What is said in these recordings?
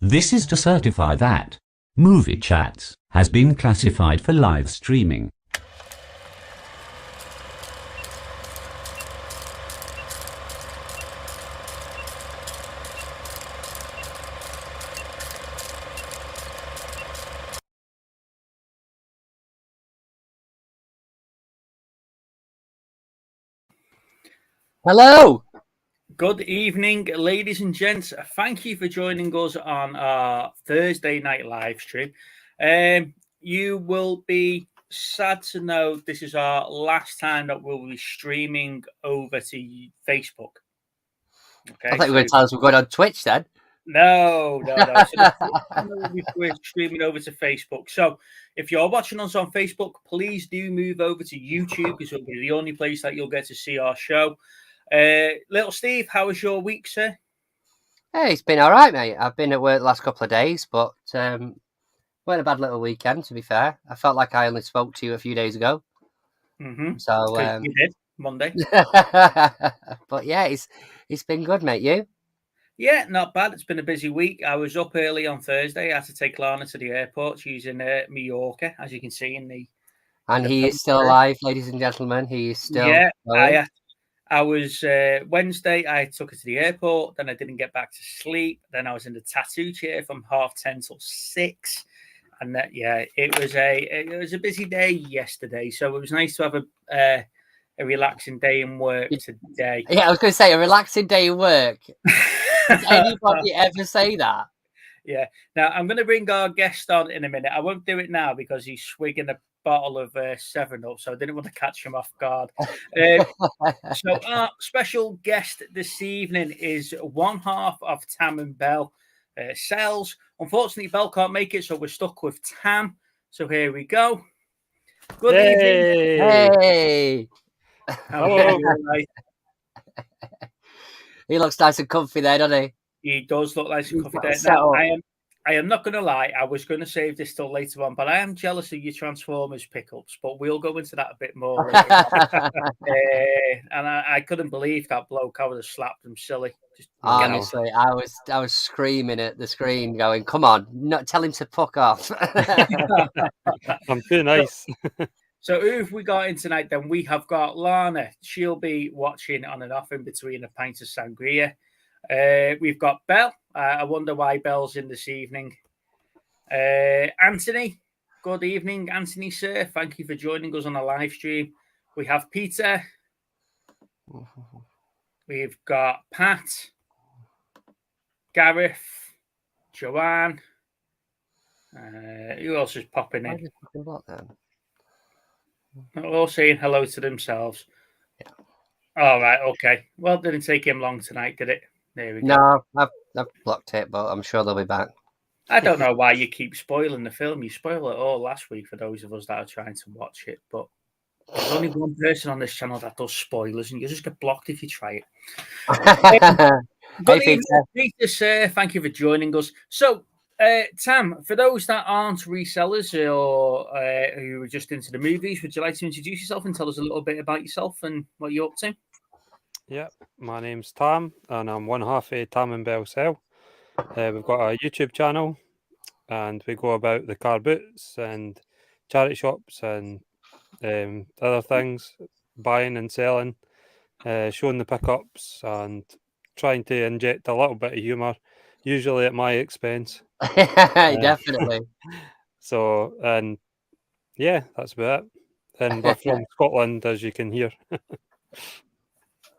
This is to certify that Movie Chats has been classified for live streaming. Hello. Good evening, ladies and gents. Thank you for joining us on our Thursday night live stream. You will be sad to know this is our last time that we'll be streaming over to Facebook. Okay, I thought you were going to tell us we're going on Twitch then. No. So we're streaming over to Facebook. So if you're watching us on Facebook, please do move over to YouTube because it'll be the only place that you'll get to see our show. Little Steve, how was your week, sir? Hey, it's been all right, mate. I've been at work the last couple of days, but weren't a bad little weekend, to be fair. I felt like I only spoke to you a few days ago. Mm-hmm. So you did Monday. But yeah, it's been good, mate. You? Yeah, not bad. It's been a busy week. I was up early on Thursday. I had to take Lana to the airport. She's in Mallorca, as you can see in the. And he is still alive, ladies and gentlemen. He is still. Yeah, I was Wednesday. I took her to the airport. Then I didn't get back to sleep. Then I was in the tattoo chair from 10:30 till 6. And it was a busy day yesterday. So it was nice to have a relaxing day in work today. Yeah, I was going to say a relaxing day in work. Does anybody ever say that? Yeah. Now I'm going to bring our guest on in a minute. I won't do it now because he's swigging a bottle of 7-Up, so I didn't want to catch him off guard. So our special guest this evening is one half of Tam Belle Sells. Unfortunately, Belle can't make it, so we're stuck with Tam. So here we go. Good evening. Hey. Hello. He looks nice and comfy there, doesn't he? He does look nice and comfy there. Now, I am not going to lie. I was going to save this till later on, but I am jealous of your Transformers pickups. But we'll go into that a bit more later. And I couldn't believe that bloke. I would have slapped him silly. Honestly, I was screaming at the screen, going, "Come on, not tell him to fuck off." I'm too nice. So who have we got in tonight? Then we have got Lana. She'll be watching on and off in between a pint of sangria. We've got Belle. I wonder why Belle's in this evening. Anthony, good evening, Anthony, sir. Thank you for joining us on a live stream. We have Peter. We've got Pat, Gareth, Joanne. Who else is popping in? They're all saying hello to themselves. Yeah. All right, okay. Well, it didn't take him long tonight, did it? There we go. No, I've blocked it, but I'm sure they'll be back. I don't know why you keep spoiling the film. You spoiled it all last week for those of us that are trying to watch it, but there's only one person on this channel that does spoilers, and you just get blocked if you try it. Good evening, Peter, sir. Thank you for joining us. So, Tam, for those that aren't resellers or who are just into the movies, would you like to introduce yourself and tell us a little bit about yourself and what you're up to? Yeah, my name's Tam, and I'm one half of Tam Belle Sells. We've got a YouTube channel, and we go about the car boots and charity shops and other things, buying and selling, showing the pickups, and trying to inject a little bit of humour, usually at my expense. Definitely. So, and yeah, that's about it. And we're from Scotland, as you can hear.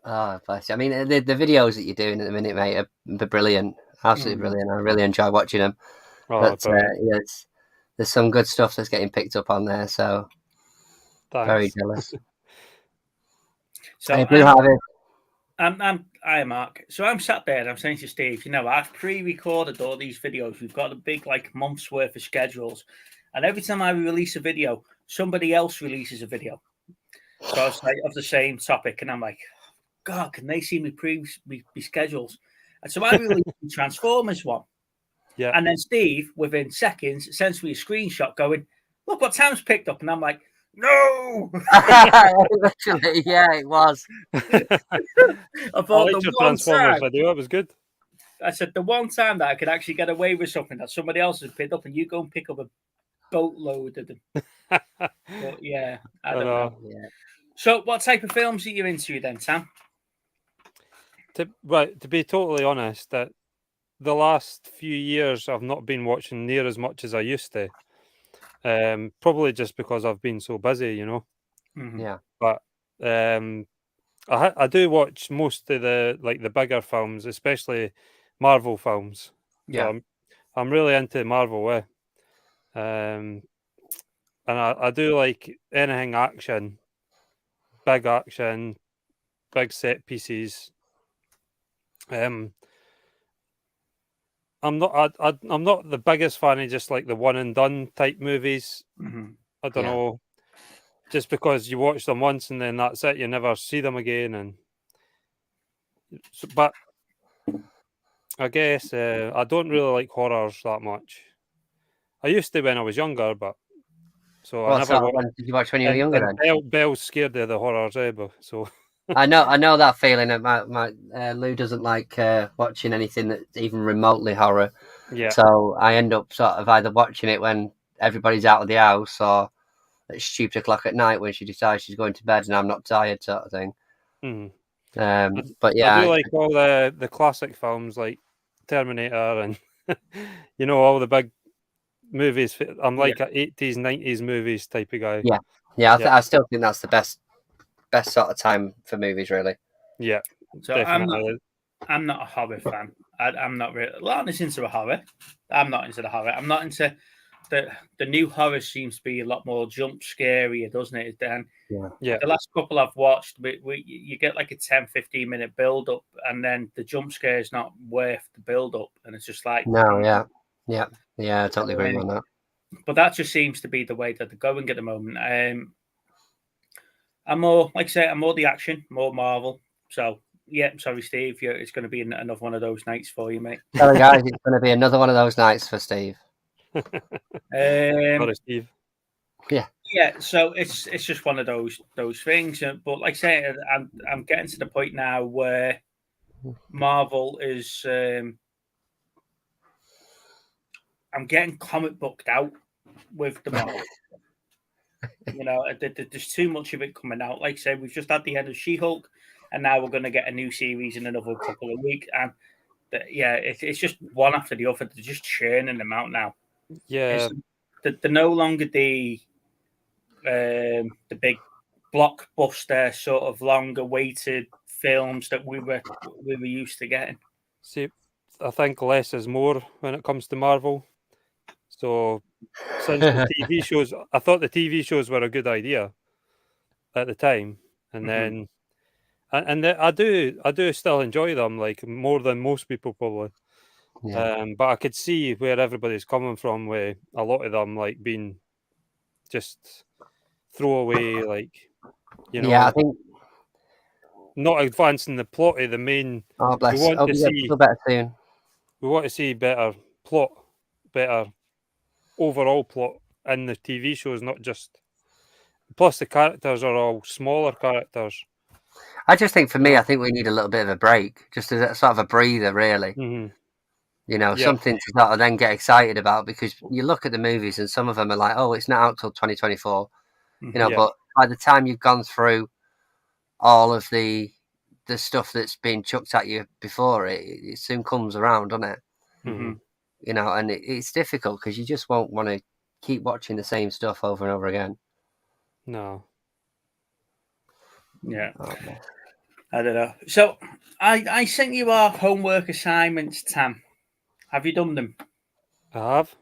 Oh, bless you. I mean, the videos that you're doing at the minute, mate, are brilliant. Absolutely brilliant. I really enjoy watching them. Oh, but there's some good stuff that's getting picked up on there, so thanks. Very jealous. So I'm Mark. So I'm sat there and I'm saying to Steve, I've pre-recorded all these videos. We've got a big month's worth of schedules. And every time I release a video, somebody else releases a video. So it's of the same topic. And I'm like, God, can they see me schedules? And so I released the Transformers one. Yeah. And then Steve, within seconds, sends me a screenshot going, look what Tam's picked up. And I'm like, no! Literally, yeah, it was. I liked your Transformers video. It was good. I said the one time that I could actually get away with something that somebody else has picked up, and you go and pick up a boatload of them. But yeah, I don't know. Yeah. So, what type of films are you into then, Tam? To be totally honest, that the last few years I've not been watching near as much as I used to. Probably just because I've been so busy, you know. Mm-hmm. Yeah. But I do watch most of the bigger films, especially Marvel films. Yeah. So I'm really into Marvel, and I do like anything action, big set pieces. I'm not the biggest fan of just like the one and done type movies. Mm-hmm. I don't Yeah. know, just because you watch them once and then that's it, you never see them again. And but I guess I don't really like horrors that much. I used to when I was younger, but so I What never sort of watched. ones did you watch when you were And, younger and then? Belle's scared of the horrors, but so I know that feeling. That my Lou doesn't like watching anything that's even remotely horror. yeah. So I end up sort of either watching it when everybody's out of the house, or at stupid o'clock at night when she decides she's going to bed and I'm not tired, sort of thing. Mhm. But I do yeah, like all the classic films like Terminator and all the big movies. I'm like a 80s, 90s movies type of guy. yeah. I still think that's the best sort of time for movies, really. Yeah, So definitely. I'm not a horror fan. I'm not really. Lauren's into a horror. I'm not into the horror. I'm not into the new horror. Seems to be a lot more jump scarier, doesn't it? Then Yeah. the last couple I've watched, you get like a 10-15 minute build up, and then the jump scare is not worth the build up, and it's just like No, yeah, I totally agree on that. But that just seems to be the way that they're going at the moment. I'm more, like I say, I'm more the action, more Marvel. So yeah, sorry, Steve, it's going to be another one of those nights for you, mate. Sorry, guys, it's going to be another one of those nights for Steve. Sorry, Steve. Yeah, so it's just one of those things. But like I say, I'm getting to the point now where Marvel is. I'm getting comic booked out with the Marvel. There's too much of it coming out. Like I said, we've just had the end of She-Hulk, and now we're going to get a new series in another couple of weeks. And it's just one after the other. They're just churning them out now. Yeah, they're no longer the big blockbuster sort of longer-awaited films that we were used to getting. see, I think less is more when it comes to Marvel. So since the TV shows, I thought the TV shows were a good idea at the time, and then I do still enjoy them, like more than most people probably. Yeah. But I could see where everybody's coming from with a lot of them like being just throwaway, like Yeah, I think. not advancing the plot of the main. Oh, bless. We want Hope to you get see feel better soon. we want to see better plot, better overall plot in the TV shows, not just. Plus, the characters are all smaller characters. I just think for me, I think we need a little bit of a break, just as a sort of a breather, really. Mm-hmm. Yeah. Something to sort of then get excited about, because you look at the movies and some of them are like, oh, it's not out till 2024, Yeah. but by the time you've gone through all of the stuff that's been chucked at you before, it soon comes around, doesn't it? Mm-hmm. And it's difficult because you just won't want to keep watching the same stuff over and over again. No. Yeah. Oh, I don't know. So I sent you our homework assignments, Tam. Have you done them? I have.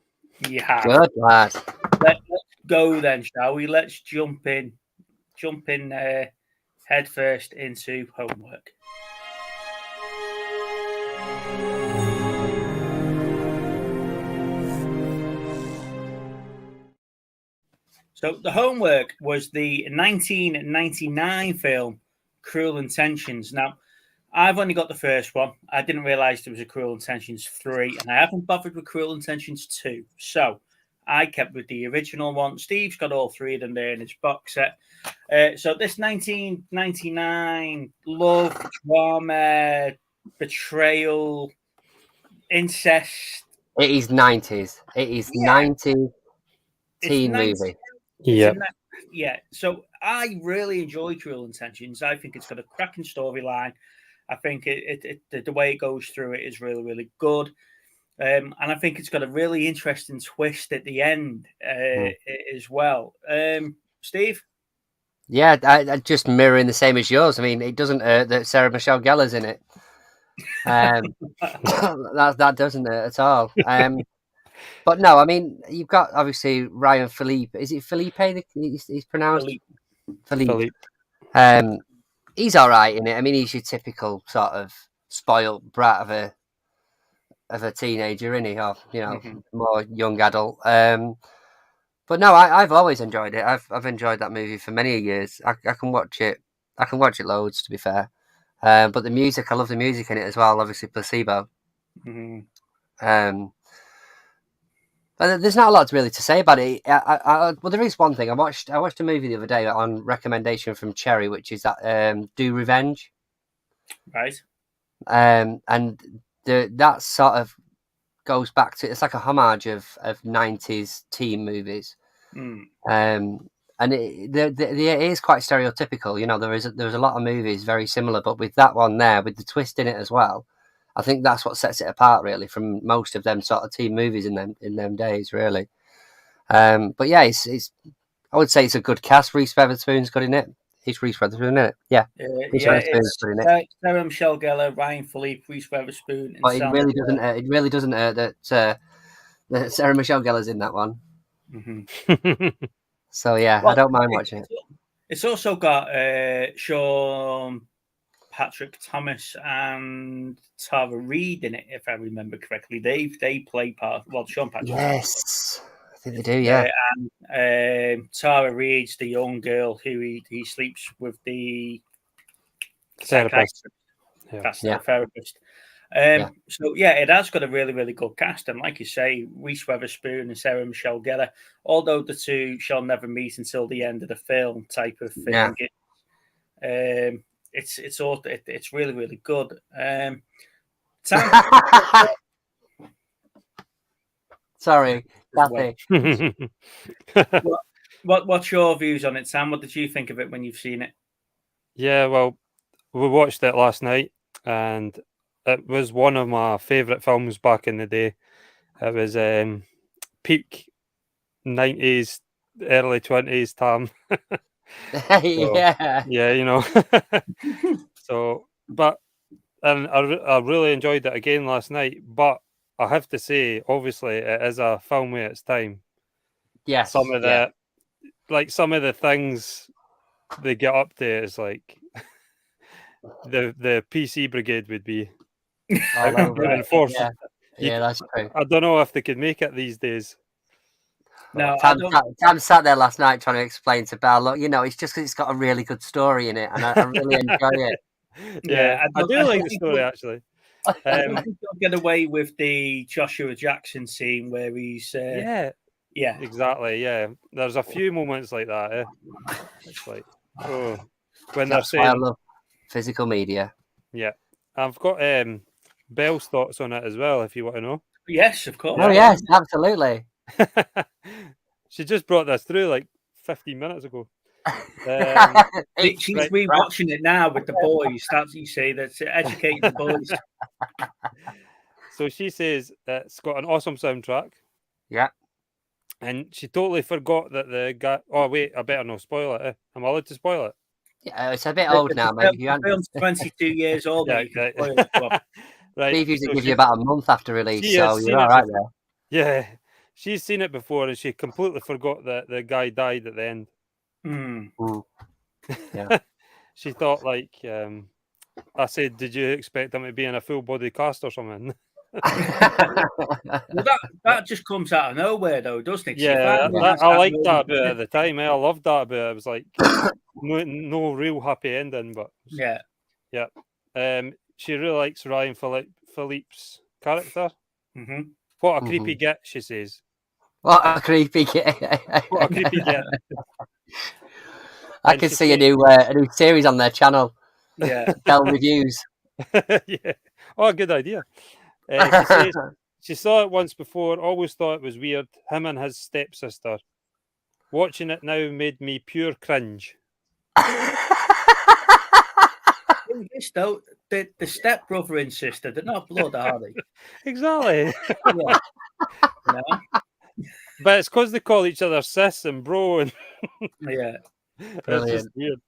You have. good lad. Let's go then, shall we? Let's jump in head first into homework. So the homework was the 1999 film Cruel Intentions. Now, I've only got the first one. I didn't realise there was a Cruel Intentions 3, and I haven't bothered with Cruel Intentions 2. So I kept with the original one. Steve's got all three of them there in his box set. So this 1999 love, drama, betrayal, incest. It is 90s. It is Yeah. 90s teen 90s. movie. Yeah. Yeah. So I really enjoy Cruel Intentions. I think it's got a cracking storyline. I think the way it goes through it is really, really good. And I think it's got a really interesting twist at the end as well. Steve? Yeah, I just mirroring the same as yours. I mean, it doesn't hurt that Sarah Michelle Gellar's in it. That doesn't hurt at all. But no, I mean, you've got obviously Ryan Philippe. Is it Felipe? He's pronounced Philippe. He's all right in it. I mean, he's your typical sort of spoiled brat of a teenager, isn't he? Or more young adult. But no, I've always enjoyed it. I've enjoyed that movie for many years. I can watch it. I can watch it loads, to be fair. But the music, I love the music in it as well. Obviously, Placebo. But there's not a lot really to say about it. Well, there is one thing. I watched a movie the other day on recommendation from Cherry, which is that Do Revenge. Right. And that sort of goes back to, it's like a homage of 90s teen movies. And it is quite stereotypical. There's a lot of movies very similar, but with that one there, with the twist in it as well, I think that's what sets it apart really from most of them sort of teen movies in them days, really. But yeah, it's I would say it's a good cast. Reese Witherspoon's good in it. He's Reese Witherspoon, isn't it? Yeah. It's Sarah Michelle Gellar, Ryan Philippe, Reese Witherspoon, and but it really doesn't hurt that Sarah Michelle Gellar's in that one. So yeah, I don't mind watching it. It's also got Sean Patrick Thomas and Tara Reid in it, if I remember correctly. They play part. Well, Sean Patrick. Yes, I think they do. Yeah, and Tara Reid's the young girl who he sleeps with the therapist. That's the therapist. So yeah, it has got a really, really good cast, and like you say, Reese Witherspoon and Sarah Michelle Gellar, although the two shall never meet until the end of the film, type of thing. It's really, really good. Sorry, Kathy. What's your views on it, Sam? What did you think of it when you've seen it? Yeah, well, we watched it last night, and it was one of my favourite films back in the day. It was peak 90s, early 20s Tam. Yeah. So, but and I really enjoyed it again last night. But I have to say, obviously, it is a film with its time. Yeah, some of the things they get up to is like the PC brigade would be enforced. Yeah, that's true. I don't know if they could make it these days. No, Tam sat there last night trying to explain to Belle, look, it's just because it's got a really good story in it, and I really enjoy it. Yeah, I do like the story actually. I don't think they'll get away with the Joshua Jackson scene where he's yeah, exactly. Yeah, there's a few moments like that. It's like, when that's they're saying, why I love physical media. Yeah, I've got Belle's thoughts on it as well, if you want to know. Yes, of course. Oh yes, absolutely. She just brought this through like 15 minutes ago. She's rewatching it now with the boys. That's you say that's educating the boys. So she says it's got an awesome soundtrack. Yeah. And she totally forgot that the guy. Oh wait, I better not spoil it. Am I allowed to spoil it? Yeah, it's a bit old now, mate. The film's 22 years old. Yeah, right. Steve usually gives you about a month after release, so you're all right there. Yeah, she's seen it before, and she completely forgot that the guy died at the end. Yeah. She thought like, I said, did you expect him to be in a full body cast or something? Well, that just comes out of nowhere, though, doesn't it? Yeah, I liked that bit at the time. I loved that bit. It was like no real happy ending, but yeah. She really likes Ryan Philippe's character. Mm-hmm. What a creepy get, she says. What a creepy get! What a creepy get! I could see a new series on their channel. Yeah, Belle Reviews. Yeah. Oh, good idea. She says she saw it once before, always thought it was weird. Him and his stepsister. Watching it now made me pure cringe. This though, the stepbrother and sister, they're not blood, are they? Exactly. Yeah. You know? But it's because they call each other sis and bro, and Yeah. it's just weird.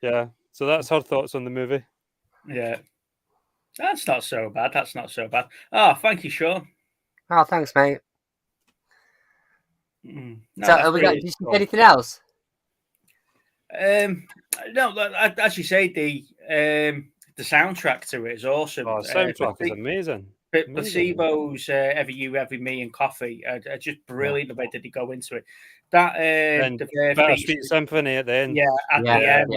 Yeah. So that's her thoughts on the movie. Yeah. That's not so bad. That's not so bad. Oh, thank you, Sean. Oh, thanks, mate. No, so, did you see anything else? No, as you say, the soundtrack to it is awesome. Oh, the soundtrack is amazing. Placebo's Every You, Every Me and Coffee are just brilliant the way that they go into it. That the Bittersweet Symphony at the end. Yeah, at the end.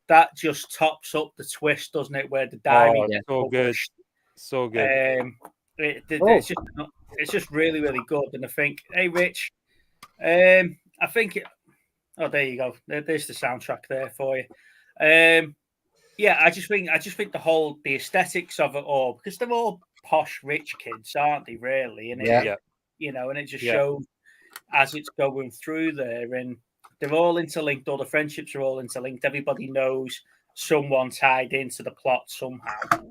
That just tops up the twist, doesn't it? Where the diary so good. So good. It's just really, really good. And I think, hey, Rich, I think oh, there you go. There's the soundtrack there for you. Yeah, I just think the aesthetics of it all, because they're all posh rich kids, aren't they? Really, and you know, and it just shows as it's going through there, and they're all interlinked. All the friendships are all interlinked. Everybody knows someone tied into the plot somehow.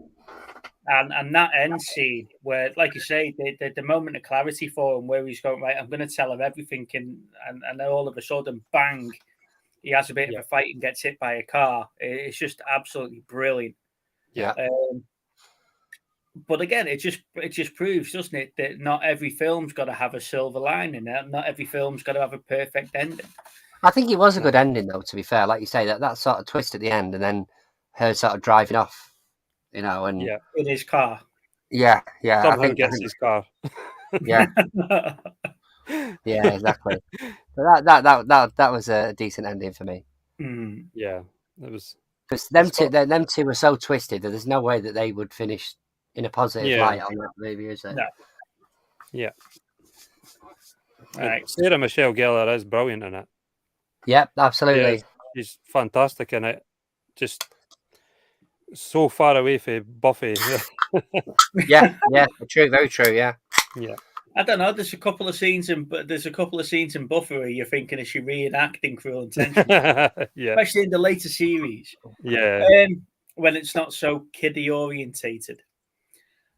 And that end scene where, like you say, the moment of clarity for him, where he's going, right, I'm going to tell her everything, and then all of a sudden, bang, he has a bit of a fight and gets hit by a car. It's just absolutely brilliant. Yeah. But again, it just proves, doesn't it, that not every film's got to have a silver lining. Not every film's got to have a perfect ending. I think it was a good ending, though. To be fair, like you say, that sort of twist at the end, and then her sort of driving off, you know, and in his car. Yeah. Somehow gets his car. Yeah. Yeah, exactly. So that was a decent ending for me. Yeah, it was. Because them two were so twisted that there's no way that they would finish in a positive light on that movie, is there? No. Yeah. Right. Sarah Michelle Gellar is brilliant in it. Yep, absolutely. She's fantastic in it. Just so far away from Buffy. yeah, true, very true. Yeah. I don't know. There's a couple of scenes in Buffy where you're thinking, is she reenacting Cruel Intentions? Especially in the later series. Yeah. When it's not so kiddie orientated.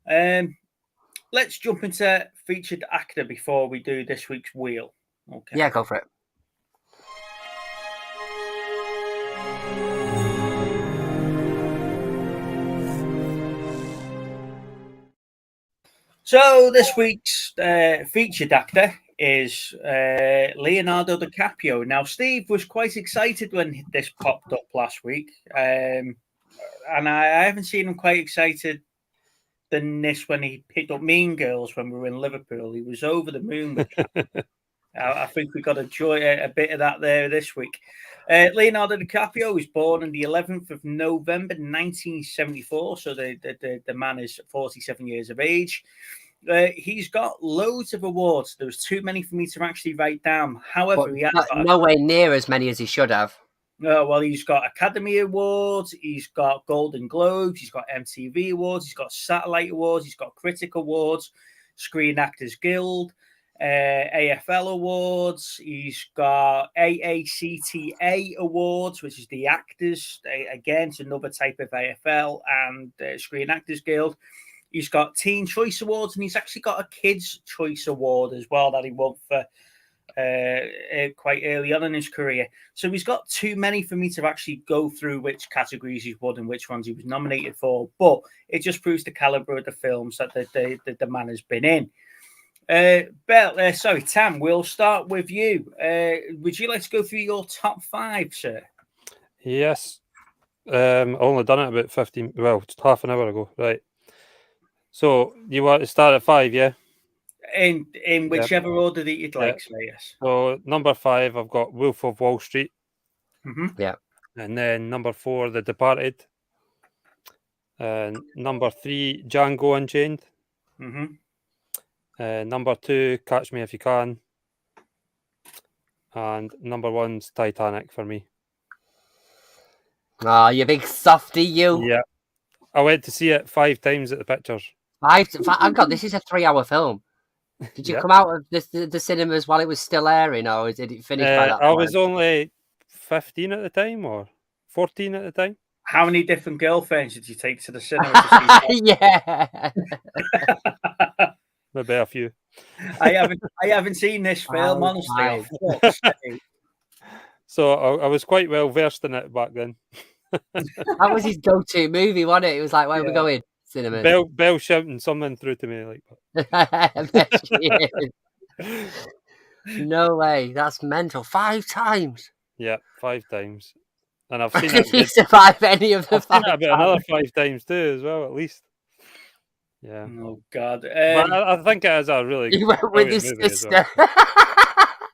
Let's jump into featured actor before we do this week's wheel. Okay. Yeah, go for it. So this week's featured actor is Leonardo DiCaprio. Now, Steve was quite excited when this popped up last week, and I haven't seen him quite excited than this when he picked up Mean Girls when we were in Liverpool. He was over the moon with that. I think we got a bit of that there this week. Leonardo DiCaprio was born on the 11th of November 1974, so the man is 47 years of age. He's got loads of awards. There was too many for me to actually write down. However, he has nowhere near as many as he should have. Well, he's got Academy Awards, he's got Golden Globes, he's got MTV Awards, he's got Satellite Awards, he's got Critic Awards, Screen Actors Guild, AFL Awards, he's got AACTA Awards, which is the actors, again, it's another type of AFL, and Screen Actors Guild. He's got Teen Choice Awards, and he's actually got a Kids Choice Award as well that he won for quite early on in his career. So he's got too many for me to actually go through which categories he's won and which ones he was nominated for, but it just proves the caliber of the films that the man has been in. Tam, we'll start with you. Would you like to go through your top 5, sir? Yes. I only done it about 15, just half an hour ago, right? So you want to start at 5, yeah? In whichever order that you'd like, so yes. So number 5, I've got Wolf of Wall Street. Mm-hmm. Yeah. And then number 4, The Departed. And number 3, Django Unchained. Mm-hmm. Number 2, Catch Me If You Can. And number 1's Titanic for me. Ah, you big softy, you. Yeah. I went to see it 5 times at the pictures. Oh God, this is a 3-hour film. Did you come out of the cinemas while it was still airing, or did it finish by that point? I was only 15 at the time, or 14 at the time. How many different girlfriends did you take to the cinema to see that? Yeah. Maybe a few. I haven't seen this film, honestly. So I was quite well versed in it back then. That was his go-to movie, wasn't it? It was like, where are we going? Cinema. Bell shouting something through to me like that. No way. That's mental. 5 times. Yeah, 5 times. And I've seen it. Did you survive any of the I've 5 seen it about another 5 times too, as well, at least. Yeah. Oh God. But I think it is a really. You went with his sister.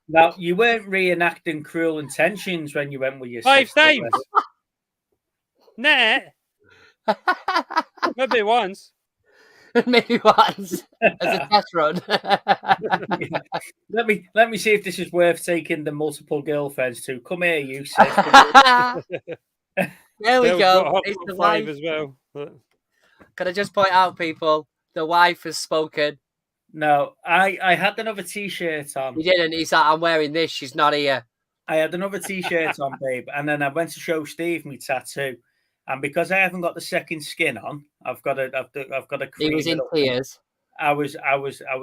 Now, you weren't reenacting Cruel Intentions when you went with your 5 sister. times. Nah. Maybe once. Maybe once as a test run. Let me see if this is worth taking the multiple girlfriends to. Come here, you sis. There we go. It's the 5 wife as well. Can I just point out, people, the wife has spoken. No, I had another T-shirt on. He didn't. He's like, I'm wearing this. She's not here. I had another T-shirt on, babe, and then I went to show Steve my tattoo, and because I haven't got the second skin on, I've got to. He was in tears. I was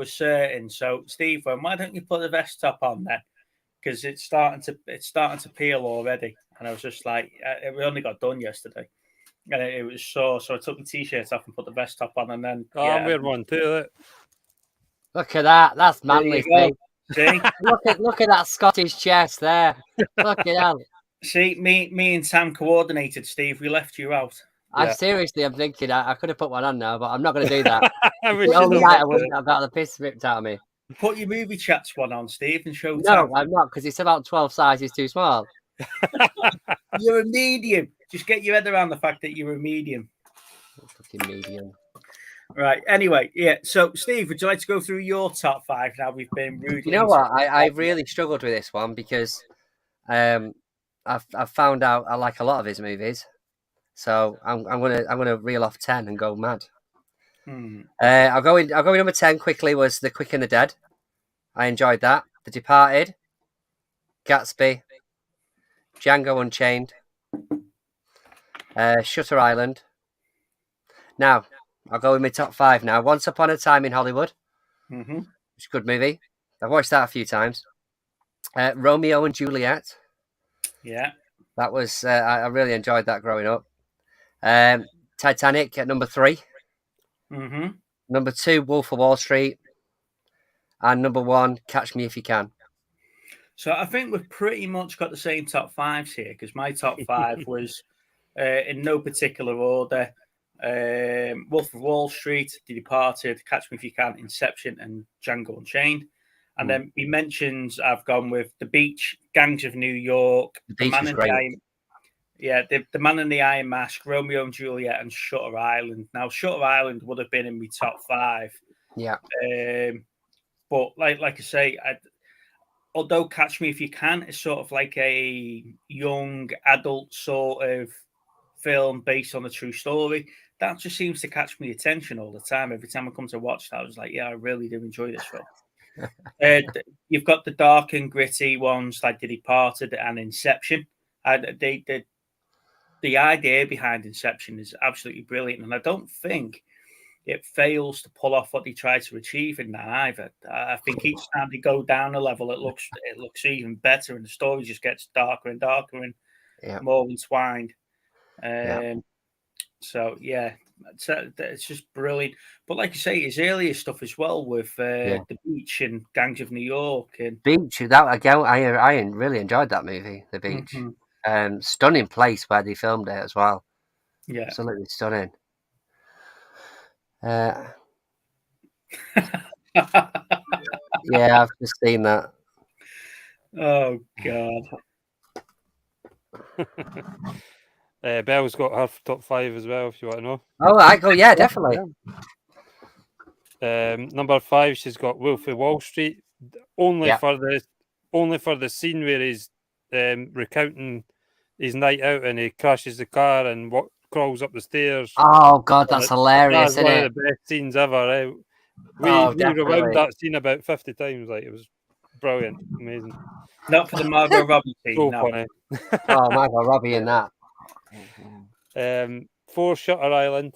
certain. So Steve went, why don't you put the vest top on then? Because it's starting to peel already, and I was just like, we only got done yesterday, and it was sore. So I took the T-shirt off and put the vest top on, and then I'm wearing one too. Look at that. That's manly. See? look at that Scottish chest there. Look at that. See, me and Sam coordinated, Steve. We left you out. I'm thinking I could have put one on now, but I'm not going to do that. The only night I wouldn't have got the piss ripped out of me. Put your movie chats one on, Steve, and show. No, I'm not, because it's about 12 sizes too small. You're a medium. Just get your head around the fact that you're a medium. Fucking medium. Right. Anyway, yeah. So, Steve, would you like to go through your top 5 now? We've been rude. You know what? I really struggled with this one because I've found out I like a lot of his movies. So I'm gonna reel off 10 and go mad. I'll go in number 10 quickly. Was The Quick and the Dead. I enjoyed that. The Departed, Gatsby, Django Unchained, Shutter Island. Now I'll go with my top 5 now. Once Upon a Time in Hollywood. It's a good movie. I've watched that a few times. Romeo and Juliet. Yeah. That was I really enjoyed that growing up. Titanic at number 3. Number 2, Wolf of Wall Street. And number 1, Catch Me If You Can. So I think we've pretty much got the same top 5s here, because my top 5 was in no particular order. Wolf of Wall Street, The Departed, Catch Me If You Can, Inception, and Django Unchained. And then he mentions I've gone with The Beach, Gangs of New York, The Man in the Iron Mask, Romeo and Juliet, and Shutter Island. Now, Shutter Island would have been in my top 5. Yeah. But like I say, although Catch Me If You Can is sort of like a young adult sort of film based on a true story, that just seems to catch my attention all the time. Every time I come to watch that, I was like, yeah, I really do enjoy this film. You've got the dark and gritty ones like The Departed and Inception. The idea behind Inception is absolutely brilliant, and I don't think it fails to pull off what they try to achieve in that either. I think each time they go down a level, it looks even better, and the story just gets darker and darker and more entwined. So yeah, it's just brilliant. But like you say, his earlier stuff as well with The Beach and Gangs of New York and Beach. That again, I really enjoyed that movie, The Beach. Stunning place where they filmed it as well. Yeah, absolutely stunning. Yeah, I've just seen that. Oh God. Belle's got her top 5 as well, if you want to know. Oh, I go, yeah, definitely. Number 5, she's got Wolf of Wall Street, only for the scene where he's recounting his night out and he crashes the car and crawls up the stairs. Oh God, that's hilarious, That's isn't one it? of the best scenes ever. Eh? Oh, We definitely. rewound that scene about 50 times. Like, it was brilliant, amazing. Not for the Margot Robbie scene. So No. funny. Oh, Margot Robbie in that. 4, Shutter Island.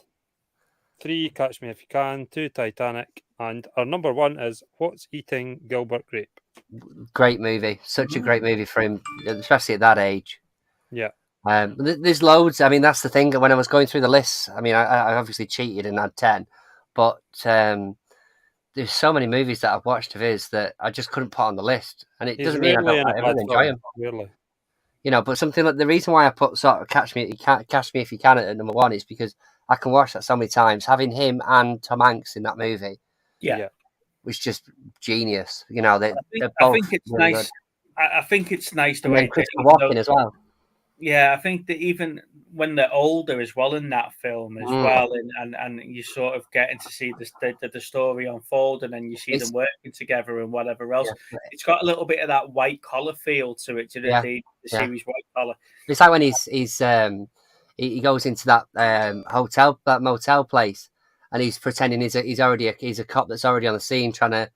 3, Catch Me If You Can. 2, Titanic. And our number 1 is What's Eating Gilbert Grape. Great movie. Such a great movie for him, especially at that age. Yeah. There's loads. I mean, that's the thing. When I was going through the lists, I mean, I obviously cheated and had 10, but there's so many movies that I've watched of his that I just couldn't put on the list. And it doesn't mean I don't enjoy him. Really. You know, but something like the reason why I put sort of Catch Me If You Can at number 1 is because I can watch that so many times. Having him and Tom Hanks in that movie, was just genius. You know, they're both. I think it's really nice. Good. I think it's nice the And way then Christopher Walken as well. Yeah, I think that even when they're older as well in that film as well, and you sort of getting to see the story unfold, and then you see them working together and whatever else. Yeah. It's got a little bit of that white collar feel to it, the series White Collar. It's like when he goes into that that motel place, and he's pretending he's a cop that's already on the scene, a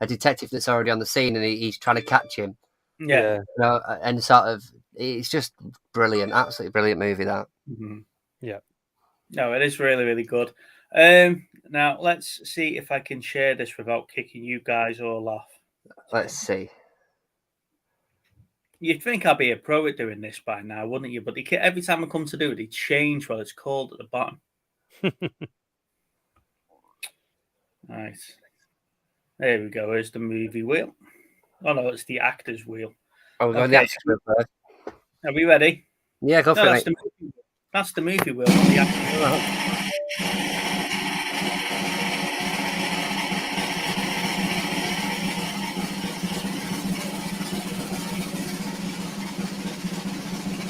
detective that's already on the scene, and he's trying to catch him. Yeah. You know, and sort of, it's just brilliant, absolutely brilliant movie that. Mm-hmm. Yeah. No, it is really, really good. Now let's see if I can share this without kicking you guys all off. Let's see. You'd think I'd be a pro at doing this by now, wouldn't you? But every time I come to do it, they change what it's called at the bottom. Right. There we go. Here's the movie wheel. Oh, no, it's the actor's wheel. Oh, we're going the actor's wheel first. Are we ready? Yeah, go for it. That's the movie wheel, not the actor's wheel.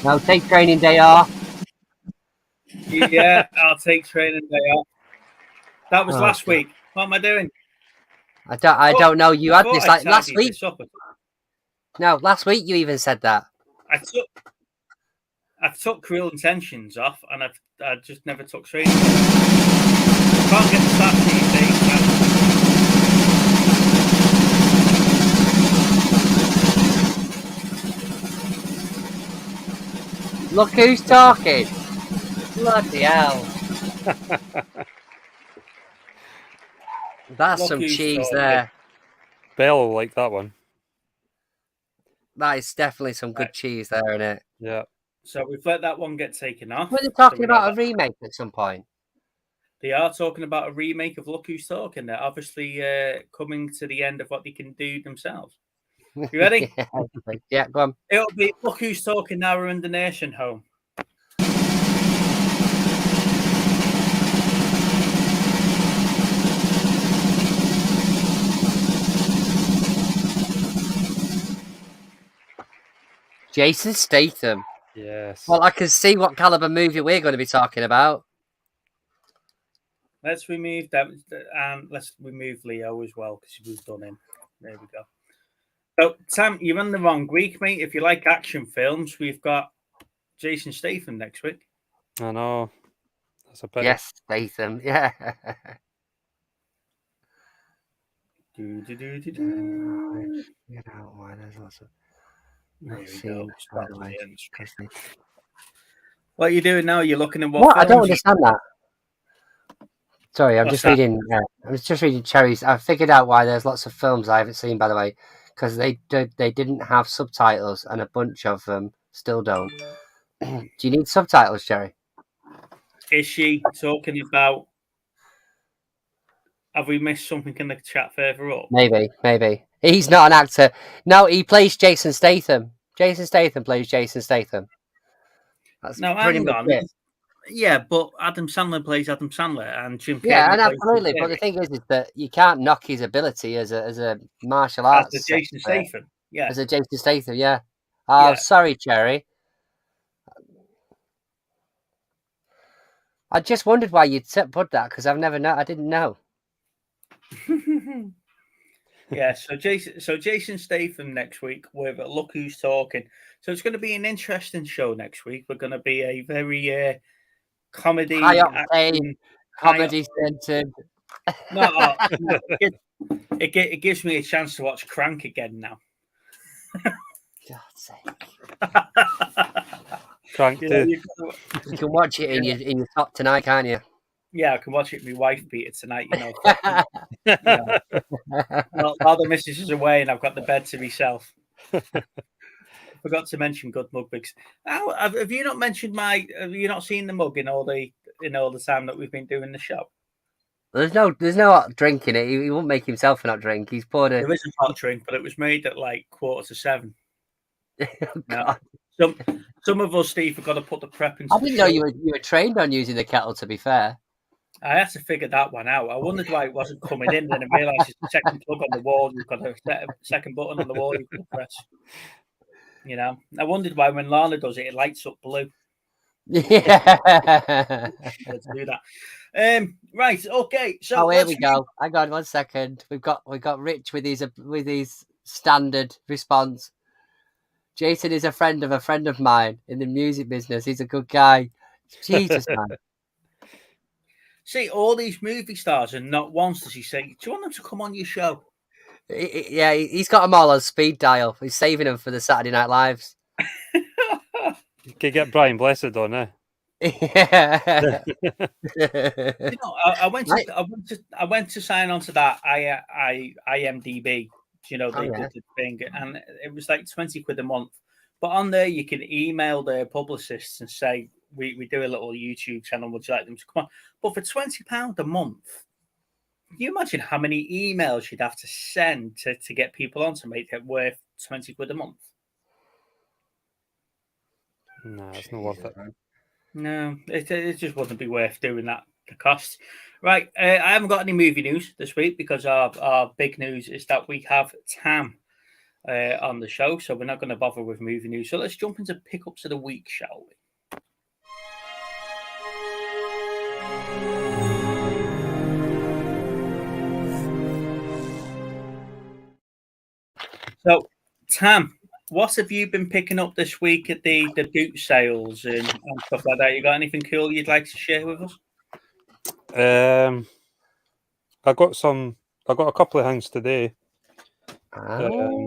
Now take training day off. Yeah, I'll take training day off. That was last week. What am I doing? I don't know. You had this like last week. No, last week you even said that. I took Cruel Intentions off, and I just never took training. Can't get the start these days. Look who's talking. Bloody hell. That's some cheese there. Belle will like that one. That is definitely some good cheese there, isn't it? Yeah. So we've let that one get taken off. Were they talking about a remake at some point? They are talking about a remake of Look Who's Talking. They're obviously coming to the end of what they can do themselves. You ready? Yeah, go on. It'll be Look Who's Talking Now We're in the Nursing Home. Jason Statham. Yes. Well, I can see what caliber movie we're going to be talking about. Let's remove that, and let's remove Leo as well because we've done him. There we go. So, Tam, you're on the wrong week, mate. If you like action films, we've got Jason Statham next week. I know. That's a pity. Yes, Statham. Yeah. You know why there's lots of. What are you doing now? You're looking at what? I don't understand that. Sorry, I'm just reading. I was just reading Cherries. I figured out why there's lots of films I haven't seen, by the way, because they didn't have subtitles, and a bunch of them still don't. Do you need subtitles, Jerry? Is she talking about? Have we missed something in the chat further up? Maybe. He's not an actor. No, he plays Jason Statham. Jason Statham plays Jason Statham. That's pretty much it. Yeah, but Adam Sandler plays Adam Sandler, and Jim Carrey. Yeah, and absolutely. But the thing is that you can't knock his ability as a martial arts. As a Jason Statham. Yeah. As a Jason Statham. Yeah. Oh, yeah. Sorry, Jerry. I just wondered why you'd put that because I didn't know. Yeah, so Jason Statham next week with Look Who's Talking. So it's going to be an interesting show next week. We're going to be a very comedy, high octane, action, comedy centered. No, it gives me a chance to watch Crank again now. God's sake. Crank You know, too. You can watch it in your top tonight, can't you? Yeah, I can watch it with my wife beat it tonight, you know. While the missus is away and I've got the bed to myself. Forgot to mention good mukbangs. Have you not mentioned have you not seen the mug in all the time that we've been doing the show? There's no hot drink in it. He won't make himself a hot drink. He's poured a. There is a hot drink, but it was made at like 6:45. God. Some of us, Steve, have got to put the prep into. I didn't know you were trained on using the kettle. To be fair, I had to figure that one out. I wondered why it wasn't coming in. Then I realised it's the second plug on the wall. You've got a second button on the wall. You've got to press. You know, I wondered why when Lana does it, it lights up blue. Yeah. Let's do that. Right. Okay. So here we go. Hang on 1 second. We've got Rich with his standard response. Jason is a friend of mine in the music business. He's a good guy. Jesus, man. See, all these movie stars, and not once does he say, "Do you want them to come on your show?" Yeah, he's got them all on speed dial. He's saving them for the Saturday Night Lives. You could get Brian Blessed on there. Yeah. You know, I went to sign on to that IMDb. You know, the thing, and it was like 20 quid a month. But on there, you can email their publicists and say, we do a little YouTube channel. Would you like them to come on? But for £20 a month, can you imagine how many emails you'd have to send to get people on to make it worth 20 quid a month? No, it's not worth it. No, it just wouldn't be worth doing that, the cost. Right, I haven't got any movie news this week because our big news is that we have Tam on the show, so we're not going to bother with movie news. So let's jump into pickups of the week, shall we? So, Tam, what have you been picking up this week at the boot sales and stuff like that? You got anything cool you'd like to share with us? I got a couple of things today. I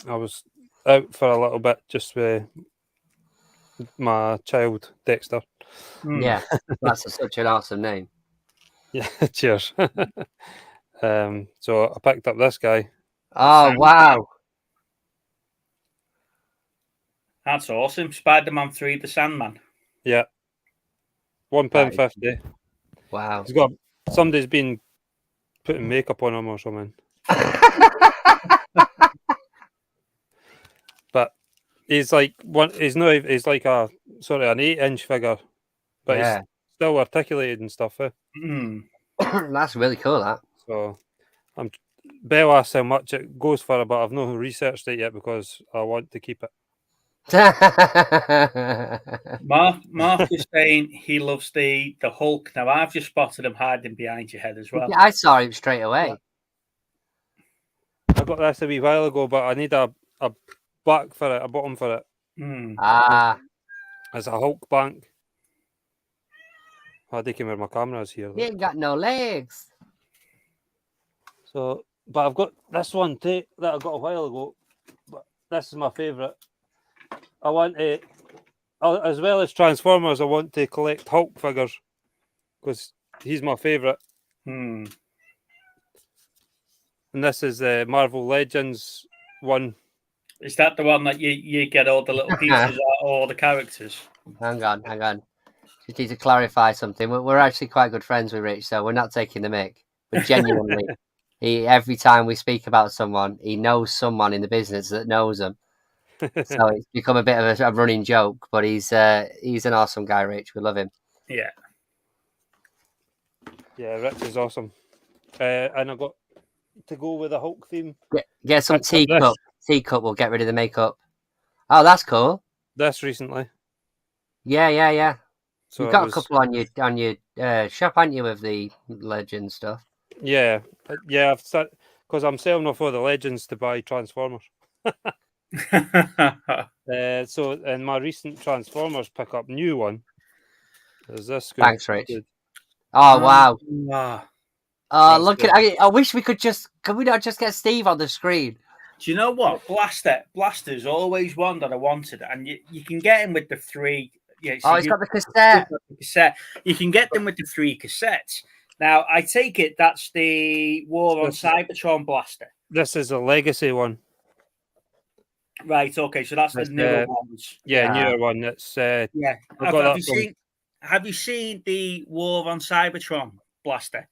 was out for a little bit just with my child Dexter. Yeah, that's such an awesome name. Yeah, cheers. So I picked up this guy. Oh, wow. That's awesome. Spider-Man 3, The Sandman. Yeah. £1.50. Wow. He's got somebody's been putting makeup on him or something. But he's like he's like an 8-inch figure. But he's still articulated and stuff. That's really cool, that. So Belle asked how much it goes for, but I've not researched it yet because I want to keep it. Mark is saying he loves the Hulk. Now I've just spotted him hiding behind your head as well. Yeah, I saw him straight away. I got this a wee while ago, but I need a back for it, a bottom for it. As a Hulk bank. I think where my camera is here. He ain't got no legs. So, but I've got this one too that I got a while ago. But this is my favourite. I want to, as well as Transformers, I want to collect Hulk figures because he's my favourite. And this is the Marvel Legends one. Is that the one that you get all the little pieces out, all the characters? Hang on. Just need to clarify something. We're actually quite good friends with Rich, so we're not taking the mick. But genuinely, every time we speak about someone, he knows someone in the business that knows them. So it's become a bit of a running joke. But he's an awesome guy, Rich. We love him. Yeah. Yeah, Rich is awesome. And I got to go with a Hulk theme. Get some teacup. Teacup will get rid of the makeup. Oh, that's cool. This recently. Yeah. So you've got a couple on your shop, haven't you, with the Legend stuff? Yeah. I've started because I'm selling off all the Legends to buy Transformers. So in my recent Transformers pickup, new one, Is this good? Thanks, Rich. Good. Oh wow! That's Look at. I wish we could just. Can we not just get Steve on the screen? Do you know what? Blaster's always one that I wanted, and you can get him with the 3. Yeah, so He's got the cassette. You can get them with the 3 cassettes. Now, I take it that's the War on Cybertron blaster. This is a legacy one. Right, okay, so that's the newer ones. Yeah, newer one. That's yeah. Have you seen the War on Cybertron blaster?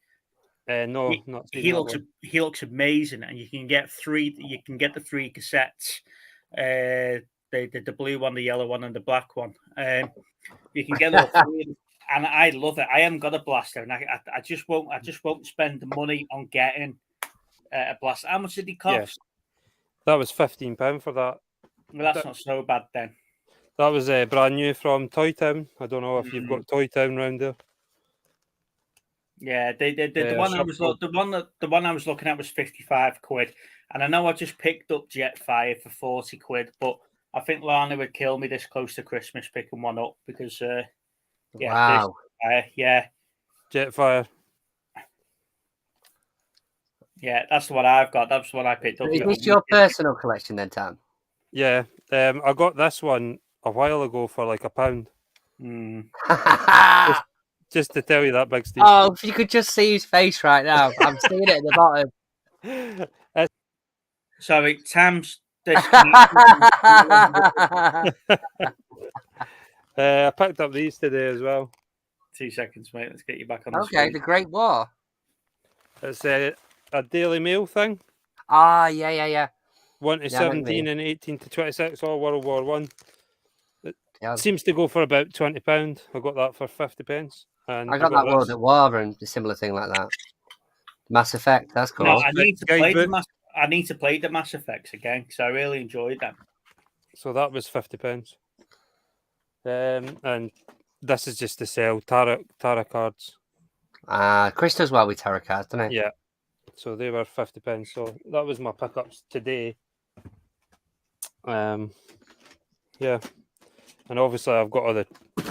No, not seen that one. He looks amazing, and you can get 3. You can get the 3 cassettes. The blue one, the yellow one, and the black one. You can get all 3, and I love it. I haven't got a blaster, and I just won't spend the money on getting a blaster. How much did he cost? Yeah. That was £15 for that. Well, that's not so bad then. That was brand new from Toy Town. I don't know if you've got Toy Town round there. Yeah, the one I was looking at was 55 quid, and I know I just picked up Jetfire for 40 quid, but I think Lana would kill me this close to Christmas picking one up because wow, Jetfire. Yeah, that's the one I've got. That's the one I picked up. Is this your personal collection then, Tam? Yeah, I got this one a while ago for like £1. Just to tell you that, Big Steve. Oh, if you could just see his face right now. I'm seeing it at the bottom. Sorry, Tam's. I picked up these today as well. 2 seconds, mate. Let's get you back on the Okay, screen. the Great War. It's a Daily Mail thing. Yeah. 1 to 17 and 18 to 26, all World War One. It seems to go for about £20. I got that for 50p. And I got that World at War and a similar thing like that. Mass Effect, that's cool. No, I need to play the Mass Effects again because I really enjoyed them. So that was 50p. And this is just to sell tarot cards. Chris does well with tarot cards, doesn't he? Yeah. So they were 50p. So that was my pickups today. Yeah. And obviously I've got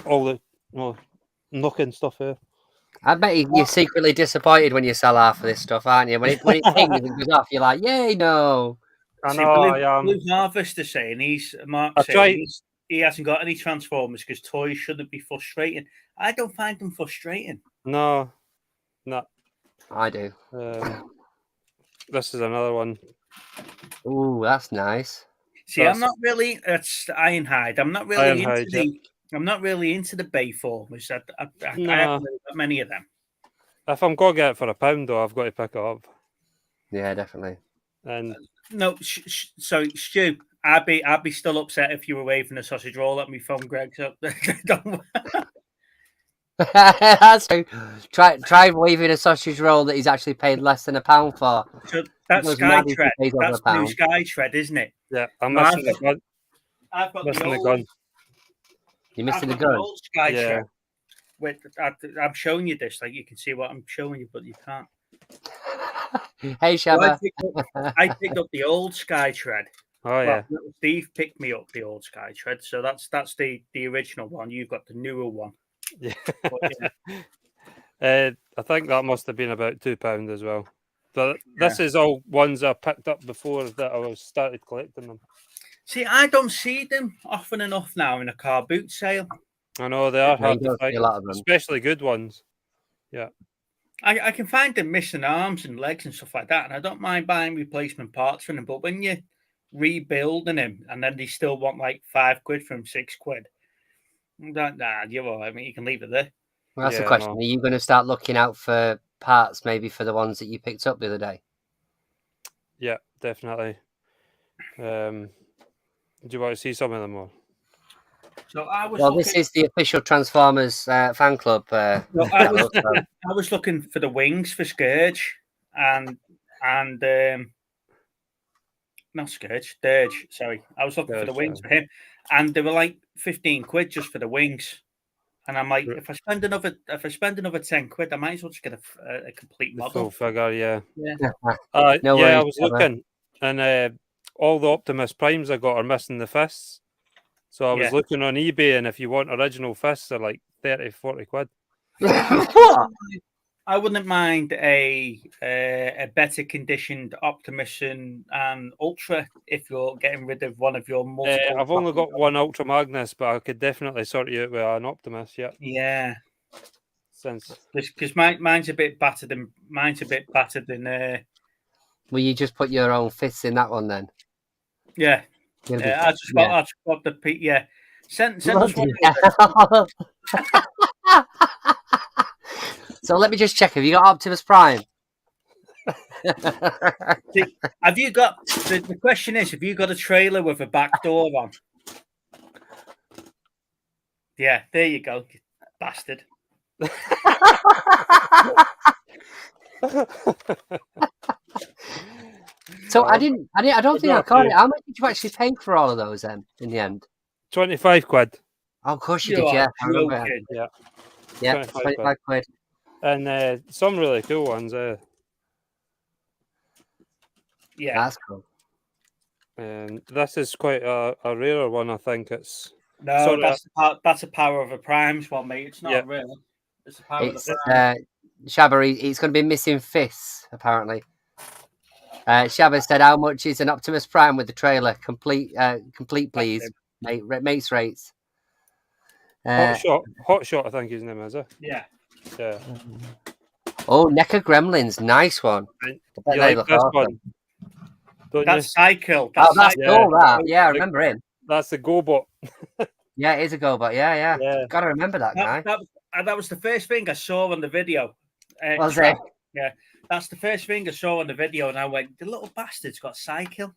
all the knocking stuff here. I bet you're secretly disappointed when you sell half of this stuff, aren't you? When it pings and goes off, you're like, yay, no. I know. Blue Harvester saying he hasn't got any Transformers because toys shouldn't be frustrating. I don't find them frustrating. No. I do. This is another one. Ooh, that's nice. See, I'm not really. It's Ironhide. I'm not really I'm not really into the Bayformers. I haven't really got many of them. If I'm going to get it for £1, though, I've got to pick it up. Yeah, definitely. And no, so Stu, I'd be still upset if you were waving a sausage roll at me phone, Greg. So don't. That's true. Try waving a sausage roll that he's actually paid less than £1 for. So that's Skytread. That's Blue Skytread, isn't it? Yeah, I'm missing the gun. I've got missing the gun. You're missing the gun? Old Skytread. Wait, I'm showing you this. Like you can see what I'm showing you, but you can't. Hey, Shabba. I picked up the old Skytread. Oh yeah. Steve picked me up the old Skytread, so that's the original one. You've got the newer one. Yeah. I think that must have been about £2 as well. But this is all ones I picked up before that I started collecting them. See, I don't see them often enough now in a car boot sale. I know they are hard to find, a lot of them. especially good ones. Yeah. I can find them missing arms and legs and stuff like that, and I don't mind buying replacement parts for them. But when you're rebuilding them and then they still want like £5 from £6, you're all right. I mean, you can leave it there. Well, that's the question. Are you going to start looking out for parts, maybe for the ones that you picked up the other day? Yeah, definitely. Do you want to see some of them more? So this is the official Transformers fan club. I was looking for the wings for Scourge and not Scourge, Dirge. Sorry, I was looking for the wings for him, and they were like £15 just for the wings. And I'm like, if I spend another £10, I might as well just get a complete model. Full figure, yeah. I was looking, and all the Optimus Primes I got are missing the fists. So I was looking on eBay, and if you want original fists, they're like 30, 40 quid. What? I wouldn't mind a better conditioned Optimus and Ultra if you're getting rid of one of your multiple. I've only got one Ultra Magnus, but I could definitely sort you out with an Optimus. Yeah. Yeah. Since because mine's a bit battered than Will you just put your own fists in that one then? Yeah. I just got the yeah. Send us one. So let me just check. Have you got Optimus Prime? Have you got the question is, have you got a trailer with a back door on? Yeah, there you go, you bastard. So I don't think I caught it. How much did you actually pay for all of those then in the end? 25 quid. Oh, of course you did, yeah. I remember. Yeah, 25 quid. And some really cool ones. Yeah, that's cool. And this is quite a rarer one, I think. It's that's a Power of a Primes one, mate. It's not really. It's a Power of the Primes. Shabba, he's going to be missing fists apparently. Shabba said, "How much is an Optimus Prime with the trailer? Complete, please, mate. Mates rates." Hot shot. I think his name is. Yeah. Yeah. Oh, NECA Gremlins, nice one. You like this one? That's specail. That's cool. I remember him. That's the GoBot. Yeah, it is a GoBot. Yeah. Got to remember that guy. That was the first thing I saw on the video. Was it? Yeah, that's the first thing I saw on the video, and I went, "The little bastard's got specail."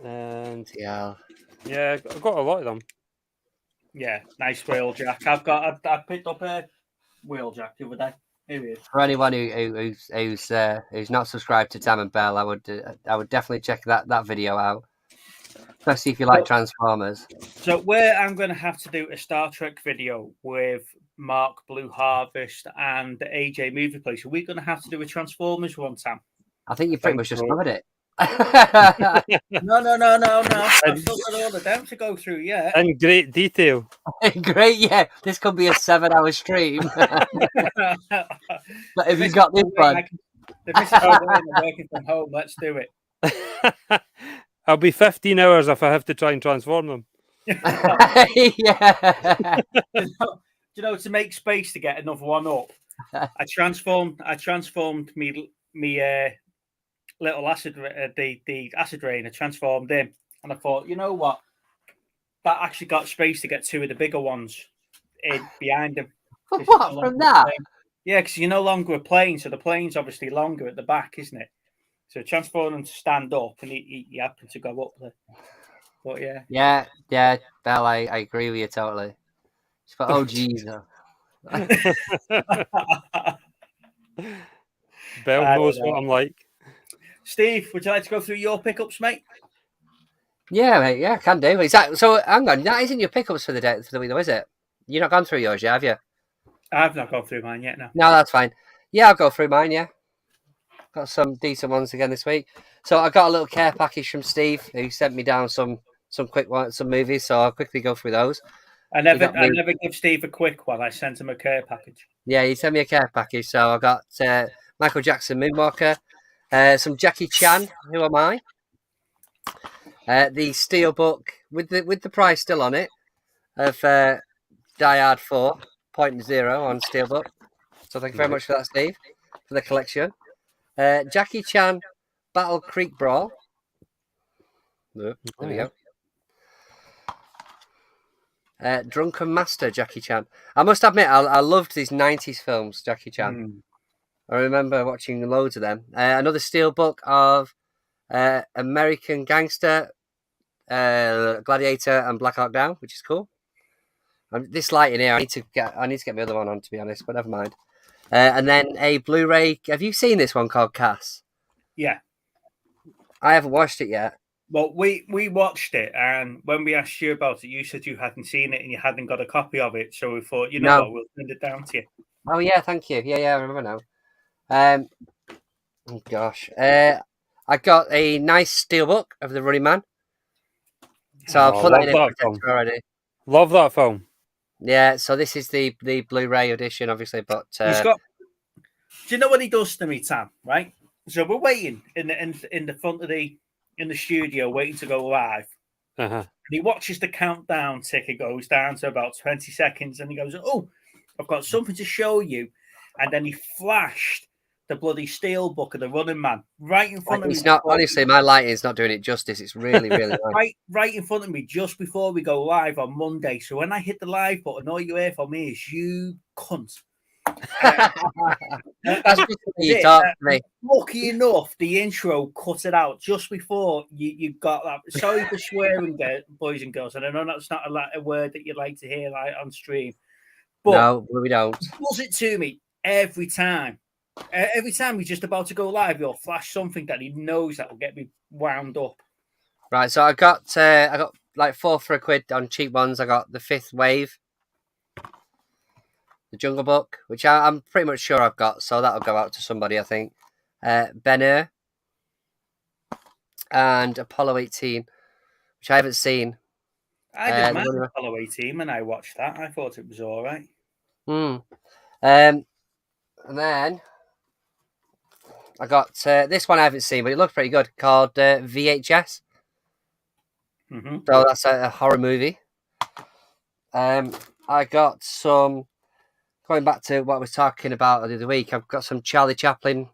And yeah, I've got a lot of them. Yeah, nice Wheeljack. I picked up a Wheeljack the other day. Here he is. For anyone who's not subscribed to Tam and Belle, I would definitely check that video out, especially if you like Transformers. So where I'm going to have to do a Star Trek video with Mark Blue Harvest and the AJ Movie Place, are we going to have to do a Transformers one, Tam? I think you pretty much just covered it. No. I've still got all of them to go through, yeah. In great detail. Great, yeah. This could be a 7-hour stream. But if you got this one, the missus working from home. Let's do it. I'll be 15 hours if I have to try and transform them. Yeah. You know, to make space to get another one up, I transformed me little acid the acid rain. I transformed him, and I thought, you know what, that actually got space to get two of the bigger ones in behind him. What from that? Yeah, because you're no longer a plane, so the plane's obviously longer at the back, isn't it? So transform them to stand up, and he happened to go up there. But yeah, Belle, I agree with you totally. But oh Jesus. Belle knows what I'm like. Steve, would you like to go through your pickups, mate? Yeah, mate. Yeah, can do. So hang on, that isn't your pickups for the week, though, is it? You're not gone through yours yet, have you? I've not gone through mine yet. No, that's fine. Yeah, I'll go through mine. Yeah, got some decent ones again this week. So I got a little care package from Steve, who sent me down some quick ones, some movies. So I'll quickly go through those. I never give Steve a quick one. I sent him a care package. Yeah, he sent me a care package. So I got Michael Jackson Moonwalker, some Jackie Chan, Who Am I? The Steelbook with the price still on it of Die Hard 4.0 on Steelbook. So thank you very much for that, Steve, for the collection. Jackie Chan Battle Creek Brawl. There we go. Drunken Master Jackie Chan. I must admit, I loved these 90s films, Jackie Chan. I remember watching loads of them. Another Steelbook of American Gangster, Gladiator, and Black Hawk Down, which is cool. This light in here, I need to get my other one on, to be honest, but never mind. And then a Blu-ray. Have you seen this one called Cass? Yeah. I haven't watched it yet. Well, we watched it, and when we asked you about it, you said you hadn't seen it and you hadn't got a copy of it. So we thought, what, we'll send it down to you. Oh yeah, thank you. Yeah, I remember now. Oh gosh, I got a nice steelbook of The Running Man. So I've put that in a protector already. Love that film. Yeah, so this is the Blu-ray edition, obviously, but he's got. Do you know what he does to me, Tam? Right. So we're waiting in the front of the studio, waiting to go live. And he watches the countdown tick. It goes down to about 20 seconds, and he goes, "Oh, I've got something to show you." And then he flashed the bloody steel book of The Running Man right in front of me. It's not, honestly, my lighting's not doing it justice. It's really, really nice. right in front of me just before we go live on Monday. So when I hit the live button, all you hear from me is "you cunt." That's just you talk to me. Lucky enough, the intro cut it out just before you got that. Sorry for swearing, boys and girls, and I know that's not a word that you like to hear on stream. But no, we don't. He does it to me every time. Every time he's just about to go live, he'll flash something that he knows that will get me wound up. Right, so I got like 4 for £1 on cheap ones. I got The Fifth Wave, The Jungle Book, which I'm pretty much sure I've got, so that'll go out to somebody, I think. Ben-Hur and Apollo 18, which I haven't seen. I didn't mind Apollo 18 when I watched that. I thought it was all right. And then I got this one I haven't seen, but it looked pretty good, called VHS. So that's a horror movie. I got some, going back to what I was talking about the other week, I've got some Charlie Chaplin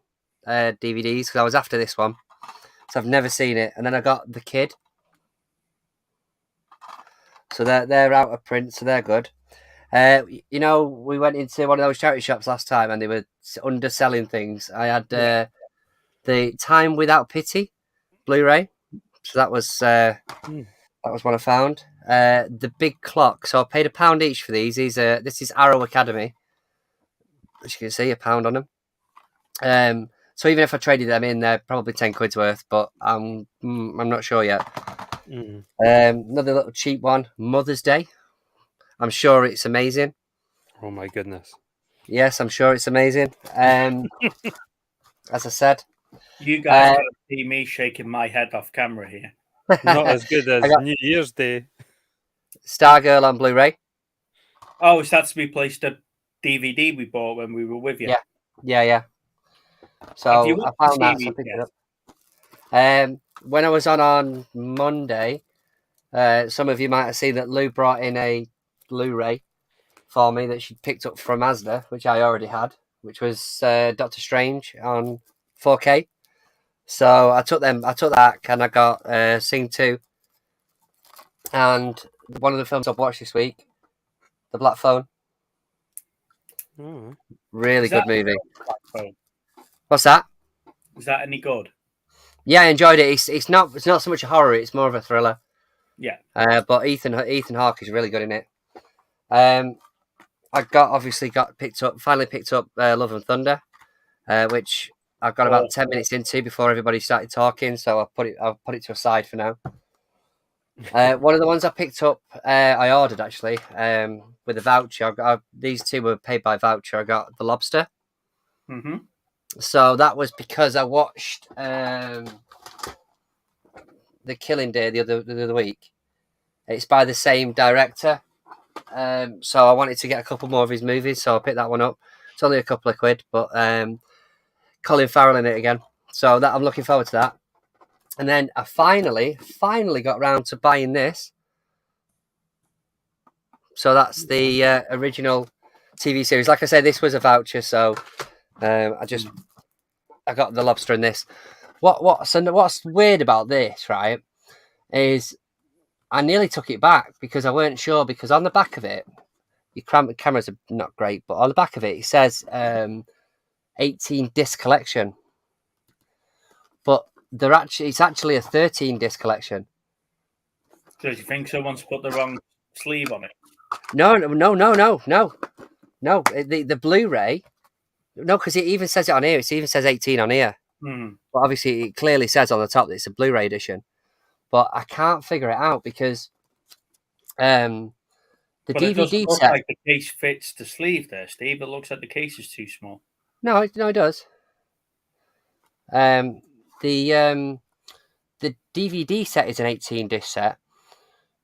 DVDs, because I was after this one. So I've never seen it. And then I got The Kid. So they're out of print, so they're good. You know, we went into one of those charity shops last time and they were underselling things. I had the Time Without Pity Blu-ray. So that was one I found. The Big Clock. So I paid £1 each for these. This is Arrow Academy. As you can see, £1 on them. So even if I traded them in, they're probably 10 quid's worth, but I'm not sure yet. Another little cheap one, Mother's Day. I'm sure it's amazing. Oh my goodness. Yes, I'm sure it's amazing. As I said. You guys can't see me shaking my head off camera here. Not as good as New Year's Day. Stargirl on Blu-ray. Oh, is that to be placed a DVD we bought when we were with you? Yeah. So I found that, so I picked it up. When I was on Monday, some of you might have seen that Lou brought in a Blu-ray for me that she picked up from Asda, which I already had, which was Doctor Strange on 4K. So I took that, and I got Sing 2. And one of the films I've watched this week, The Black Phone. Really good movie. What's that? Is that any good? Yeah, I enjoyed it. It's not so much a horror, it's more of a thriller. Yeah. But Ethan Hawke is really good in it. I finally picked up Love and Thunder, which I've got about 10 minutes into before everybody started talking, so I'll put it to a side for now. One of the ones I picked up, I ordered actually, with a voucher. These two were paid by voucher. I got The Lobster. So that was because I watched The Killing Day the other week. It's by the same director. So I wanted to get a couple more of his movies, so I picked that one up. It's only a couple of quid, but Colin Farrell in it again. So that I'm looking forward to that. And then I finally got around to buying this. So that's the original TV series. Like I said, this was a voucher, so I got The Lobster in this. What's weird about this, right, is I nearly took it back because I weren't sure, because on the back of it, your cameras are not great, but on the back of it says 18 disc collection. But it's actually a 13 disc collection. So do you think someone's put the wrong sleeve on it? No. The Blu-ray. No, because it even says it on here. It even says 18 on here. But obviously, it clearly says on the top that it's a Blu-ray edition. But I can't figure it out because the DVD looks set. like the case fits the sleeve there, Steve. It looks like the case is too small. No, it does. the DVD set is an 18 disc set,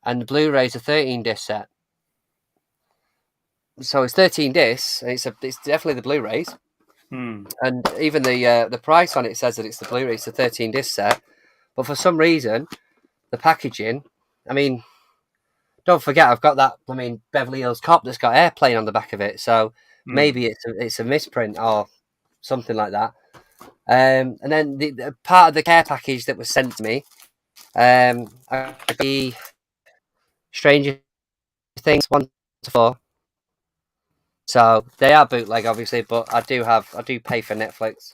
and the Blu-ray is a 13 disc set. So it's 13 discs, and it's definitely the Blu-rays. And even the price on it says that it's the Blu-ray, it's a 13 disc set. But for some reason, the packaging, I mean, don't forget, I've got that, Beverly Hills Cop that's got Airplane on the back of it. So maybe it's a misprint or something like that. And then the part of the care package that was sent to me, I got the Stranger Things 1 to 4. So they are bootleg, obviously, but I do pay for Netflix.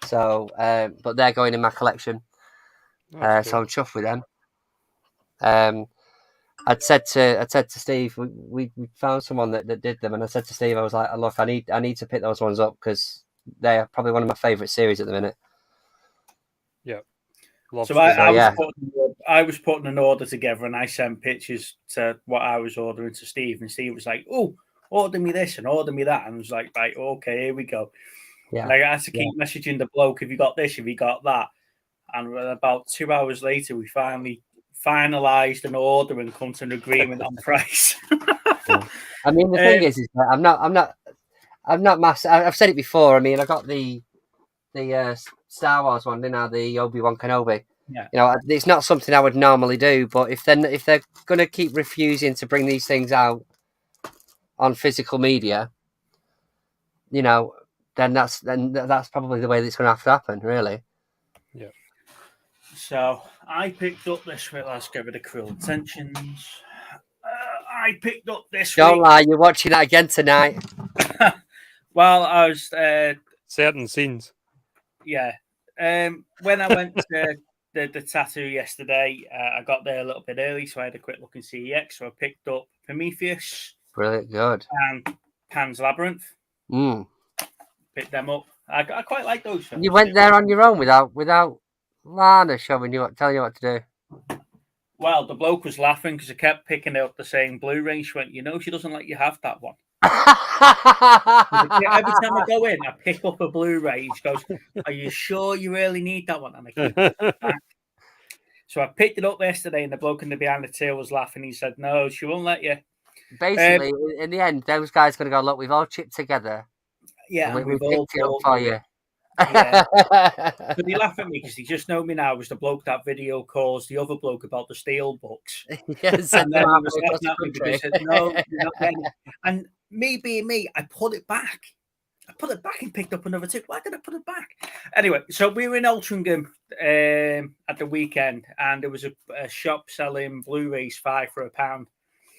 So, but they're going in my collection. So I'm chuffed with them. I'd said to Steve, we found someone that did them, and I said to Steve, I was like, look, I need to pick those ones up because they are probably one of my favourite series at the minute. Yeah. So I was putting an order together, and I sent pictures to what I was ordering to Steve, and Steve was like, "Oh, order me this and order me that," and I was like, "Right, okay, here we go." Yeah. And I had to keep messaging the bloke, "Have you got this? Have you got that?" And about 2 hours later, we finally finalised an order and come to an agreement on price. I mean, the thing is that I'm not massive. I've said it before. I mean, I got the Star Wars one, didn't I? The Obi-Wan Kenobi. Yeah. You know, it's not something I would normally do, but if they're going to keep refusing to bring these things out on physical media, you know, then that's probably the way that it's going to have to happen, really. Yeah. So I picked up this week. Let's get rid of Cruel Intentions. I picked up this Don't week. lie, you're watching that again tonight. Well, I was certain scenes. Yeah. When I went to the tattoo yesterday, I got there a little bit early, so I had a quick look in CEX. So I picked up Prometheus. Brilliant, good. And Pan's Labyrinth. Picked them up. I quite like those films. You went there on your own without Lana telling you what to do. Well, the bloke was laughing because I kept picking up the same Blu-ray. She went, she doesn't let you have that one. Every time I go in, I pick up a Blu-ray. She goes, "Are you sure you really need that one?" And I keep it back. So I picked it up yesterday, and the bloke in the behind the till was laughing. He said, "No, she won't let you." Basically, in the end, those guys are going to go, "Look, we've all chipped together. Yeah, and we've all picked it up for you." Yeah. But they laugh at me because they just know me now as the bloke that video calls the other bloke about the steel books. Yes, and then he was laughing at me because he said, "No, you're not getting it." And me being me, I put it back. I put it back and picked up another two. Why did I put it back? Anyway, so we were in Altrincham at the weekend, and there was a shop selling Blu-rays 5 for £1.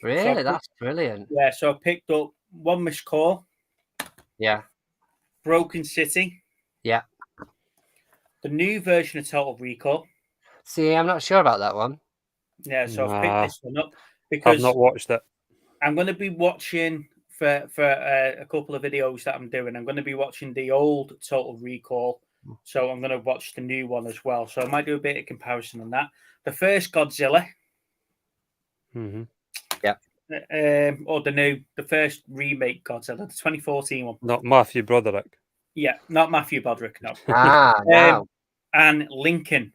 Really? So that's brilliant. Yeah, so I picked up One Missed Call. Yeah. Broken City. Yeah. The new version of Total Recall. See, I'm not sure about that one. Yeah, so I've picked this one up because I've not watched it. I'm going to be watching for a couple of videos that I'm doing. I'm going to be watching the old Total Recall, so I'm going to watch the new one as well. So I might do a bit of comparison on that. The first Godzilla. Mm-hmm. Yeah. Or the first remake Godzilla, the 2014 one. Not Matthew Broderick. Yeah, not Matthew Broderick, no. No. And Lincoln.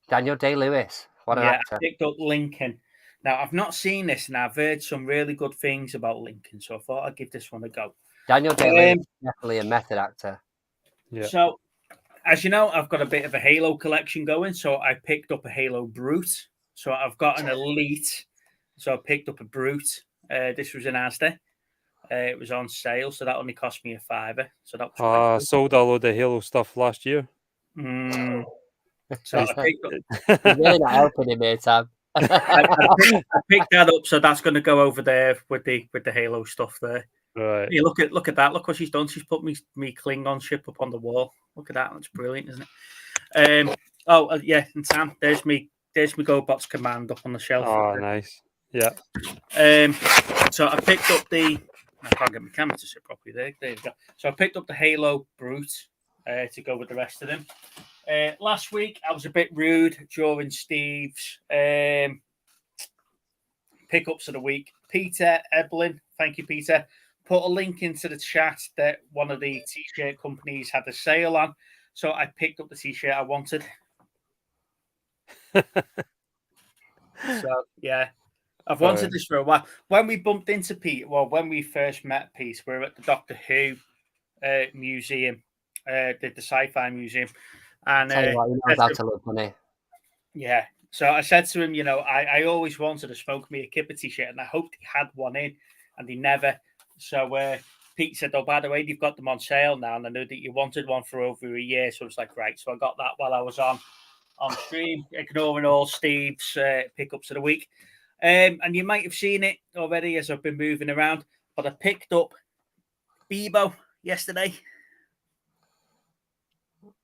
Daniel Day-Lewis. What an actor. I picked up Lincoln. Now, I've not seen this, and I've heard some really good things about Lincoln, so I thought I'd give this one a go. Daniel Day-Lewis is definitely a method actor. Yeah. So, as you know, I've got a bit of a Halo collection going, so I picked up a Halo Brute. So I've got an Elite, so I picked up a Brute. This was in Asda. It was on sale, so that only cost me £5. So that was I sold a load of Halo stuff last year. So I picked up. You're really not helping him here, Tam. I picked that up, so that's going to go over there with the Halo stuff there. Right. Yeah, look at that. Look what she's done. She's put me Klingon ship up on the wall. Look at that. That's brilliant, isn't it? Yeah, and Sam, there's me GoBots Command up on the shelf. Oh, nice. Yeah. So I picked up I can't get my camera to sit properly there. There you go. So I picked up the Halo Brute to go with the rest of them. Last week, I was a bit rude during Steve's pickups of the week. Peter Eblin, thank you, Peter, put a link into the chat that one of the T-shirt companies had a sale on. So I picked up the t-shirt I wanted. So yeah, I've wanted this for a while. When we bumped into Pete, well, when we first met Pete, we were at the Doctor Who museum, the Sci-Fi museum, and Tell you what, he knows how to look, doesn't he? Yeah. So I said to him, you know, I always wanted a Smoke Me a Kipper t-shirt, and I hoped he had one in, and he never. So Pete said, "Oh, by the way, you've got them on sale now, and I knew that you wanted one for over a year." So I was like, right. So I got that while I was on stream, ignoring all Steve's pickups of the week. And you might have seen it already as I've been moving around, but I picked up Bebo yesterday.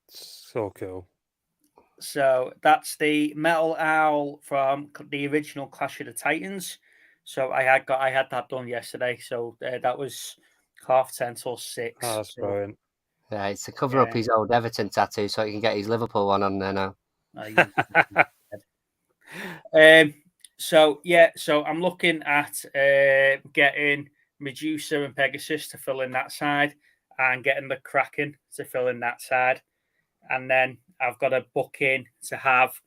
So cool. So that's the Metal Owl from the original Clash of the Titans. So I had that done yesterday. So that was 10:30 till 6. Oh, that's brilliant. Yeah, it's to cover up his old Everton tattoo so he can get his Liverpool one on there now. So I'm looking at getting Medusa and Pegasus to fill in that side, and getting the Kraken to fill in that side, and then I've got a book in to have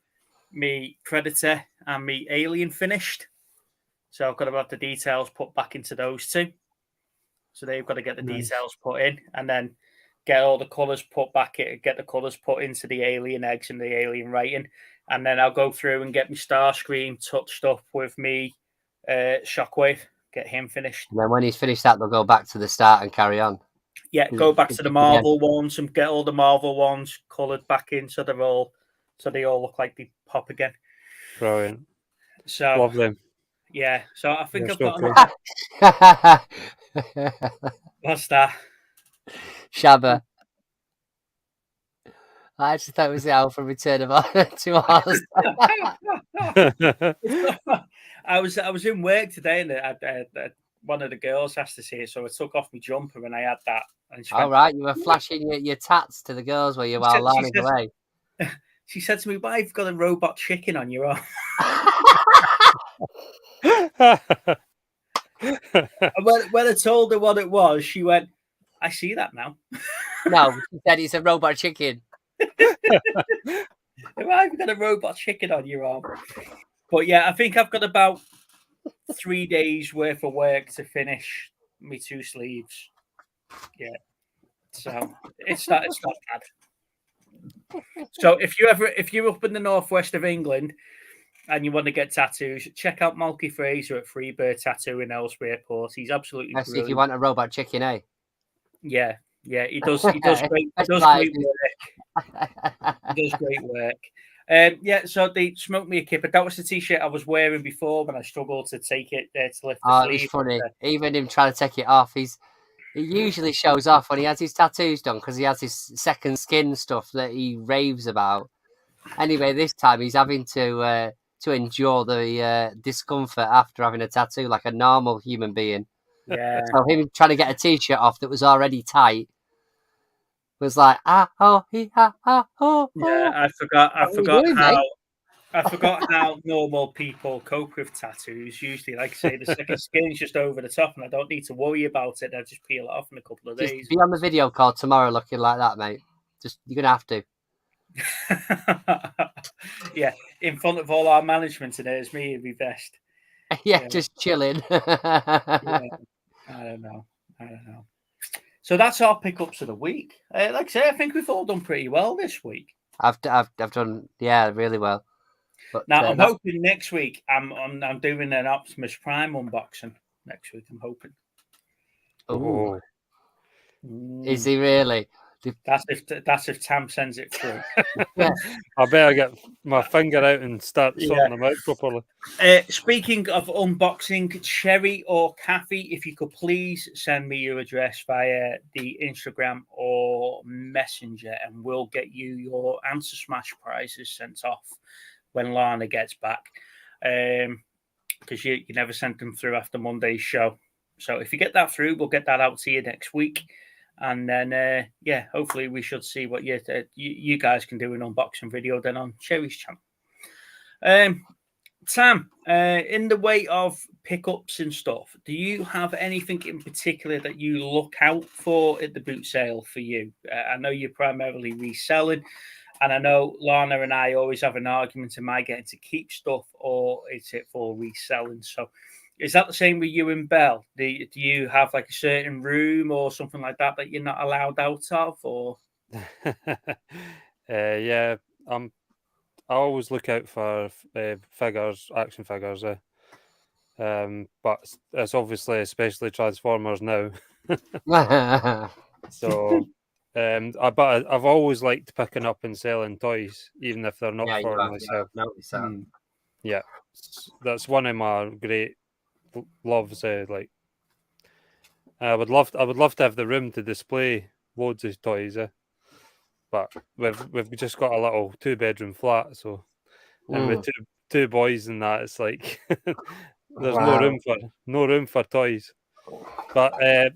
me Predator and me Alien finished. So I've got to have the details put back into those two. So they've got to get the details put in, and then get all the colours put back in, get the colours put into the Alien eggs and the Alien writing. And then I'll go through and get my Starscream touched up with me Shockwave, get him finished. And then when he's finished that, they'll go back to the start and carry on. Yeah, go back to the Marvel ones and get all the Marvel ones coloured back in so they all look like they pop again. Brilliant. So love them. Yeah, so I think I've got What's that? Shabba. I actually thought it was the owl from Return of to Oz. I was in work today, and one of the girls asked to see it, so I took off my jumper and I had that. All right, you were flashing your tats to the girls while you were lining away. She said to me, "Why have you got a robot chicken on your arm?" And when I told her what it was, she went, "I see that now." No, she said it's a robot chicken. Why have you got a robot chicken on your arm? But yeah, I think I've got about 3 days worth of work to finish me 2 sleeves. Yeah, so it's not bad. So if you're up in the northwest of England and you want to get tattoos, check out Malky Fraser at Freebird Tattoo in Ellsbury Port. He's absolutely brilliant. If you want a robot chicken, eh? Yeah, he does great work. He does great work. So they smoked me a kipper. That was the t-shirt I was wearing before when I struggled to take it to lift the sleeve. It's funny. Even him trying to take it off, he usually shows off when he has his tattoos done because he has his second skin stuff that he raves about. Anyway, this time he's having to endure the discomfort after having a tattoo like a normal human being. Yeah. So him trying to get a t-shirt off that was already tight was like Yeah, I forgot how normal people cope with tattoos. Usually, like I say, the second skin's just over the top, and I don't need to worry about it. I just peel it off in a couple of days. Be on the video call tomorrow looking like that, mate. You're gonna have to. Yeah, in front of all our management today, it's me in my vest. Yeah, just chilling. Yeah, I don't know. So that's our pickups of the week. Like I say, I think we've all done pretty well this week. I've done really well. But now I'm hoping next week I'm doing an Optimus Prime unboxing next week. I'm hoping. Oh, is he really? That's if Tam sends it through. I better get my finger out and start sorting them out properly. Speaking of unboxing, Cherry or Kathy, if you could please send me your address via the Instagram or Messenger, and we'll get you your Answer Smash prizes sent off when Lana gets back. Because you never sent them through after Monday's show. So if you get that through, we'll get that out to you next week. And then, hopefully we should see what you guys can do an unboxing video then on Cherry's channel. Sam, in the way of pickups and stuff, do you have anything in particular that you look out for at the boot sale for you? I know you're primarily reselling, and I know Lana and I always have an argument: am I getting to keep stuff, or is it for reselling? So, is that the same with you and Belle? Do you have like a certain room or something like that you're not allowed out of, or? Yeah, I always look out for figures, action figures. But it's obviously especially Transformers now. So, but I've always liked picking up and selling toys, even if they're not for myself. Yeah, that's one of my great loves. Like, I would love to have the room to display loads of toys. But we've just got a little 2-bedroom flat, so and with two boys and that, it's like there's no room for toys. But I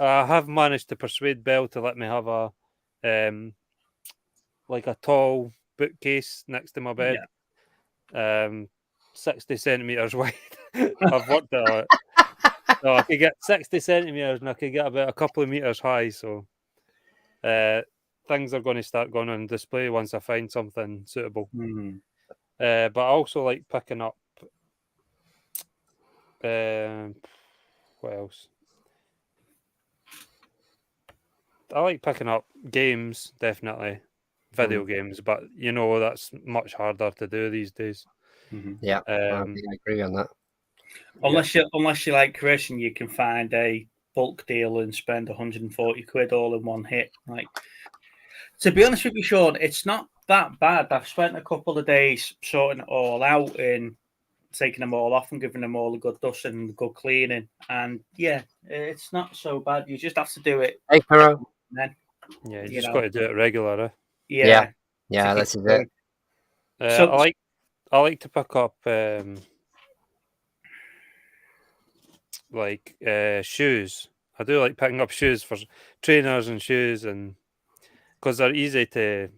have managed to persuade Belle to let me have a like a tall bookcase next to my bed, 60 centimeters wide. I've worked it out. So I could get 60 centimeters and I could get about a couple of meters high. So things are going to start going on display once I find something suitable. But I also like picking up. What else? I like picking up games, definitely, video games. But that's much harder to do these days. Yeah, I agree on that. Unless you like Chris and you can find a bulk deal and spend 140 quid all in one hit. Like, to be honest with you, Sean, it's not that bad. I've spent a couple of days sorting it all out and taking them all off and giving them all a good dust and good cleaning. And yeah, it's not so bad. You just have to do it. Hey, Kuro. Then, you just got to do it regular. Yeah, this is it. I like to pick up shoes. I do like picking up shoes for trainers and shoes, and because they're easy to,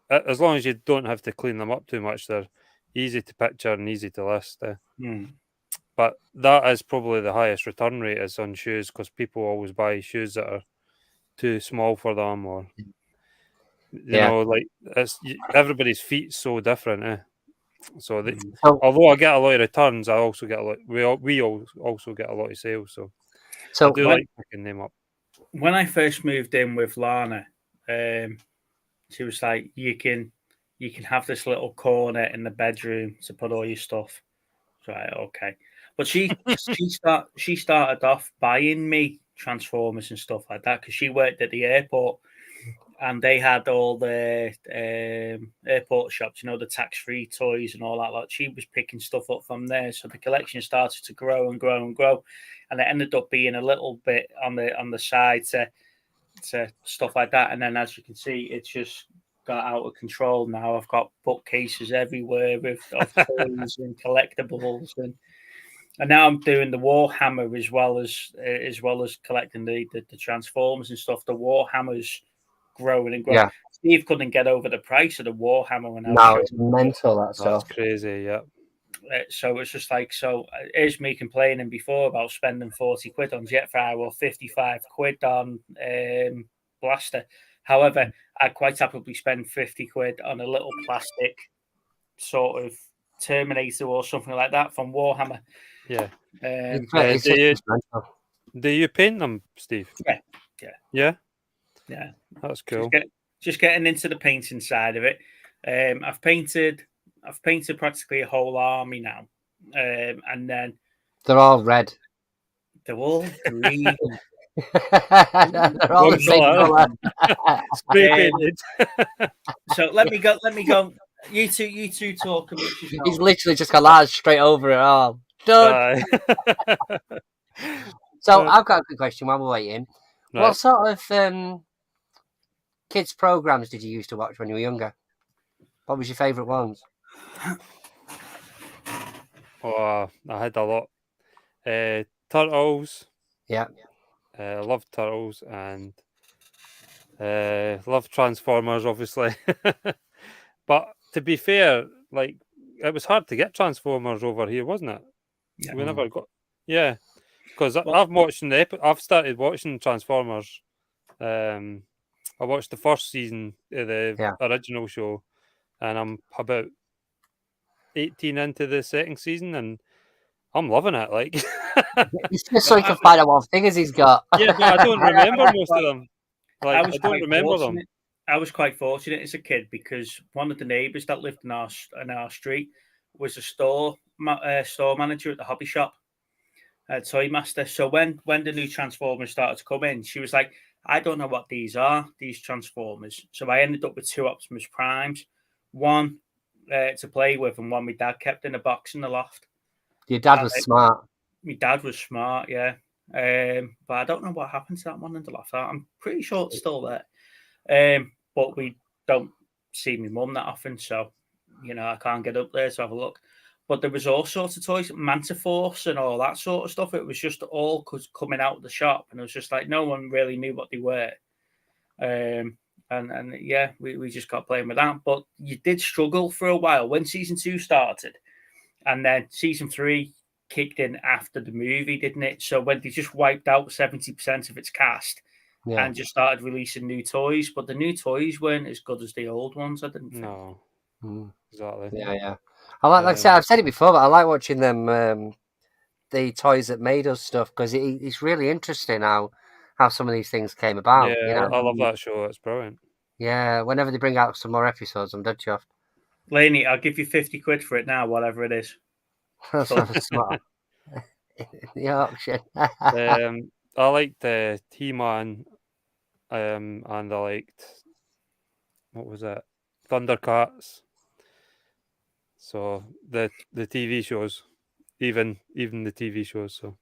as long as you don't have to clean them up too much, they're easy to picture and easy to list. But that is probably the highest return rate is on shoes, because people always buy shoes that are too small for them, or it's everybody's feet's so different. So although I get a lot of returns, I also get a lot. We also get a lot of sales. So I do like picking them up. When I first moved in with Lana, she was like, "You can have this little corner in the bedroom to put all your stuff." Right, okay. But she started off buying me Transformers and stuff like that because she worked at the airport. And they had all the airport shops, the tax-free toys and all that. Like, she was picking stuff up from there, so the collection started to grow and grow and grow, and it ended up being a little bit on the side to stuff like that. And then, as you can see, it's just got out of control now. I've got bookcases everywhere of toys and collectibles, and now I'm doing the Warhammer as well as collecting the Transformers and stuff. The Warhammer's growing and growing. Yeah. Steve couldn't get over the price of the Warhammer when it's mental. That's crazy. Yeah. So it's just like, here's me complaining before about spending 40 quid on Jetfire or 55 quid on Blaster. However, I'd quite happily spend 50 quid on a little plastic sort of Terminator or something like that from Warhammer. Yeah. Do you paint them, Steve? Yeah. That's cool. Just getting into the painting side of it. I've painted practically a whole army now, and then they're all red. They're all green. They're all the same color. Spray painted. So let me go. You two talk. He's literally just collaged straight over it all. Done. So I've got a good question while we're waiting. Right. What sort of kids programs did you used to watch when you were younger? What was your favourite ones? Oh, I had a lot. Turtles. Yeah. Loved Turtles and loved Transformers, obviously. But to be fair, like it was hard to get Transformers over here, wasn't it? Yeah. We never got. Yeah, because I've started watching Transformers. I watched the first season of the original show, and I'm about 18 into the second season, and I'm loving it. Like, It's just so he can find out what figures he's got. yeah, but I don't remember most of them. Like, I don't remember them. I was quite fortunate as a kid because one of the neighbours that lived in our street was a store manager at the hobby shop, Toy Master. So when the new Transformers started to come in, she was like, I don't know what these are, these Transformers. So I ended up with 2 Optimus Primes, one to play with and one my dad kept in a box in the loft. Your dad was smart. My dad was smart, yeah. But I don't know what happened to that one in the loft. I'm pretty sure it's still there. But we don't see my mum that often, so I can't get up there to have a look. But there was all sorts of toys, Mantiforce and all that sort of stuff. It was just all coming out of the shop, and it was just like no one really knew what they were. And yeah, we just got playing with that. But you did struggle for a while when season 2 started, and then season 3 kicked in after the movie, didn't it? So when they just wiped out 70% of its cast and just started releasing new toys, but the new toys weren't as good as the old ones, I didn't think. No, exactly. Yeah. I like I said, I've said it before, but I like watching them, the Toys That Made Us stuff, because it's really interesting how some of these things came about. Yeah, I love that show. It's brilliant. Yeah, whenever they bring out some more episodes, I'm dead chuffed. Laney, I'll give you 50 quid for it now, whatever it is. Smart. The auction. I liked He-Man, and I liked, what was it? Thundercats. So the TV shows, even the TV shows. So,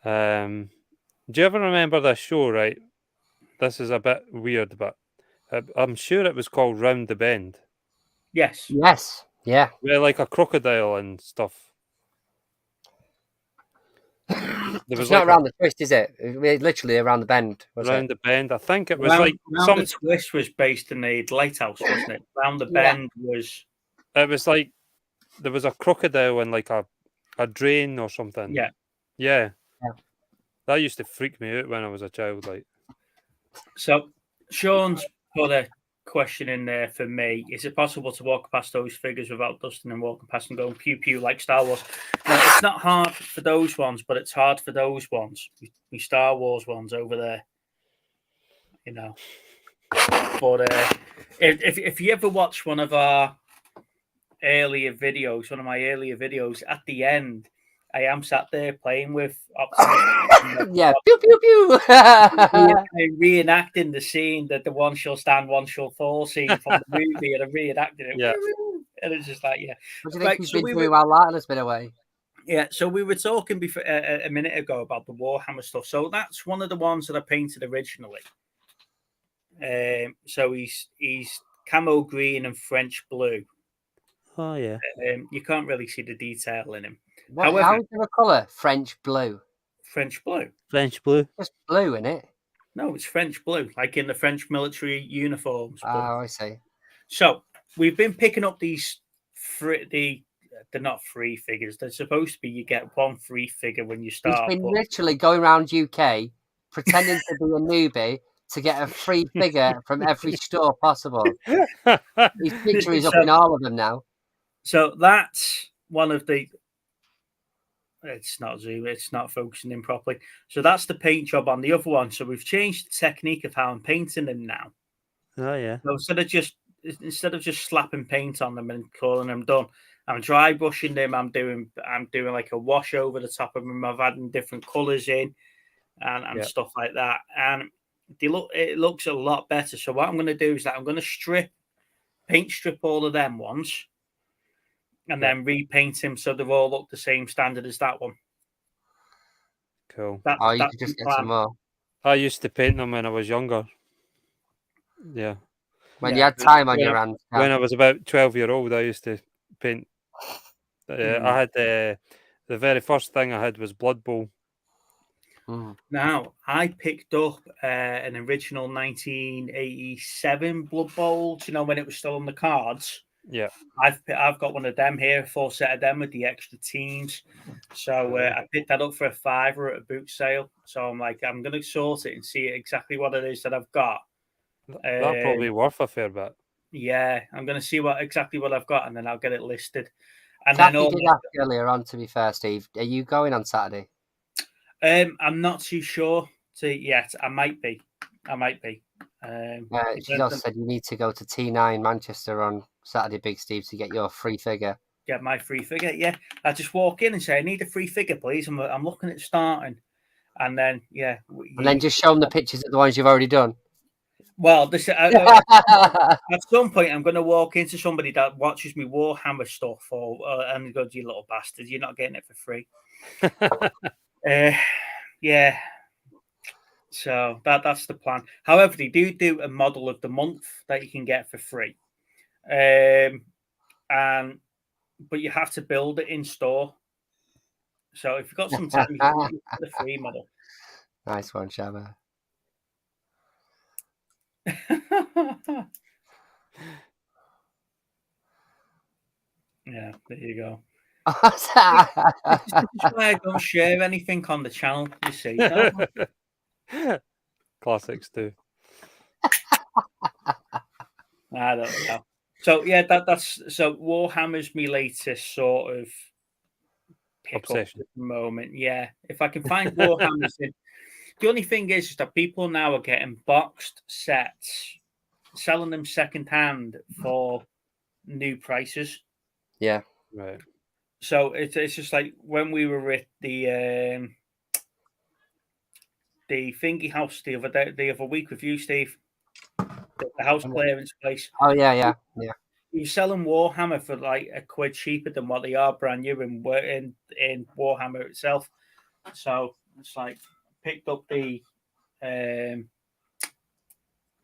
do you ever remember this show? Right, this is a bit weird, but I'm sure it was called Round the Bend. Yes. Yes. Yeah. Where like a crocodile and stuff. It's not around the twist, is it? Literally around the bend. Around the bend. I think it was round the twist was based in the lighthouse, wasn't it? Round the bend was. It was like there was a crocodile in like a drain or something. Yeah. That used to freak me out when I was a child. Like, so Sean's put a question in there for me. Is it possible to walk past those figures without dusting and walking past and going pew pew like Star Wars? Now, it's not hard for those ones, but it's hard for those ones. The Star Wars ones over there, But if you ever watch one of my earlier videos, at the end, I am sat there playing with Optimus. Yeah, pew pew pew. Reenacting the scene that the one shall stand, one shall fall scene from the movie, and I'm reenacting it. Yeah. And it's just like, What do you think he's been doing while Martin has been away? Yeah, so we were talking before a minute ago about the Warhammer stuff. So that's one of the ones that I painted originally. So he's camo green and French blue. Oh yeah. You can't really see the detail in him. However, how is there a colour? French blue. French blue. French blue. Just blue, isn't it? No, it's French blue, like in the French military uniforms. Oh, I see. So we've been picking up these they're not free figures. They're supposed to be you get one free figure when you start. He's been literally going around UK pretending to be a newbie to get a free figure from every store possible. His picture is up in all of them now. So that's one of the. It's not zoom. It's not focusing in properly. So that's the paint job on the other one. So we've changed the technique of how I'm painting them now. Oh yeah. So instead of just slapping paint on them and calling them done, I'm dry brushing them. I'm doing like a wash over the top of them. I've added different colours in and stuff like that. And it looks a lot better. So what I'm going to do is that I'm going to paint strip all of them ones, and then repaint them so they all look the same standard as that one. Cool. You could just get some more. I used to paint them when I was younger. Yeah. When you had time on your hands. When I was about 12-year-old, I used to paint. I had the very first thing I had was Blood Bowl. Now, I picked up an original 1987 Blood Bowl, when it was still on the cards. Yeah. I've got one of them here, a full set of them with the extra teams. So I picked that up for a £5 at a boot sale. So I'm like, I'm going to sort it and see exactly what it is that I've got. That'll probably be worth a fair bit. Yeah, I'm going to see exactly what I've got, and then I'll get it listed. And Kathy then did ask earlier on, to be fair, Steve, are you going on Saturday? I'm not too sure yet. I might be. She also said you need to go to T9 Manchester on Saturday, Big Steve, to get your free figure. Get my free figure, yeah. I just walk in and say, I need a free figure, please. I'm looking at starting. And then, yeah. And then just show them the pictures of the ones you've already done. Well, at some point, I'm going to walk into somebody that watches me Warhammer stuff and go, you little bastard, you're not getting it for free. Yeah. So that's the plan. However, they do a model of the month that you can get for free. But you have to build it in store. So if you've got some time, you can use the free model. Nice one, Shabba. Yeah, there you go. What's that? This is why I don't share anything on the channel, you see. Classics too. I don't know. So yeah, that's so Warhammer's my latest sort of obsession at the moment. Yeah, if I can find Warhammers in. The only thing is that people now are getting boxed sets, selling them secondhand for new prices. Yeah, right. So it's just like when we were at the thingy house the other week with you, Steve, the house clearance place. Oh yeah. You're selling Warhammer for like £1 cheaper than what they are brand new in Warhammer itself. So it's like picked up the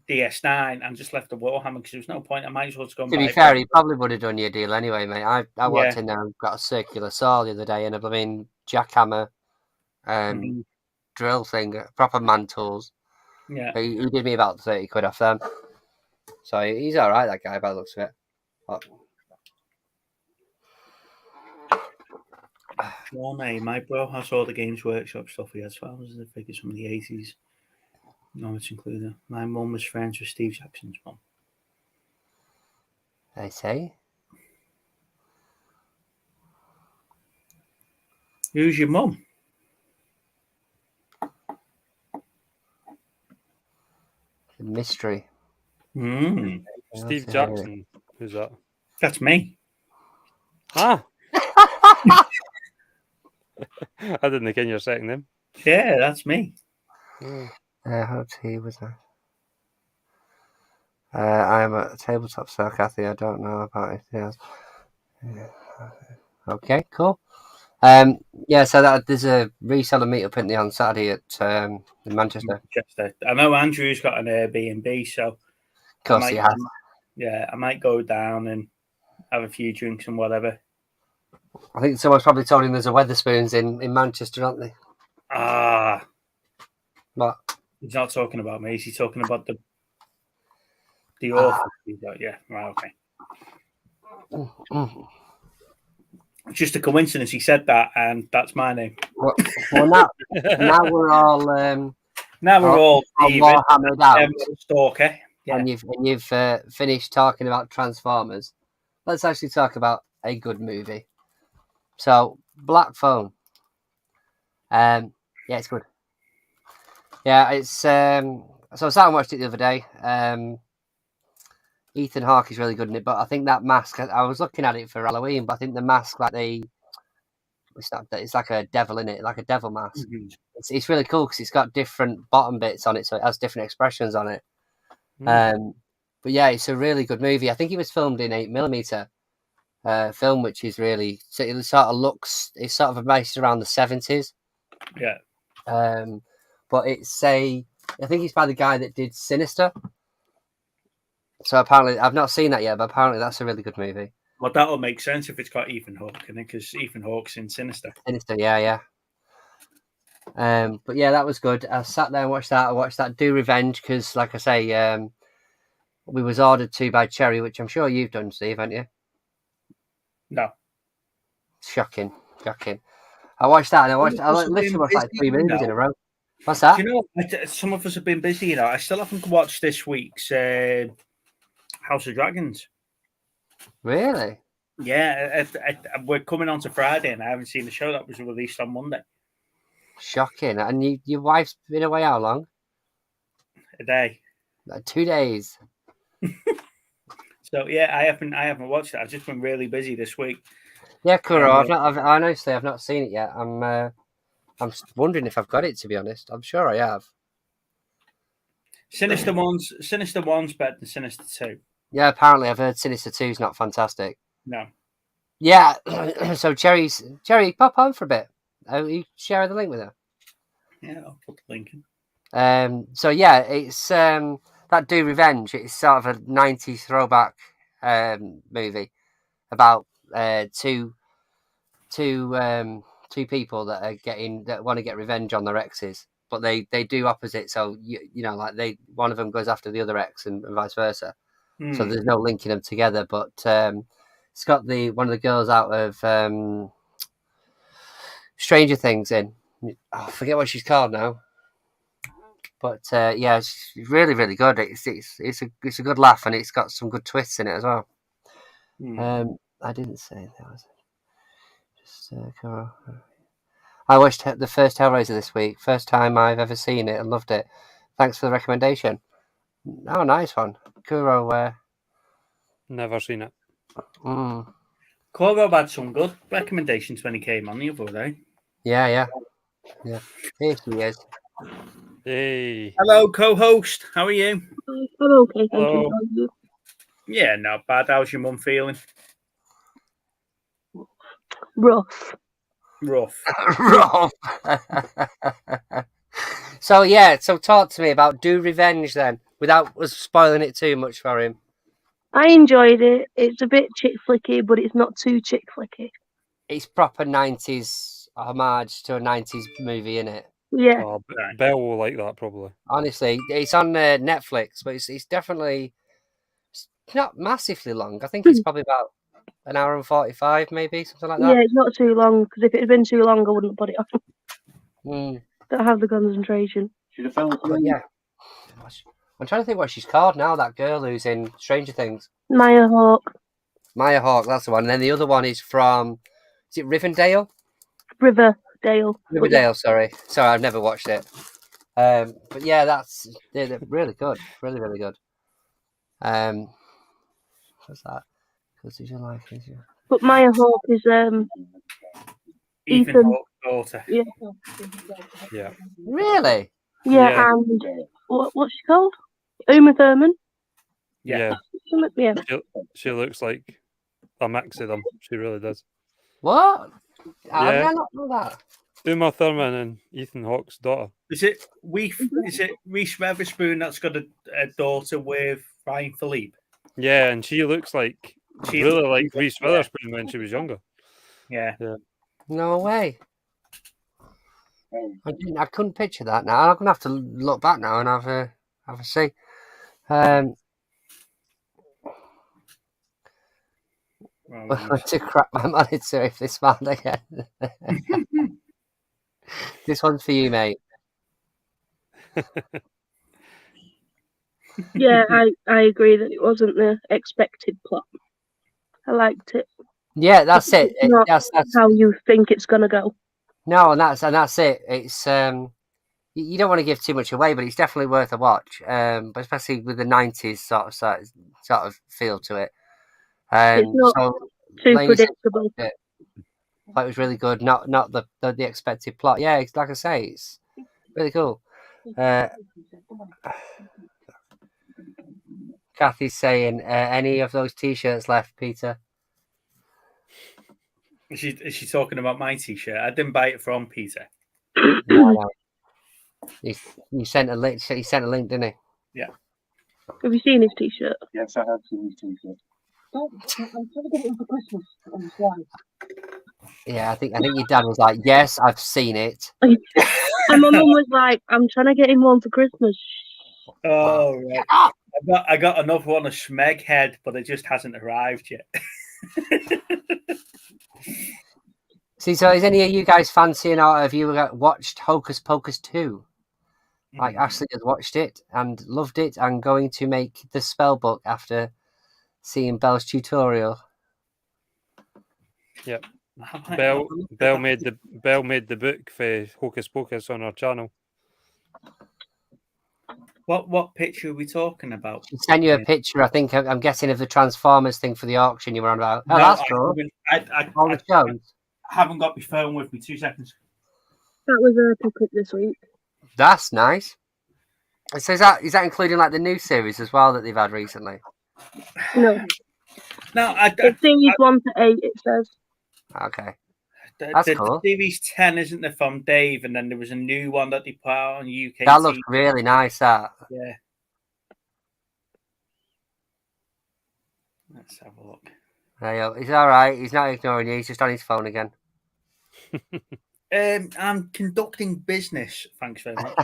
DS9 and just left the Warhammer because there was no point. I might as well just go. To be fair, he probably would have done you a deal anyway, mate. I walked in there and got a circular saw the other day and a jackhammer, drill thing, proper man tools. Yeah, he did me about £30 off them. So he's all right, that guy, by the looks of it. Sean, my bro has all the Games Workshop stuff he has files of figures from the 80s. No, it's included. My mum was friends with Steve Jackson's mum. They say. Who's your mum? Mystery. Steve Jackson. Who's that? That's me. Ah. I didn't think your second name. Yeah, that's me. How he was that? I am a tabletop star, Kathy. I don't know about anything else. Okay, cool. So there's a reseller meetup on Saturday at in Manchester. I know Andrew's got an Airbnb, so of course he has. I might go down and have a few drinks and whatever. I think someone's probably told him there's a Wetherspoons in Manchester, aren't they? Ah, what? He's not talking about me. Is he talking about the author? Yeah, right, okay. Just a coincidence. He said that, and that's my name. Well now we're all Warhammered out. Stalker. Yeah. And you've finished talking about Transformers. Let's actually talk about a good movie. So, Black Phone. Yeah, it's good. Yeah, it's so I sat and watched it the other day. Ethan Hawke is really good in it, but I think that mask. I was looking at it for Halloween, but I think the mask, it's like a devil in it, like a devil mask. Mm-hmm. It's really cool because it's got different bottom bits on it, so it has different expressions on it. Mm. But yeah, it's a really good movie. I think it was filmed in 8mm film, which is really, so it sort of based around the 70s. Yeah. But I think it's by the guy that did Sinister. So apparently, I've not seen that yet, but apparently that's a really good movie. Well, that'll make sense if it's got Ethan Hawke in it, because Ethan Hawke's in Sinister. Yeah. But yeah, that was good. I sat there and watched that. I watched that Do Revenge because, like I say, we was ordered to by Cherry, which I'm sure you've done, Steve, haven't you? No. Shocking. I watched that, and I literally watched like 3 busy, movies in a row. What's that? Do you know, some of us have been busy, you know. I still haven't watched this week's House of Dragons. Really? Yeah, we're coming on to Friday, and I haven't seen the show that was released on Monday. Shocking. And your wife's been away how long? A day. 2 days. So yeah, I haven't watched it. I've just been really busy this week. Yeah, Kuro. Honestly, I've not seen it yet. I'm wondering if I've got it. To be honest, I'm sure I have. Sinister One's better than Sinister 2. Yeah, apparently I've heard Sinister 2 is not fantastic. No. Yeah, so Cherry, pop on for a bit. You share the link with her. Yeah, I'll put the link in. So yeah, it's that Do Revenge. It's sort of a 90s throwback movie about two people that want to get revenge on their exes, but they do opposite. So you know, like one of them goes after the other ex and vice versa. So there's no linking them together. But it's got one of the girls out of Stranger Things in. I forget what she's called now. But yeah, it's really, really good. It's a good laugh, and it's got some good twists in it as well. I didn't say that, was it? Just I watched the first Hellraiser this week. First time I've ever seen it and loved it. Thanks for the recommendation. Oh, nice one, Kuro. Never seen it. Corvo had some good recommendations when he came on the other day. Yeah. Here he is. Hey. Hello, co-host. How are you? I'm okay, thank you. Yeah, not bad. How's your mum feeling? Rough. So talk to me about Do Revenge then, without us spoiling it too much for him. I enjoyed it. It's a bit chick flicky, but it's not too chick flicky. It's proper 90s homage to a 90s movie, innit? Yeah. Oh, Belle will like that probably. Honestly, it's on Netflix, but it's definitely not massively long. I think it's probably about an hour and 45, maybe, something like that. Yeah, it's not too long, because if it had been too long, I wouldn't put it on. Don't have the concentration. But yeah. I'm trying to think what she's called now, that girl who's in Stranger Things. Maya Hawke, that's the one. And then the other one is from, is it Rivendell? Riverdale, sorry. I've never watched it. But yeah, they're really good. Really, really good. What's that? Because did you like it? but Maya Hawke is Ethan Hawke's daughter. Yeah. Really? Yeah, and what's she called? Uma Thurman. Yeah. Yeah. She looks like a mix of them. She really does. What? How Yeah. did I not know that? Uma Thurman and Ethan Hawke's daughter. Is it Reese Witherspoon that's got a daughter with Ryan Philippe? Yeah, and she looks like really like Reese Witherspoon when she was younger. Yeah. No way. I couldn't picture that now. I'm gonna have to look back now and have a see. To crack my monitor if they smiled again. This one's for you, mate. Yeah, I agree that it wasn't the expected plot. I liked it. Yeah, that's it. That's how you think it's gonna go. No, and that's it. It's you don't want to give too much away, but it's definitely worth a watch. But especially with the 90s sort of feel to it. It's not too predictable. It was really good. Not the expected plot. Yeah, it's, like I say, it's really cool. Kathy's saying, any of those T-shirts left, Peter? Is she talking about my T-shirt? I didn't buy it from Peter. No. He sent a link. He sent a link, didn't he? Yeah. Have you seen his T-shirt? Yes, I have seen his T-shirt. I'm trying to get it for Christmas on the slide. Yeah, I think your dad was like, "Yes, I've seen it." And my mum was like, "I'm trying to get him one for Christmas." Oh, right. I got another one of Smeg Head, but it just hasn't arrived yet. See, so is any of you guys fancying, or have you watched Hocus Pocus 2? Like, Ashley has watched it and loved it and going to make the spell book after seeing Belle's tutorial. Yep. Belle made the book for Hocus Pocus on our channel. What picture are we talking about? She sent you a picture, I think, I'm guessing, of the Transformers thing for the auction you were on about. Oh, No, that's cool. I haven't got my phone with me. 2 seconds. That was a pick-up this week. That's nice. So is that including like the new series as well that they've had recently? No. It's series 1 to 8, it says. Okay. That's cool. Series 10, isn't there, from Dave? And then there was a new one that they put out on UK. That looks really nice, that. Yeah. Let's have a look. He's all right. He's not ignoring you. He's just on his phone again. I'm conducting business. Thanks very much.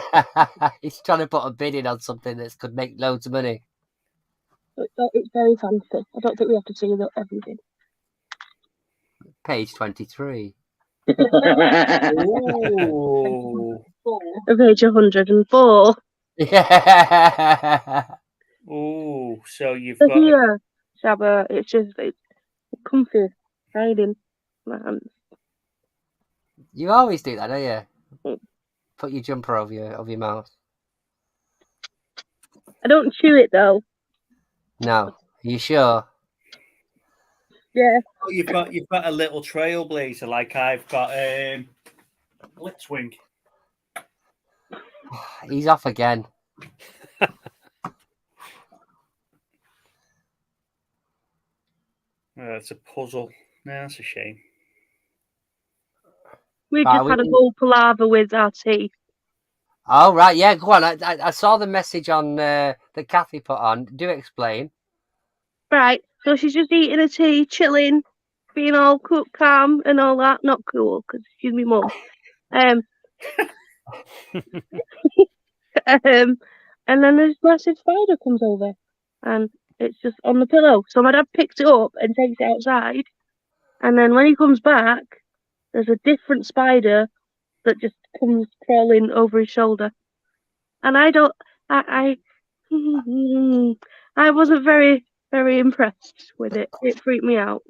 He's trying to put a bid in on something that could make loads of money. It's very fancy. I don't think we have to see everything. Page 23. Ooh. Page 104. Yeah. Oh, so you've got here, Shabba. It's comfy riding my hands. You always do that, don't you? Put your jumper over your mouth. I don't chew it though. No. Are you sure? Yeah. Oh, you've got a little trailblazer like I've got Blitzwing. He's off again. It's a puzzle. No, that's a shame. We just had a whole palaver with our tea. Oh, right. Yeah, go on. I saw the message on that Kathy put on. Do explain. Right. So she's just eating a tea, chilling, being all cool, calm and all that. Not cool, because she's my mum. And then this massive spider comes over. And it's just on the pillow. So my dad picks it up and takes it outside. And then when he comes back, there's a different spider that just comes crawling over his shoulder. And I wasn't very, very impressed with it. It freaked me out.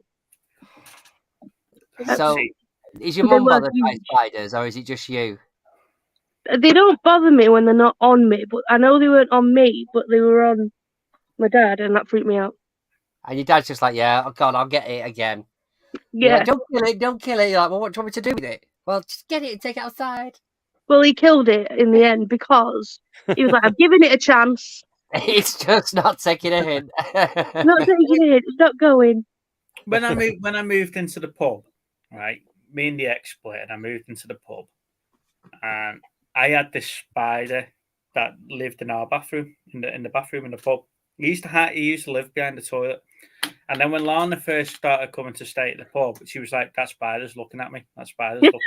So, is your mum bothered by spiders, or is it just you? They don't bother me when they're not on me, but I know they weren't on me, but they were on my dad, and that freaked me out. And your dad's just like, yeah, oh God, I'll get it again. Yeah. Like, don't kill it. You're like, well, what do you want me to do with it? Well, just get it and take it outside. Well, he killed it in the end because he was like, I'm giving it a chance. It's just not taking a hint. Not taking a hint. It's not going. When I moved into the pub, right, me and the ex split, and I moved into the pub, and I had this spider that lived in our bathroom, in the bathroom in the pub. He used to live behind the toilet. And then when Lana first started coming to stay at the pub, she was like, that spider's looking at me. That spider's looking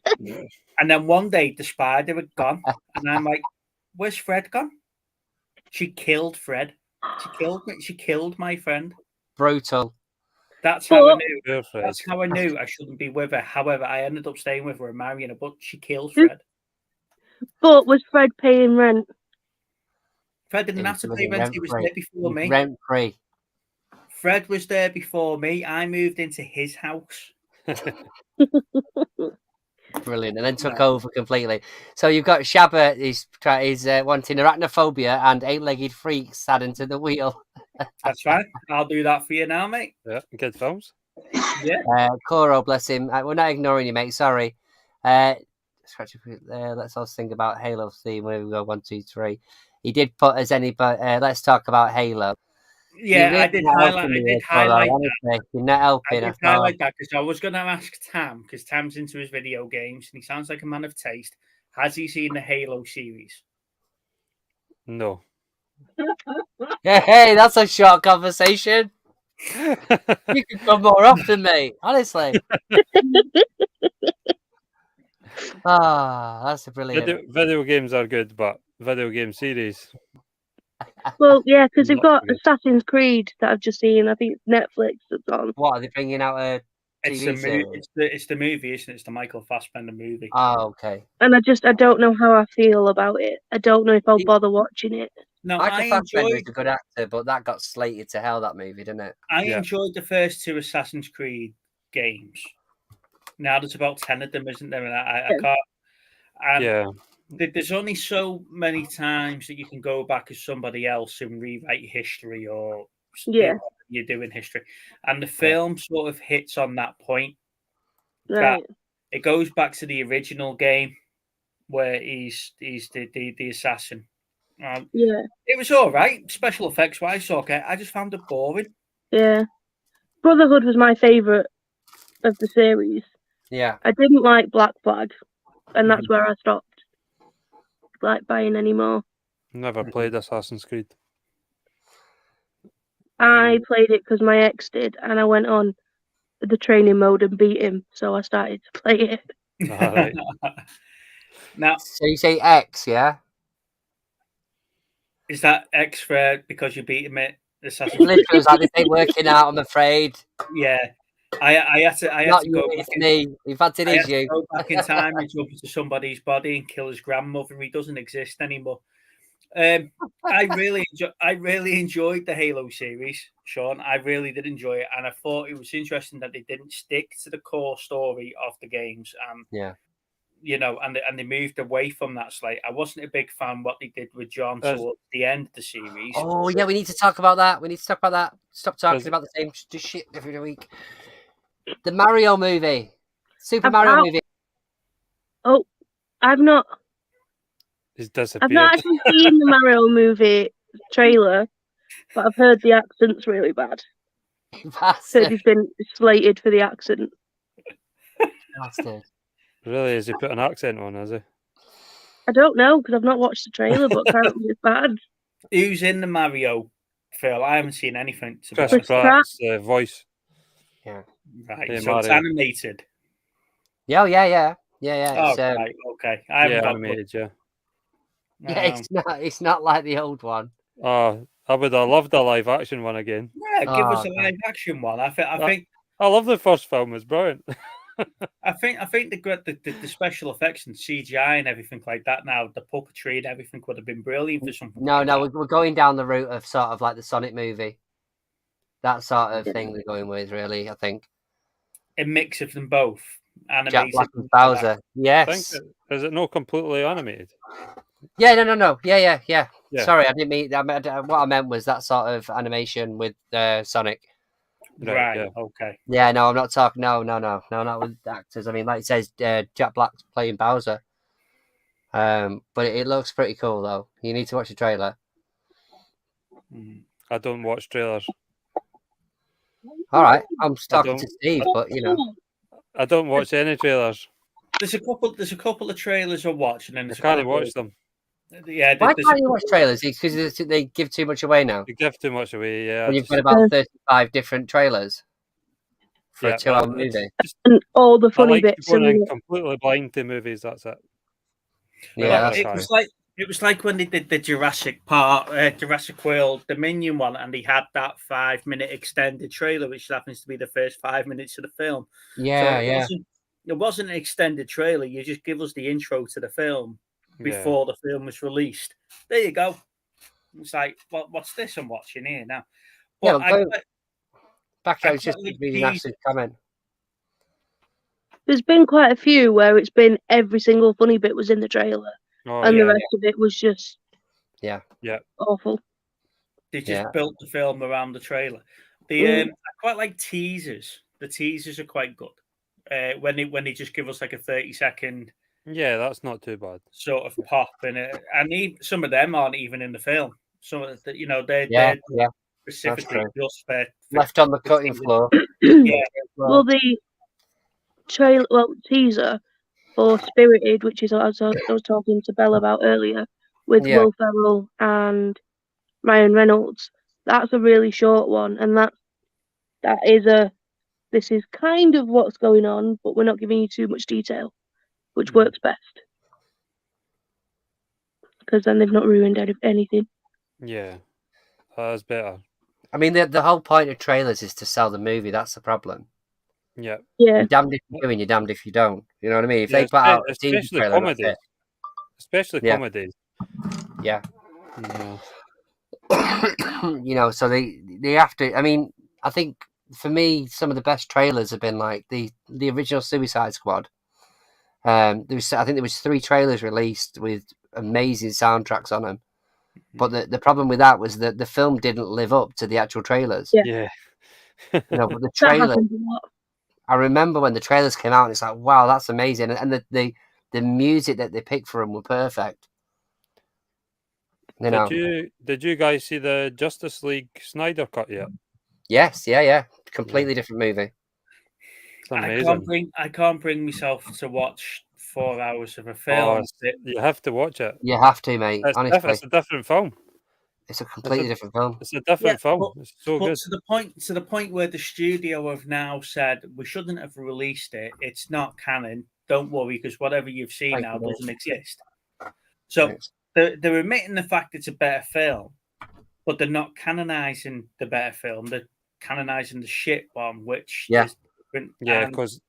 at me. And then one day the spider had gone. And I'm like, where's Fred gone? She killed Fred. She killed me. She killed my friend. Brutal. That's how I knew. That's how I knew I shouldn't be with her. However, I ended up staying with her and marrying her, but she killed Fred. But was Fred paying rent? Fred didn't have to pay rent. He was there before me. Rent free. Fred was there before me. I moved into his house. Brilliant. And then took over completely. So you've got Shabba is wanting arachnophobia and 8-legged freaks adding to the wheel. That's right. I'll do that for you now, mate. Yeah, good films. Yeah. Coro, bless him. We're not ignoring you, mate. Sorry. Let's all think about Halo theme. Where we go, 1, 2, 3. He did put as any, but let's talk about Halo. Yeah, I did highlight that. You're not helping. I did highlight that because I was going to ask Tam, because Tam's into his video games and he sounds like a man of taste. Has he seen the Halo series? No. Hey, that's a short conversation. You can come more often, mate. Honestly. That's a brilliant. Video games are good, but video game series. Well, yeah, because they've Not got good. Assassin's Creed that I've just seen. I think it's Netflix that's on. What are they bringing out a TV series? It's the movie, isn't it? It's the Michael Fassbender movie. Oh, okay. And I don't know how I feel about it. I don't know if I'll bother watching it. No, Michael Fassbender is a good actor, but that got slated to hell, that movie, didn't it? I enjoyed the first 2 Assassin's Creed games. Now there's about 10 of them, isn't there? And I can't. And there's only so many times that you can go back as somebody else and rewrite history or do what you do in history. And the film sort of hits on that point. Right. That it goes back to the original game where he's the assassin. It was all right, special effects wise. Okay, I just found it boring. Yeah, Brotherhood was my favourite of the series. Yeah, I didn't like Black Flag, and that's where I stopped like buying anymore. Never played Assassin's Creed. I played it because my ex did, and I went on the training mode and beat him, so I started to play it. All right. Now, so you say X, yeah? Is that X for because you beat him at Assassin's Creed? Literally, was like this ain't working out. I'm afraid. Yeah, I had to go back in, you've had to go back in time and jump into somebody's body and kill his grandmother. He doesn't exist anymore. I really enjoyed the Halo series, Sean. I really did enjoy it, and I thought it was interesting that they didn't stick to the core story of the games. You know, and they moved away from that slightly. I wasn't a big fan what they did with John towards the end of the series. Oh yeah, we need to talk about that. Stop talking about the same shit every week. The Mario movie, Super Mario movie. Oh, I've not. He's disappeared. I've not actually seen the Mario movie trailer, but I've heard the accent's really bad. Heard he's been slated for the accent. Bastard. Really? Has he put an accent on, has he? I don't know, because I've not watched the trailer, but apparently it's bad. Who's in the Mario, Phil? I haven't seen anything. Chris Pratt's voice. Yeah. Right, so it's animated. Yeah. Oh, It's, right, okay. I haven't animated, yeah. Yeah, it's not like the old one. Oh, I would have loved a live action one again. Yeah, give us a live action one. I think I love the first film. It's brilliant. I think the special effects and CGI and everything like that now, the puppetry and everything would have been brilliant for something. No, we're going down the route of sort of like the Sonic movie. That sort of thing we're going with, really, I think. A mix of them both. Animated. Jack Black and Bowser. Yes. Is it not completely animated? Yeah, no. Yeah. Sorry, I didn't mean what I meant was that sort of animation with Sonic. Right. Yeah. Okay. Yeah. No, I'm not talking. No, not with actors. I mean, like it says, Jack Black's playing Bowser. But it looks pretty cool, though. You need to watch the trailer. I don't watch trailers. All right, I'm talking to Steve, but you know, I don't watch any trailers. There's a couple of trailers I watch, and then I can't watch them. Yeah. Why can't you watch trailers? Because they give too much away now. They give too much away. Yeah. When you've got about 35 different trailers for a 2-hour movie, and all the funny bits. Going in completely blind to movies. That's it. Yeah, it was like when they did the Jurassic World Dominion one, and they had that 5-minute extended trailer, which happens to be the first 5 minutes of the film. Yeah, It wasn't an extended trailer. You just give us the intro to the film before the film was released. There you go. It's like, what's this I'm watching here now? But back out just reading Ash's comment. There's been quite a few where it's been every single funny bit was in the trailer, and the rest of it was just awful. They just built the film around the trailer. I quite like teasers. The teasers are quite good. When they just give us like a 30-second. Yeah, that's not too bad. Sort of pop in it, and some of them aren't even in the film. Some of the, they're specifically just for left on the cutting floor. Well, the teaser for Spirited, which is I was talking to Belle about earlier, with Will Ferrell and Ryan Reynolds. That's a really short one, and that is this is kind of what's going on, but we're not giving you too much detail, which works best because then they've not ruined anything. Yeah, that's better. I mean, the whole point of trailers is to sell the movie. That's the problem. Yeah, Yeah. You're damned if you do and you're damned if you don't. You know what I mean? If yeah, they put out a teaser especially trailer, that's comedies. it. Especially Yeah. comedies. Yeah. Yeah. You know, so they have to. I mean, I think for me, some of the best trailers have been like the original Suicide Squad. I think there was 3 trailers released with amazing soundtracks on them. But the problem with that was that the film didn't live up to the actual trailers. Yeah. You know, but the That trailer. happens a lot. I remember when the trailers came out, and it's like, wow, that's amazing, and the music that they picked for them were perfect. You know. Did you guys see the Justice League Snyder cut yet? Yes, yeah, completely different movie. It's amazing. I can't bring myself to watch 4 hours of a Oh, film. you have to watch it. You have to, mate. Honestly, It's a different film. it's a completely different film. It's a different film. But, It's so good. to the point where the studio have now said we shouldn't have released it. It's not canon. Don't worry, because whatever you've seen now doesn't exist. So they're admitting the fact it's a better film, but they're not canonizing the better film. They're canonizing the shit one, which is different. Yeah, because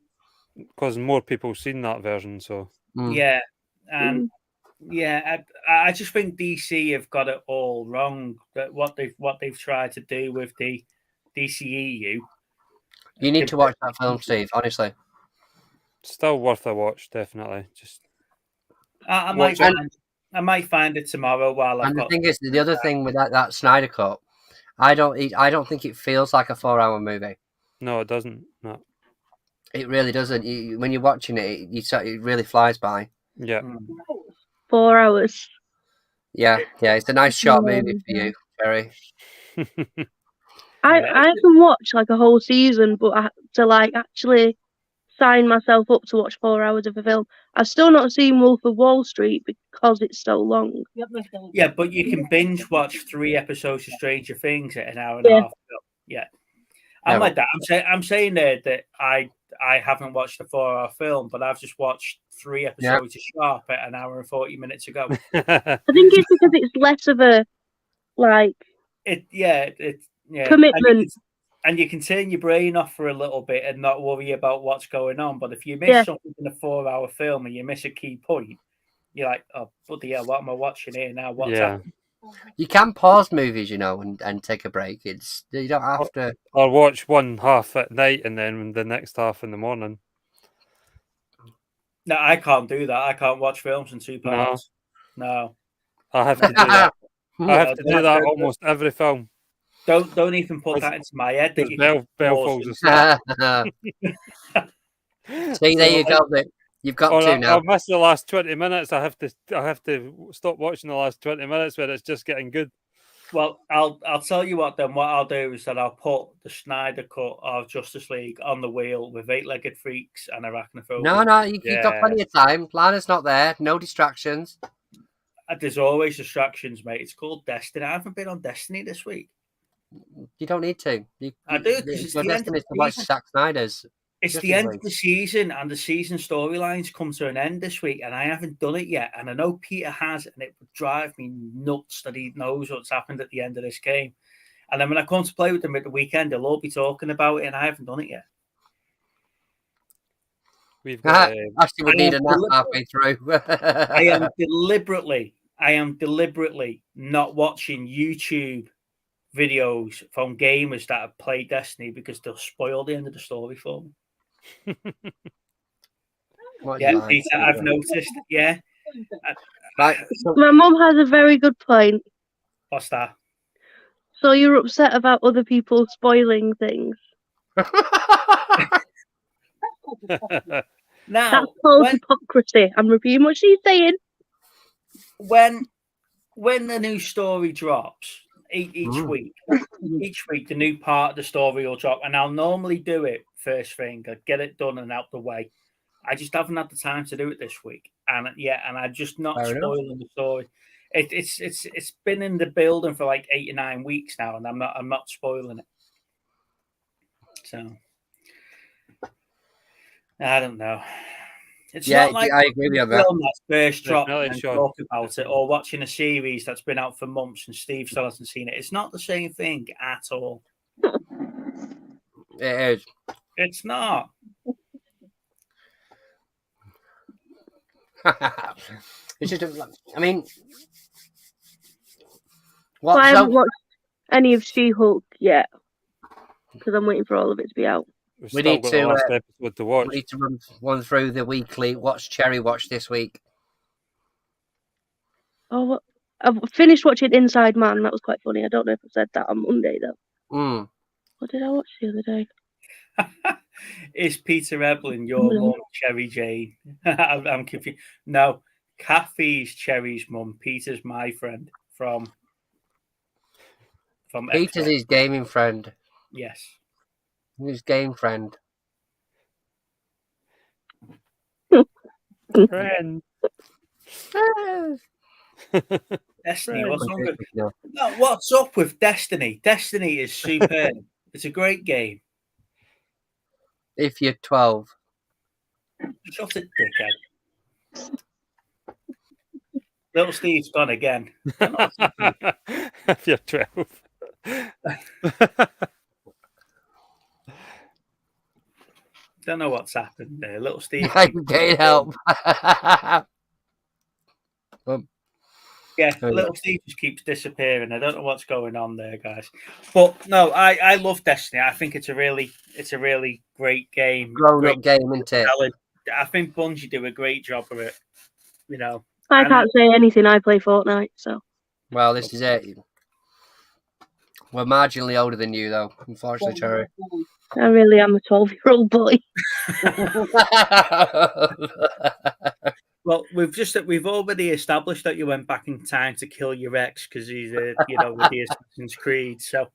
more people seen that version. So yeah, and yeah, I just think DC have got it all wrong. That what they've tried to do with the DCEU. You need to watch that film, Steve. Honestly, still worth a watch. Definitely. Just I might find it tomorrow while I've got. The thing is, the other thing with that Snyder Cut, I don't think it feels like a 4-hour movie. No, it doesn't. No, it really doesn't. When you're watching it, it really flies by. Yeah. 4 hours. Yeah. It's a nice short movie for you, Jerry. I can watch like a whole season, but to like actually sign myself up to watch 4 hours of a film, I've still not seen Wolf of Wall Street because it's so long. Yeah, but you can binge watch 3 episodes of Stranger Things at an hour and a half. Yeah, I'm like that. I'm saying there that I haven't watched a 4-hour film, but I've just watched 3 episodes of Sharp at an hour and 40 minutes ago. I think it's because it's less of a commitment. And you can turn your brain off for a little bit and not worry about what's going on. But if you miss something in a 4-hour film and you miss a key point, you're like, oh, bloody hell, what am I watching here now? What's happening? You can pause movies, and take a break. You don't have to. Or watch one half at night and then the next half in the morning. No, I can't do that. I can't watch films in 2 parts. No. I have to do that. I have to do that almost every film. Don't even put that into my head. That Belle falls asleep. See, there you go. You've got to now. I'll miss the last 20 minutes. I have to stop watching the last 20 minutes where it's just getting good. Well, I'll tell you what. Then what I'll do is that I'll put the Snyder cut of Justice League on the wheel with 8-legged freaks and arachnophobia. No, you've got plenty of time. Lana's not there. No distractions. There's always distractions, mate. It's called Destiny. I haven't been on Destiny this week. You don't need to. I do, because it's the end of the season. Zack Snyder's. It's the end of the season, and the season storylines come to an end this week, and I haven't done it yet. And I know Peter has, and it would drive me nuts that he knows what's happened at the end of this game. And then when I come to play with them at the weekend, they'll all be talking about it, and I haven't done it yet. We've got, actually, we need a nap halfway through. I am deliberately not watching YouTube videos from gamers that have played Destiny because they'll spoil the end of the story for me. Peter, I've noticed. Yeah. Right. My mum has a very good point. What's that? So you're upset about other people spoiling things. Now, that's called hypocrisy. I'm repeating what she's saying. When the new story drops, each week, the new part of the story will drop, and I'll normally do it first thing. I get it done and out the way. I just haven't had the time to do it this week, and I'm just not spoiling the story. It's been in the building for like 8 or 9 weeks now, and I'm not spoiling it. So I don't know. It's not like I agree with you on that. film that's first dropped Definitely, and Sean. talk about it, or watching a series that's been out for months and Steve still hasn't seen it. It's not the same thing at all. It is. It's not. It's just, I mean, Well, what? I So, haven't watched any of She-Hulk yet because I'm waiting for all of it to be out. We've We still need got to, the last episode to watch. we need to run through the weekly What's Cherry Watch this week. Oh, I've finished watching Inside Man. That was quite funny. I don't know if I said that on Monday though. Mm. What did I watch the other day? Is Peter Eblin your No. mum, Cherry Jane? I'm confused. No, Kathy's Cherry's mum. Peter's my friend from Peter's X-Men. his gaming friend. Yes. His game friend. Friend. Destiny, Right. what's wrong with No. No, what's up with Destiny? Destiny is superb. It's a great game. If you're 12. Shut it, dickhead. Little Steve's gone again. If you're 12. Don't know what's happened there. Little Steve. I can't help. Yeah, Oh, yeah. Little Steve just keeps disappearing. I don't know what's going on there, guys. But no, I love Destiny. I think it's a really great game. Grown up Great game, isn't it? talent. I think Bungie do a great job of it. You know. I And- can't say anything. I play Fortnite, so Well, this is it. We're marginally older than you, though, unfortunately, Cherry. I really am a 12-year-old boy. Well, we've already established that you went back in time to kill your ex because he's with the Assassin's Creed. So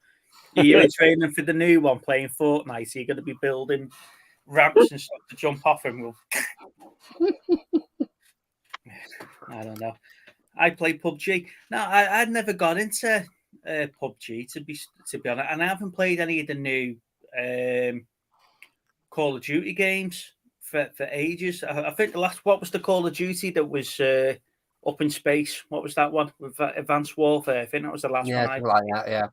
you're training for the new one, playing Fortnite. So you're going to be building ramps and stuff to jump off him. I don't know. I play PUBG. No, I'd never got into PUBG to be honest, and I haven't played any of the new Call of Duty games for ages. I think what was the Call of Duty that was up in space? What was that one with Advanced Warfare? I think that was the last Yeah, one. something like that, yeah.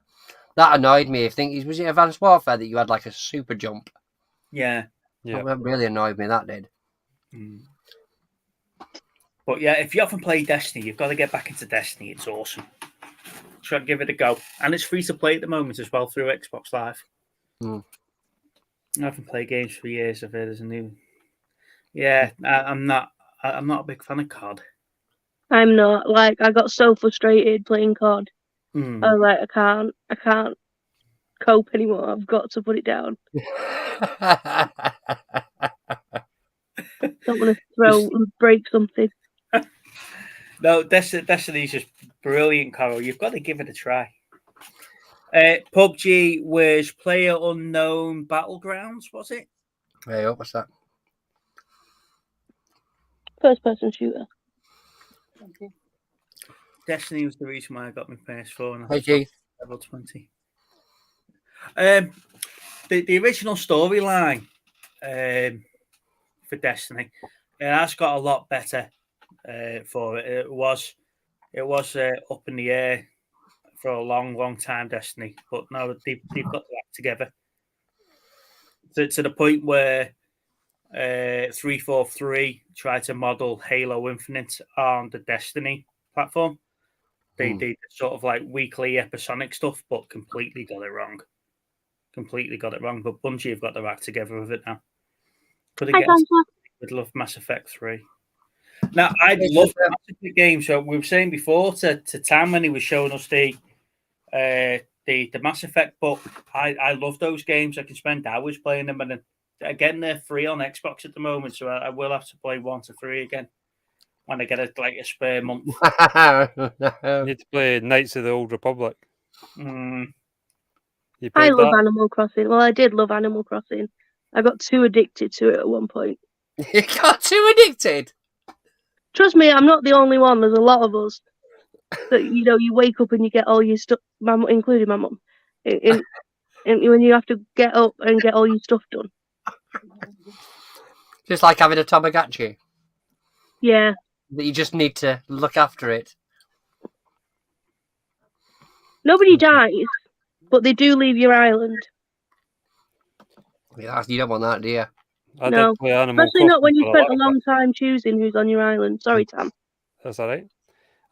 That annoyed me. Was it Advanced Warfare that you had like a super jump? Yeah. That really annoyed me, that did. Mm. But yeah, if you haven't played Destiny, you've got to get back into Destiny. It's awesome. Try to give it a go. And it's free to play at the moment as well through Xbox Live. Mm. I haven't played games for years. I've heard there's a new... Yeah, I'm not a big fan of COD. I'm not. Like, I got so frustrated playing COD. Mm. I was like, I can't cope anymore. I've got to put it down. Don't want to throw and break something. No, Destiny's just brilliant, Carol. You've got to give it a try. PUBG was Player Unknown Battlegrounds, was it? Hey, what's that? First-person shooter. Destiny was the reason why I got my PS4 and I Hey, Keith. level 20. The original storyline for Destiny, it has got a lot better for it. It was up in the air for a long time, Destiny, but now they've got that together to the point where 343 tried to model Halo Infinite on the Destiny platform. They did sort of like weekly episodic stuff, but completely got it wrong. But Bungie have got their act together with it now. Could have would love Mass Effect 3. Now, I'd love Mass Effect games. So we were saying before to Tam when he was showing us the Mass Effect book. I love those games. I can spend hours playing them, and again, they're free on Xbox at the moment. So I will have to play 1 to 3 again when I get a spare month. You need to play Knights of the Old Republic. Mm. I love Animal Crossing. Well, I did love Animal Crossing. I got too addicted to it at one point. You got too addicted? Trust me, I'm not the only one. There's a lot of us that, you wake up and you get all your stuff, including my mum, and when you have to get up and get all your stuff done. Just like having a Tamagotchi. Yeah. That you just need to look after it. Nobody dies, but they do leave your island. Yeah, you don't want that, do you? I No. did play Animal Especially not when Crossing you for a spent a little long bit. time choosing who's on your island. Sorry, Tam. That's all right.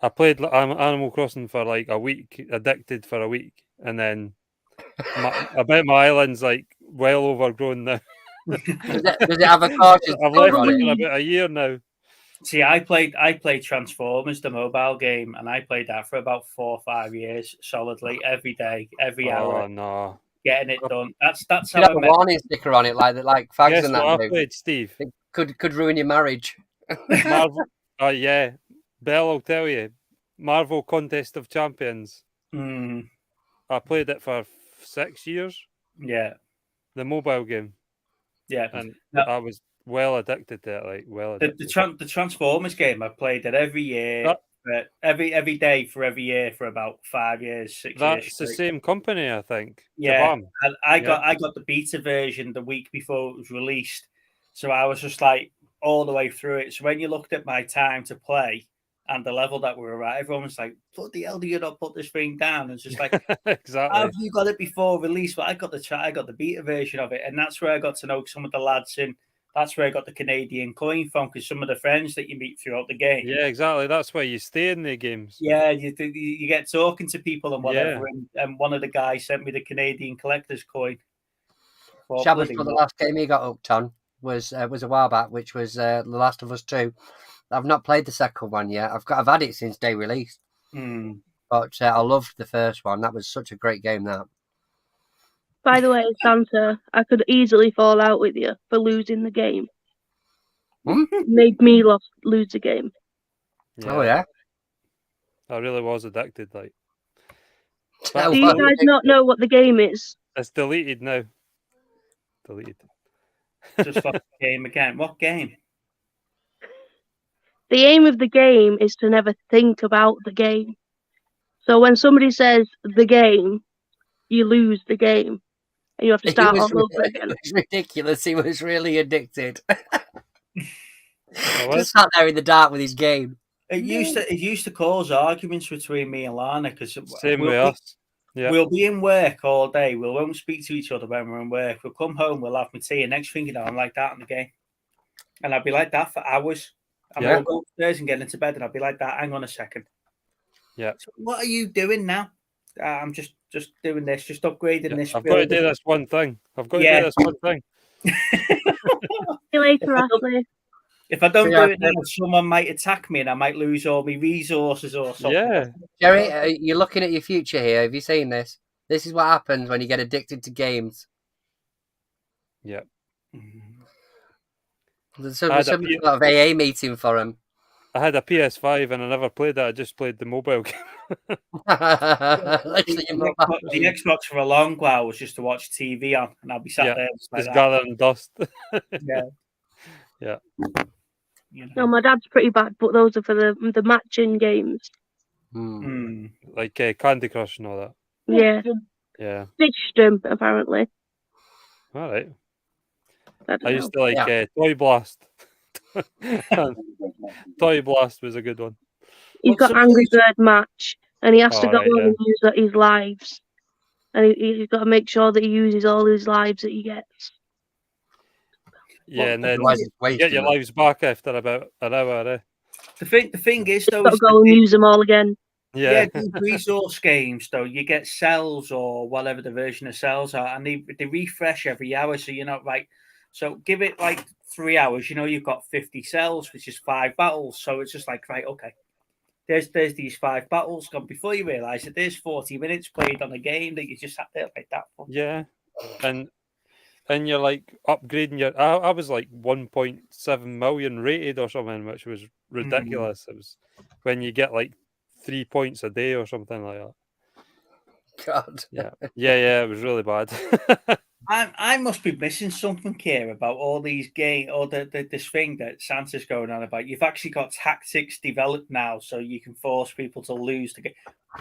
I played Animal Crossing for like a week, addicted for a week, and then I bet my island's like well overgrown now. Does it have a cautious I've left on it it? for about a year now. See, I played Transformers, the mobile game, and I played that for about 4 or 5 years solidly, every day, every hour, Oh no! getting it done. That's You how could I have a met. warning sticker on it, like fags Guess and what I that do. played, Steve? It could ruin your marriage. Marvel. Oh yeah, Belle will tell you. Marvel Contest of Champions. Mm, I played it for 6 years. yeah, The mobile game, yeah. and No. I was well addicted to it. Like well addicted. The Transformers game, I played it every year, every day for every year for about 5 years, 6 years. That's the straight. same company, I think. Yeah, Kabam. and I got the beta version the week before it was released, so I was just like all the way through it. So when you looked at my time to play and the level that we were at, everyone was like, "What the hell do you not put this thing down?" And it's just like, Exactly. have you got it before release? Well, I got the beta version of it, and that's where I got to know some of the lads in. That's where I got the Canadian coin from, because some of the friends that you meet throughout the game. Yeah, exactly. That's why you stay in the games. Yeah, you get talking to people and whatever. Yeah. And one of the guys sent me the Canadian collector's coin. Shabbos for the last game he got hooked on was a while back, which was The Last of Us 2. I've not played the second one yet. I've had it since day release. But I loved the first one. That was such a great game, that. By the way, Santa, I could easily fall out with you for losing the game. Made me lose the game. Yeah. Oh, yeah? I really was addicted. Like, do you guys not know what the game is? It's deleted now. Deleted. Just fuck the game again. What game? The aim of the game is to never think about the game. So when somebody says the game, you lose the game. And you have to start all over again. It was ridiculous. He was really addicted. Oh, Just sat there in the dark with his game. It used to cause arguments between me and Lana, because same with us. Yeah. We'll be in work all day. We won't speak to each other when we're in work. We'll come home, we'll have my tea, and next thing you know, I'm like that in the game. And I'll be like that for hours. And we'll go upstairs and get into bed, and I'll be like that. Hang on a second. Yeah. So what are you doing now? I'm just doing this, just upgrading this. I've got to do this one thing. I've got to do this one thing. See you later, Ashley. If I don't do it now, someone might attack me and I might lose all my resources or something. Yeah. Jerry, you're looking at your future here. Have you seen this? This is what happens when you get addicted to games. Yeah. There's some sort of AA meeting for him. I had a PS5 and I never played that. I just played the mobile game. The Xbox for a long while was just to watch TV on, and I'll be sat there just gathering dust. Yeah. You know. No, my dad's pretty bad, but those are for the matching games. Like Candy Crush and all that. Yeah. Yeah. Stitched them, apparently. All right. I used to like Toy Blast. Toy Blast was a good one. He's got Angry Bird Match, and he has to go on and use his lives. And he's got to make sure that he uses all his lives that he gets. Yeah, and then you get your lives back after about an hour. Eh? The thing is, though, got to go and use them all again. Yeah, these resource games, though, you get cells or whatever the version of cells are, and they refresh every hour, so you're not right. So give it like 3 hours, you've got 50 cells, which is 5 battles. So it's just like, right, okay, there's these 5 battles gone. Before you realise that there's 40 minutes played on a game that you just sat there like that for. Yeah, and you're like upgrading your. I was like 1.7 million rated or something, which was ridiculous. It was when you get like 3 points a day or something like that. God. Yeah, it was really bad. I must be missing something here about all these games, or this thing that Santa's going on about. You've actually got tactics developed now, so you can force people to lose the game.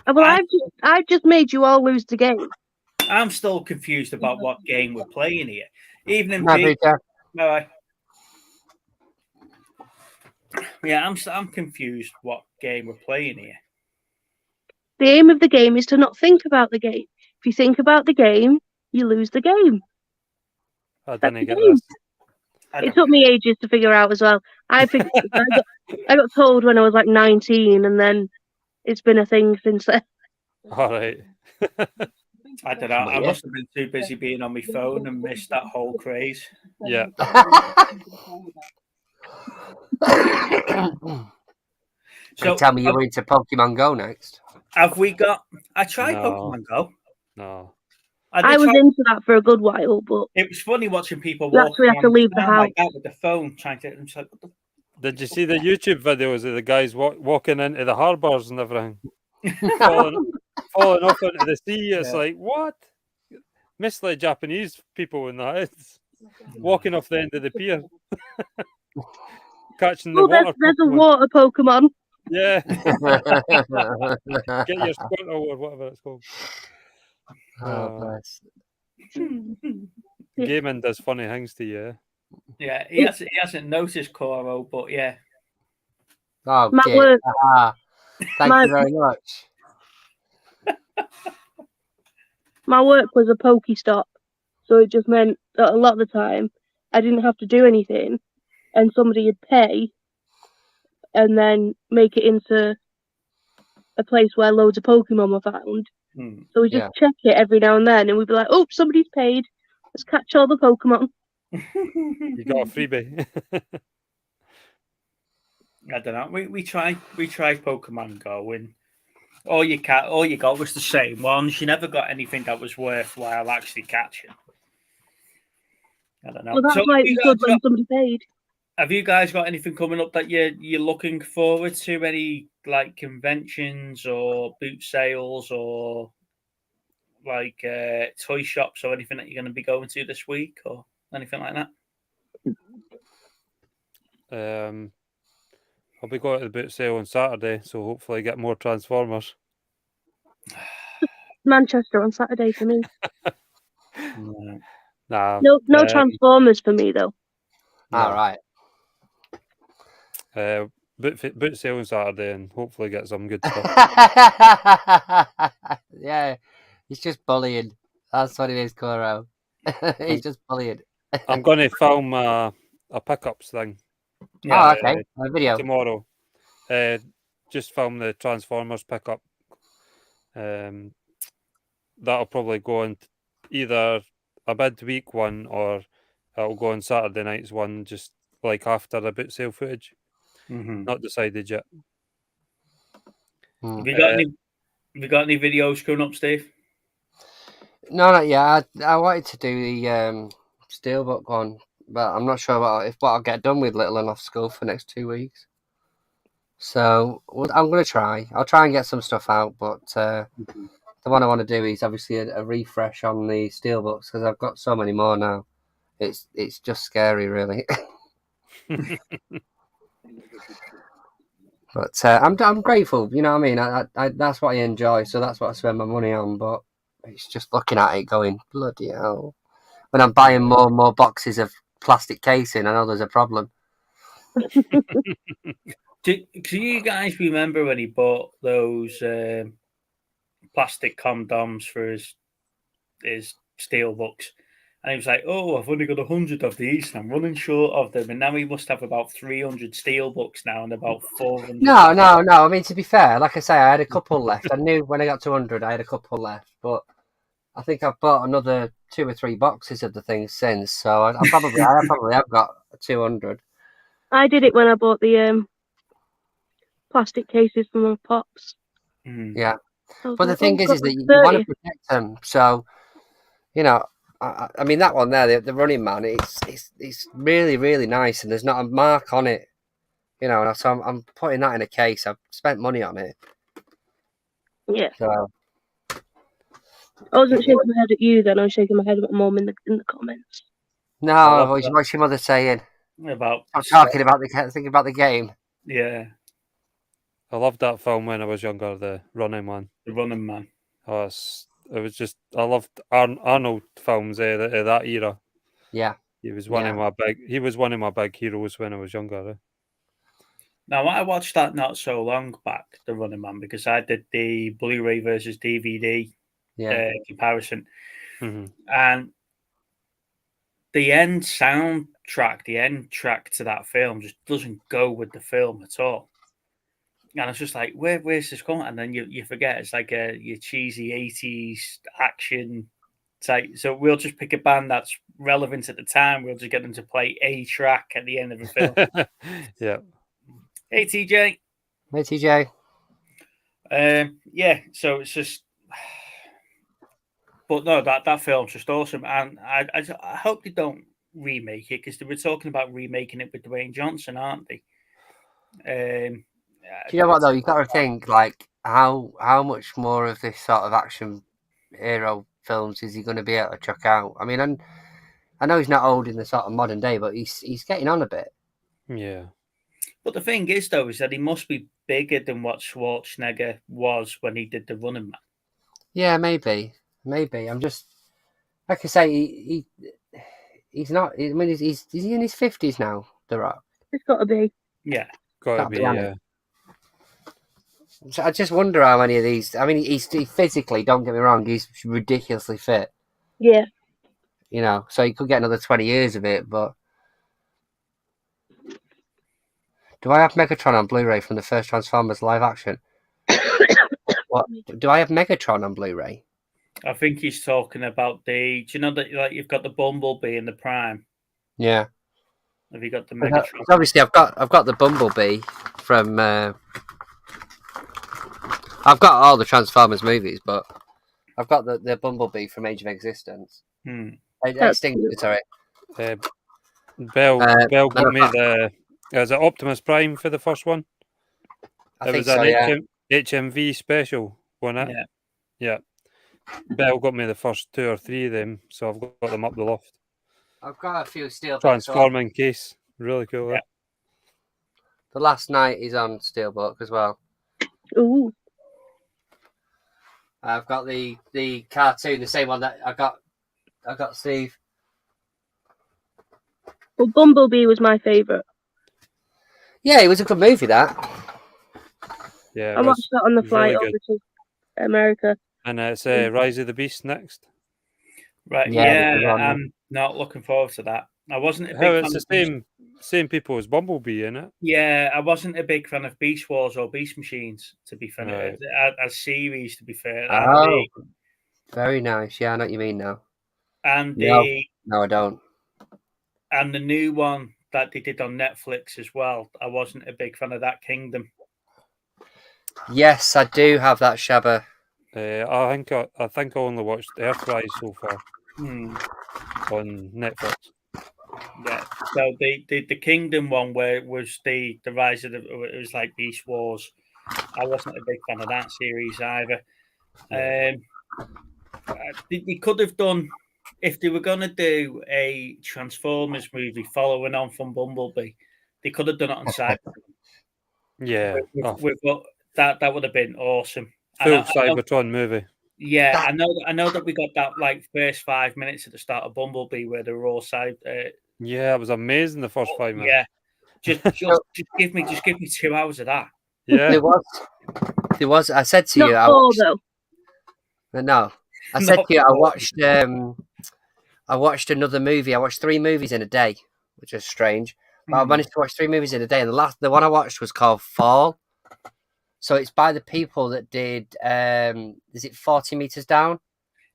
Well, I've just made you all lose the game. I'm still confused about what game we're playing here. Evening, Pete. Yeah, I'm confused what game we're playing here. The aim of the game is to not think about the game. If you think about the game, you lose the game. I That's didn't the get game. this. It took me ages to figure out as well. I got told when I was like 19, and then it's been a thing since then. All right. I don't know. I must have been too busy being on my phone and missed that whole craze. Yeah. So tell me you were into Pokemon Go next. Have we got? I tried No. Pokemon Go. No. I was into that for a good while, but it was funny watching people you walk actually have to leave the house like that with the phone trying to. It's like, Did you see the YouTube videos of the guys walking into the harbours and everything, falling off into the sea? It's like, what? Mostly Japanese people in that. It's walking off the end of the pier, catching the water. There's a water Pokemon. Yeah. Get your Squirtle or whatever it's called. Gaming does funny things to you. Yeah, he hasn't noticed Coro, but yeah. Oh, Matt thank you very much. My work was a Pokestop, so it just meant that a lot of the time I didn't have to do anything, and somebody would pay and then make it into a place where loads of Pokemon were found. So we just check it every now and then, and we'd be like, "Oh, somebody's paid. Let's catch all the Pokemon." You got a freebie. I don't know. We tried Pokemon Go, and all you got was the same ones. You never got anything that was worthwhile actually catching. I don't know. Well, that's why it's good when somebody paid. Have you guys got anything coming up that you're looking forward to? Any like conventions or boot sales or like toy shops or anything that you're going to be going to this week or anything like that? I'll be going to the boot sale on Saturday, so hopefully get more Transformers. Manchester on Saturday for me. Nah. No Transformers for me though. All right. Boot sale on Saturday and hopefully get some good stuff. Yeah, he's just bullying. That's what it is, Coro. He's just bullying. I'm going to film a pickups thing. Yeah, okay. A video tomorrow. Just film the Transformers pickup. That'll probably go on either a midweek one or it'll go on Saturday night's one, just like after the boot sale footage. Not decided yet. Have you got any videos coming up, Steve? No, not yet. I wanted to do the Steelbook one, but I'm not sure what I'll get done with Little and off school for the next 2 weeks. So I'm going to try. I'll try and get some stuff out, but the one I want to do is obviously a refresh on the Steelbooks because I've got so many more now. It's just scary, really. But I'm grateful. You know what I mean? I that's what I enjoy, so that's what I spend my money on. But it's just looking at it, going bloody hell. When I'm buying more and more boxes of plastic casing, I know there's a problem. Do you guys remember when he bought those plastic condoms for his Steelbooks? And he was like, "Oh, I've only got 100 of these, and I'm running short of them." And now he must have about 300 Steelbooks now and about 400. No. I mean, to be fair, like I say, I had a couple left. I knew when I got to 100, I had a couple left, but I think I've bought another 2 or 3 boxes of the things since. So I probably have got 200. I did it when I bought the plastic cases from my pops. Yeah, but the thing is that you want to protect them. So, you know, I mean that one there, the Running Man, it's really, really nice, and there's not a mark on it. You know, so I'm putting that in a case. I've spent money on it. Yeah. So I wasn't shaking my head at you then. I was shaking my head at my mum in the comments. No, what's your mother saying? I'm talking about thinking about the game. Yeah. I loved that film when I was younger, the Running Man. The Running Man. Oh, it was just, I loved Arnold films of that era. Yeah. He was one of my big heroes when I was younger. Now, I watched that not so long back, The Running Man, because I did the Blu-ray versus DVD comparison. Mm-hmm. And the end soundtrack, the end track to that film just doesn't go with the film at all. And it's just like, where's this going? And then you forget it's like your cheesy 80s action type. So we'll just pick a band that's relevant at the time. We'll just get them to play a track at the end of the film. Yeah. Hey, TJ. Hey, TJ. Yeah, so it's just... But no, that film's just awesome. And I hope they don't remake it, because they were talking about remaking it with Dwayne Johnson, aren't they? Do you know what though? You got to think like how much more of this sort of action hero films is he going to be able to chuck out? I mean, I know he's not old in the sort of modern day, but he's getting on a bit. Yeah. But the thing is, though, is that he must be bigger than what Schwarzenegger was when he did The Running Man. Yeah, maybe. I'm just, like I say, he's not. I mean, is he in his 50s now? The Rock. It's got to be. Yeah, Gotta be. Yeah. So I just wonder how many of these. I mean, he's physically. Don't get me wrong. He's ridiculously fit. Yeah. You know, so he could get another 20 years of it. But do I have Megatron on Blu-ray from the first Transformers live action? What? Do I have Megatron on Blu-ray? I think he's talking about the. Do you know that like you've got the Bumblebee in the Prime? Yeah. Have you got the Megatron? Obviously, I've got the Bumblebee from. I've got all the Transformers movies, but I've got the Bumblebee from Age of Existence. Extinction, sorry. Bell got me the. Was it Optimus Prime for the first one? I think so, yeah. HMV special, wasn't it? Yeah. Bell got me the first 2 or 3 of them, so I've got them up the loft. I've got a few Steelbook. Transforming case, really cool. Yeah. The Last Night is on Steelbook as well. Ooh. I've got the cartoon, the same one that I got Steve. Well, Bumblebee was my favourite. Yeah, it was a good movie, that. Yeah, I watched that on the flight really over to America. And it's Rise of the Beast next. Right, I'm not looking forward to that. I wasn't a big fan. It's the same people as Bumblebee, in it? Yeah, I wasn't a big fan of Beast Wars or Beast Machines, to be fair. Right. As series, to be fair. Oh, very nice. Yeah, I know what you mean now. And no, I don't. And the new one that they did on Netflix as well. I wasn't a big fan of that Kingdom. Yes, I do have that, Shabba. I think I only watched Earthrise so far on Netflix. Yeah, so the Kingdom one where it was the rise of it was like Beast Wars. I wasn't a big fan of that series either. They could have done, if they were going to do a Transformers movie following on from Bumblebee, they could have done it on Cybertron. Yeah, that would have been awesome. Full Cybertron movie. Yeah, I know that we got that like first 5 minutes at the start of Bumblebee where they were all side. Yeah, it was amazing the first 5 minutes. Yeah, just give me 2 hours of that. Yeah, there was. I said to Not you, though. No, I said to you, I watched another movie. I watched 3 movies in a day, which is strange. But I managed to watch 3 movies in a day, and the one I watched was called Fall. So it's by the people that did. Is it 40 Meters Down?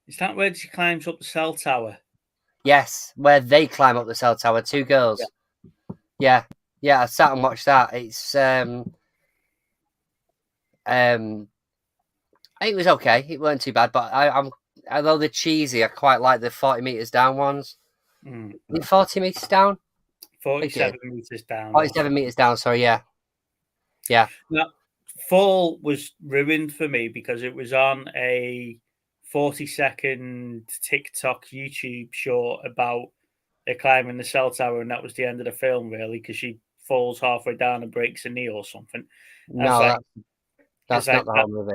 Is that where she climbs up the cell tower? Yes, where they climb up the cell tower. 2 girls. Yeah. I sat and watched that. It's it was okay. It weren't too bad, but although they're cheesy, I quite like the 40 Meters Down ones. Is it 40 Meters Down? 47 meters down. 47 meters down. Sorry, yeah. Now, Fall was ruined for me because it was on a 40-second TikTok YouTube short about her climbing the cell tower, and that was the end of the film, really, because she falls halfway down and breaks a knee or something. No, that's not the whole movie.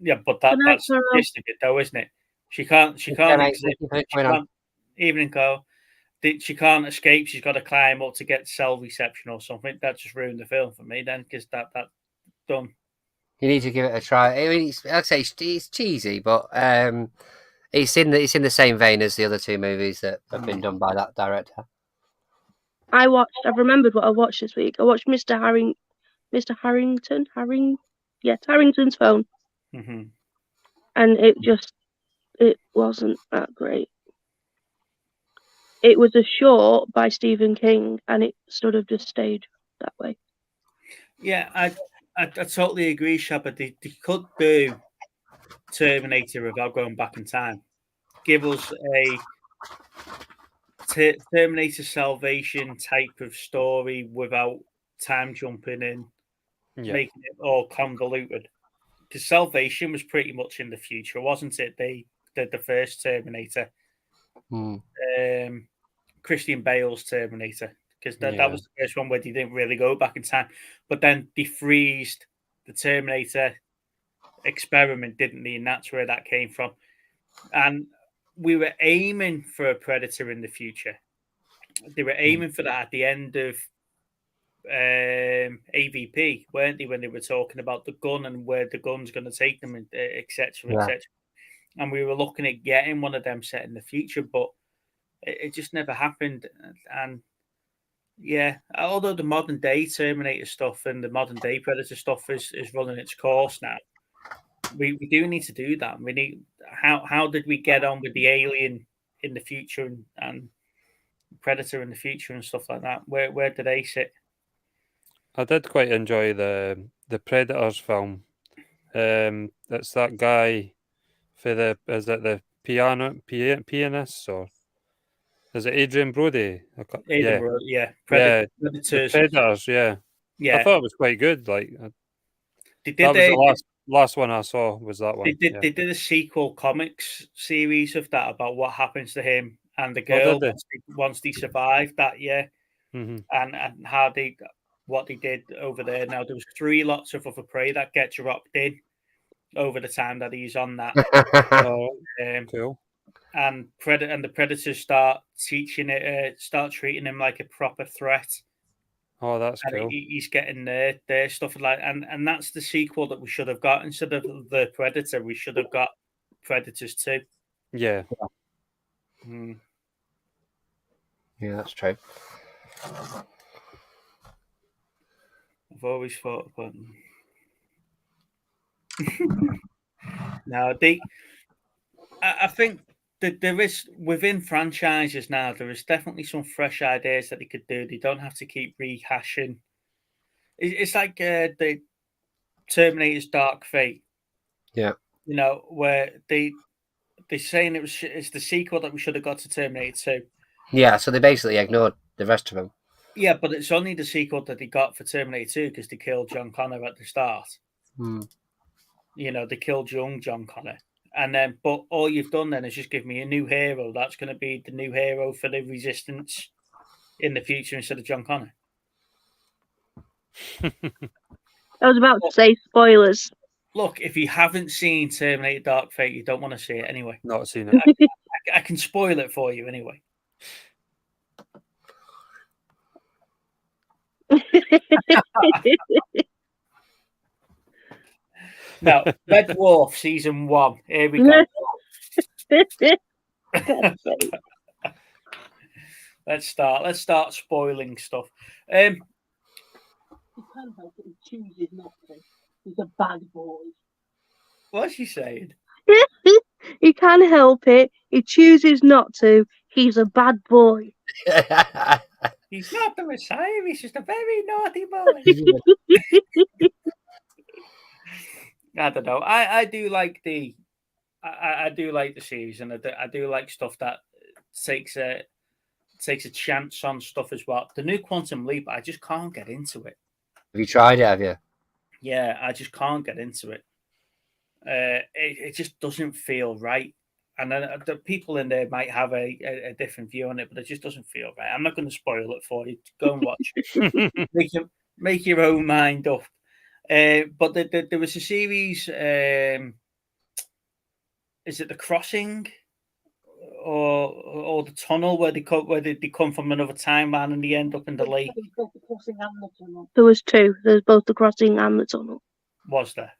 Yeah, but that's the gist of it, though, isn't it? She can't exist. Evening, Cole. she can't escape. She's got to climb up to get cell reception or something. That just ruined the film for me then, because that done. You need to give it a try. I mean, I'd say it's cheesy, but it's in the same vein as the other two movies that have been done by that director. I've remembered what I watched this week. I watched Harrington's Phone, Mm-hmm. and it wasn't that great. It was a short by Stephen King, and it sort of just stayed that way. Yeah, I totally agree, Shabba. They could do Terminator without going back in time. Give us a Terminator Salvation type of story without time jumping in, making it all convoluted. Because Salvation was pretty much in the future, wasn't it? They did the first Terminator, Christian Bale's Terminator, because that was the first one where they didn't really go back in time. But then they freezed the Terminator experiment, didn't they? And that's where that came from. And we were aiming for a Predator in the future. They were aiming for that at the end of AVP, weren't they, when they were talking about the gun and where the gun's going to take them, etc., etc. And we were looking at getting one of them set in the future, but it just never happened. And yeah, although the modern day Terminator stuff and the modern day Predator stuff is running its course now, we do need to do that. We need how did we get on with the Alien in the future and Predator in the future and stuff like that? Where do they sit? I did quite enjoy the Predators film. It's that guy for the pianist, or is it Adrian Brody? Yeah. Predators. Yeah. Yeah. I thought it was quite good. Like that was the last one I saw was that one. They did a sequel comics series of that about what happens to him and the girl once they survived that year, and how what they did over there. Now there was 3 lots of other prey that get dropped in over the time that he's on that. Cool. And the Predators start treating him like a proper threat. Oh, that's and cool. He's getting their stuff like, and that's the sequel that we should have got. Instead of the Predator, we should have got Predators 2. Yeah. Yeah, that's true. I've always thought about now. I think that there is, within franchises now, there is definitely some fresh ideas that they could do. They don't have to keep rehashing. It's like the Terminator's Dark Fate. Yeah. You know, where they're saying it's the sequel that we should have got to Terminator 2. Yeah, so they basically ignored the rest of them. Yeah, but it's only the sequel that they got for Terminator 2 because they killed John Connor at the start. You know, they killed young John Connor. And then, but all you've done then is just give me a new hero. That's going to be the new hero for the Resistance in the future instead of John Connor. I was about to say spoilers. Look, if you haven't seen Terminator Dark Fate, you don't want to see it anyway. Not seen it. I can spoil it for you anyway. Now, Red Dwarf season 1. Here we go. Let's start spoiling stuff. He can't help it. He chooses not to. He's a bad boy. What's she saying? He can't help it. He chooses not to. He's a bad boy. He's not the Messiah. He's just a very naughty boy. I don't know. I do like the series, and I do like stuff that takes a chance on stuff as well. The new Quantum Leap, I just can't get into it. Have you tried it? Have you? Yeah, I just can't get into it. It just doesn't feel right. And then the people in there might have a different view on it, but it just doesn't feel right. I'm not going to spoil it for you. Go and watch it. Make your own mind up. But there was a series. Is it The Crossing or the tunnel where they come from another timeline and they end up in the lake? There was two. There was both the crossing and the tunnel. Was there?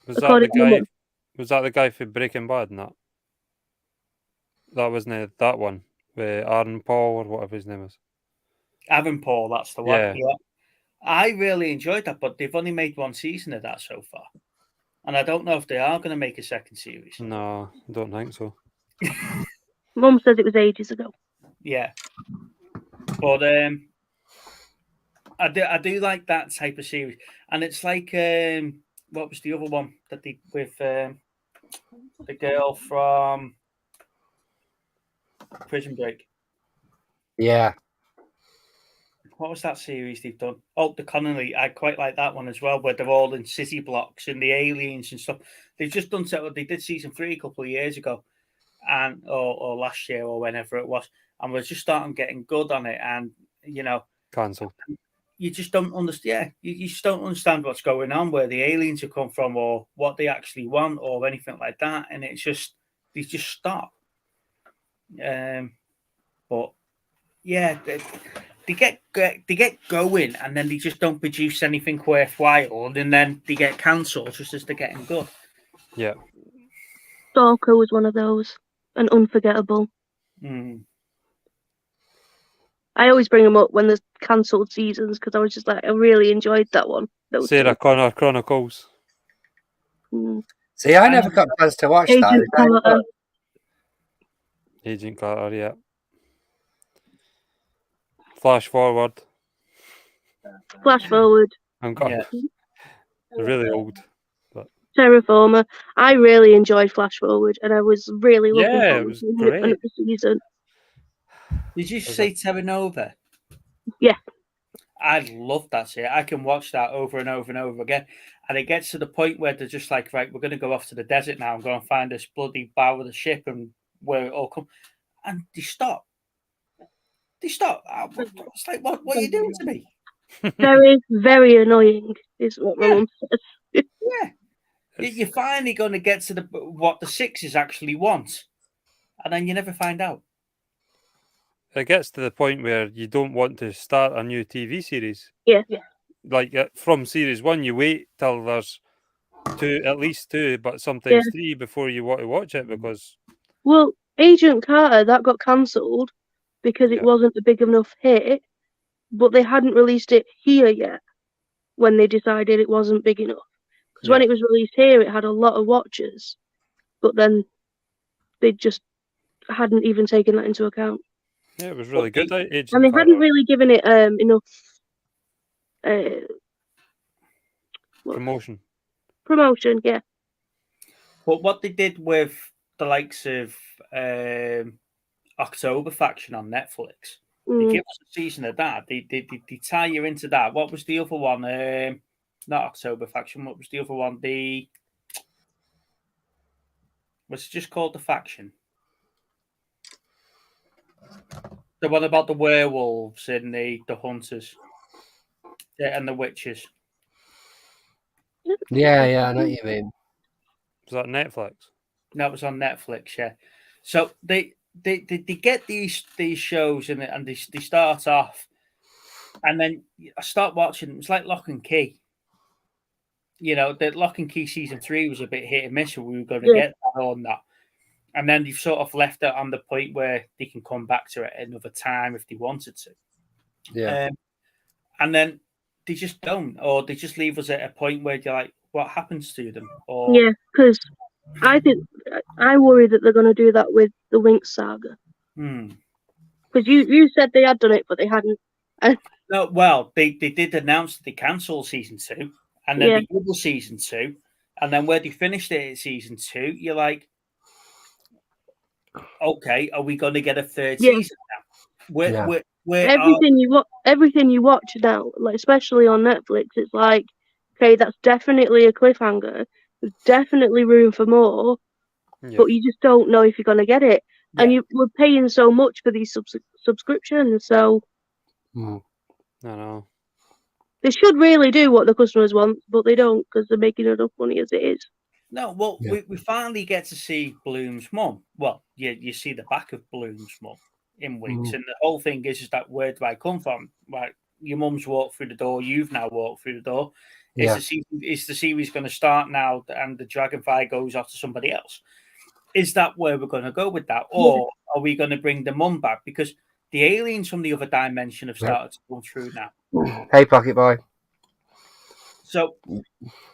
Was that According the to guy? Mum. Was that the guy for Breaking Bad? And that wasn't that one with Aaron Paul or whatever his name is. Aaron Paul, that's the one. Yeah. Yeah. I really enjoyed that, but they've only made one season of that so far. And I don't know if they are going to make a second series. No, I don't think so. Mum says it was ages ago. Yeah. But I do like that type of series. And it's like, what was the other one that they with the girl from Prison Break? Yeah. What was that series they've done? Oh, the Connolly. I quite like that one as well, where they're all in city blocks and the aliens and stuff. They've just done so. They did season 3 a couple of years ago, and or last year or whenever it was, and we're just starting getting good on it. And cancelled. You just don't understand. Yeah, you just don't understand what's going on, where the aliens have come from, or what they actually want, or anything like that. And it's just they just stop. But yeah. They get going, and then they just don't produce anything worthwhile, and then they get cancelled just as they're getting good. Yeah. Stalker was one of those, and Unforgettable. Mm. I always bring them up when there's cancelled seasons because I was just like, I really enjoyed that one. Sarah Connor Chronicles. See, I never got a chance to watch that. Agent Carter. Agent Carter, yeah. Flash Forward. Flash Forward. I'm really old. But Terraformer. I really enjoyed Flash Forward, and I was really looking it forward was to great. another season. Did you say Terra Nova? Yeah. I love that series. I can watch that over and over and over again. And it gets to the point where they're just like, right, we're going to go off to the desert now and go and find this bloody bow of the ship and where it all comes. And they stop. It's like, what are you doing to me? Very, very annoying is what my mum says. Yeah. You're finally going to get to what the sixes actually want. And then you never find out. It gets to the point where you don't want to start a new TV series. Yeah. Like from series 1, you wait till there's at least two, but sometimes 3 before you want to watch it because. Well, Agent Carter, that got cancelled because it wasn't a big enough hit, but they hadn't released it here yet when they decided it wasn't big enough. Because when it was released here, it had a lot of watchers, but then they just hadn't even taken that into account. Yeah, it was really good. Agent and they Carter. hadn't really given it enough promotion, yeah. But what they did with the likes of October Faction on Netflix, they give us a season of that. They tie you into that. What was the other one? Not October Faction. What was the other one? Was it just called The Faction? The one about the werewolves and the hunters and the witches. Yeah, I know what you mean. Was that Netflix? No, it was on Netflix, yeah. So they get these shows and they start off, and then I start watching. It's like Lock and Key. The Lock and Key season 3 was a bit hit and miss, and we were going to get that on that. And then they've sort of left it on the point where they can come back to it another time if they wanted to. Yeah. And then they just don't, or they just leave us at a point where you're like, what happens to them? Or yeah, because I worry that they're going to do that with the Winx saga. Because you said they had done it, but they hadn't. No, well, they did announce that they cancelled season 2, and then they double season 2, and then where they finished it at season 2, you're like, okay, are we going to get a third season now? Everything you watch now, like especially on Netflix, it's like, okay, that's definitely a cliffhanger. There's definitely room for more, but you just don't know if you're going to get it. And we're paying so much for these subscriptions, so I know. They should really do what the customers want, but they don't because they're making enough money as it is. No, well, we finally get to see Bloom's mum. Well, you see the back of Bloom's mum in weeks, and the whole thing is that where do I come from? Like, your mum's walked through the door, you've now walked through the door. Yeah. Is the series going to start now and the dragonfly goes off to somebody else? Is that where we're going to go with that? Or are we going to bring the mum back? Because the aliens from the other dimension have started to come through now. Hey, Pocket Boy. So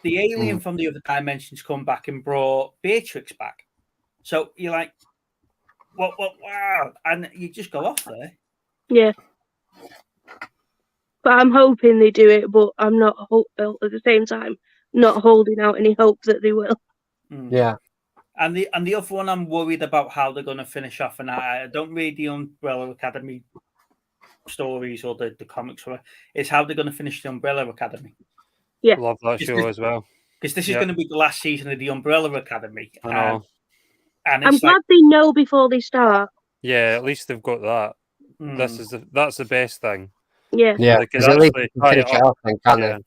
the alien from the other dimensions come back and brought Beatrix back. So you're like, what, wow. And you just go off there. Yeah. But I'm hoping they do it, but I'm not, at the same time, not holding out any hope that they will. Yeah. And the other one, I'm worried about how they're going to finish off. And I don't read the Umbrella Academy stories or the comics. It's how they're going to finish the Umbrella Academy. Yeah. Love that show as well. Because this is going to be the last season of the Umbrella Academy. I know. And I'm glad they know before they start. Yeah, at least they've got that. That's the best thing. Yeah. Yeah. They can At least actually finish it off, then, can't they?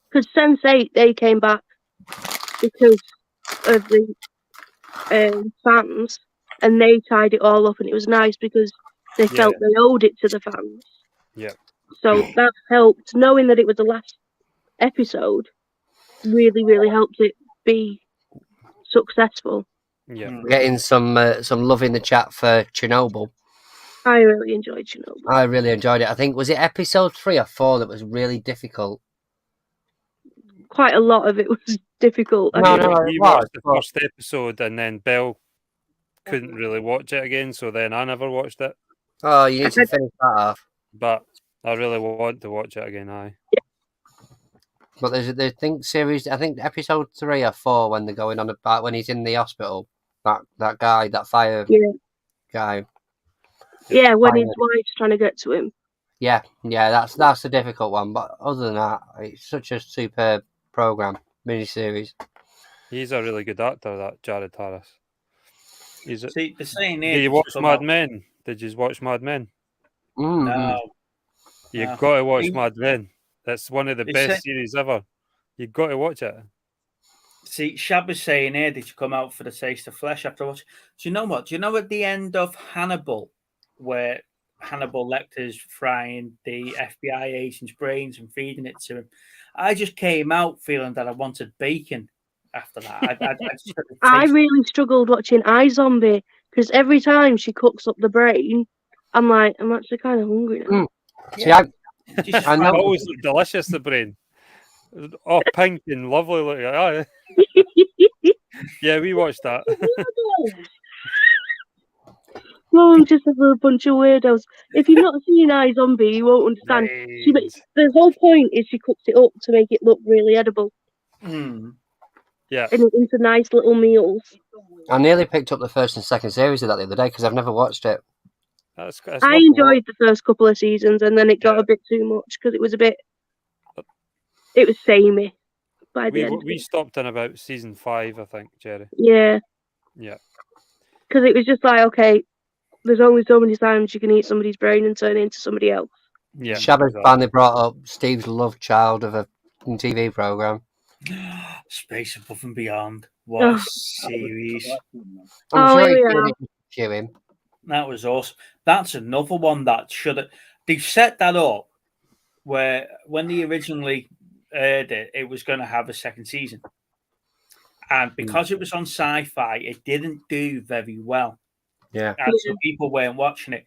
Because Sense8, they came back because of the fans, and they tied it all up, and it was nice because they felt they owed it to the fans. Yeah. So that helped. Knowing that it was the last episode really, really helped it be successful. Yeah. We're getting some love in the chat for Chernobyl. I really enjoyed Chernobyl. I really enjoyed it. I think, was it episode 3 or 4 that was really difficult? Quite a lot of it was difficult. We watched the first episode, and then Belle couldn't really watch it again, so then I never watched it. Oh, you need to finish that off. But I really want to watch it again, aye. But there's series, I think episode 3 or 4, when they're going on about when he's in the hospital. That guy, that fire guy. Yeah, when his wife's trying to get to him. Yeah, that's a difficult one. But other than that, it's such a superb program, miniseries. He's a really good actor, that Jared Harris. See, the saying is, did you watch Mad Men? Did you watch Mad Men? No. You've got to watch Mad Men. That's one of the best series ever. You've got to watch it. See, Shab was saying here, did you come out for the taste of flesh after watching? Do you know what? Do you know at the end of Hannibal, where Hannibal Lecter's frying the FBI agent's brains and feeding it to him? I just came out feeling that I wanted bacon after that. I really struggled watching iZombie because every time she cooks up the brain, I'm like, I'm actually kind of hungry now. See, I know. Always look delicious, the brain. Oh, pink and lovely looking. Oh. Yeah, we watched that. Mom just has a bunch of weirdos. If you've not seen iZombie, you won't understand. The whole point is she cooks it up to make it look really edible. Yeah. And into nice little meals. I nearly picked up the first and second series of that the other day because I've never watched it. That's I enjoyed the first couple of seasons, and then it got a bit too much because it was samey by the end. We stopped in about season 5, I think, Jerry. Yeah. Yeah. Because it was just like, okay, there's only so many times you can eat somebody's brain and turn it into somebody else. Yeah. Shabba finally brought up Steve's love child of a TV program. Space Above and Beyond. What a series. I'm sure he chew him. That was awesome. That's another one that should have... They've set that up where when they originally aired it, it was going to have a second season. And because it was on Sci-Fi, it didn't do very well. Yeah. And so people weren't watching it.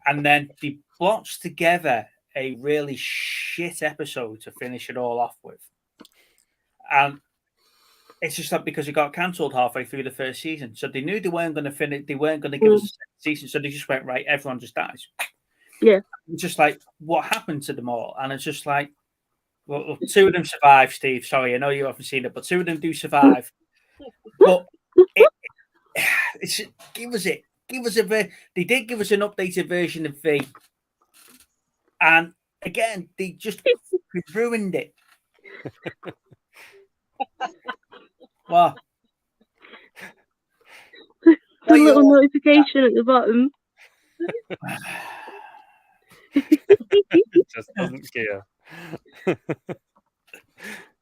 And then they blotched together a really shit episode to finish it all off with. And it's just that because it got cancelled halfway through the first season. So they knew they weren't going to finish, they weren't going to give us a second season. So they just went, right, everyone just dies. Yeah. It's just like, what happened to them all? And it's just like, well, 2 of them survive, Steve. Sorry, I know you haven't seen it, but 2 of them do survive. But it's give us it. Give us they did give us an updated version of V. And again, they just ruined it. What? The little notification at the bottom. It just doesn't care.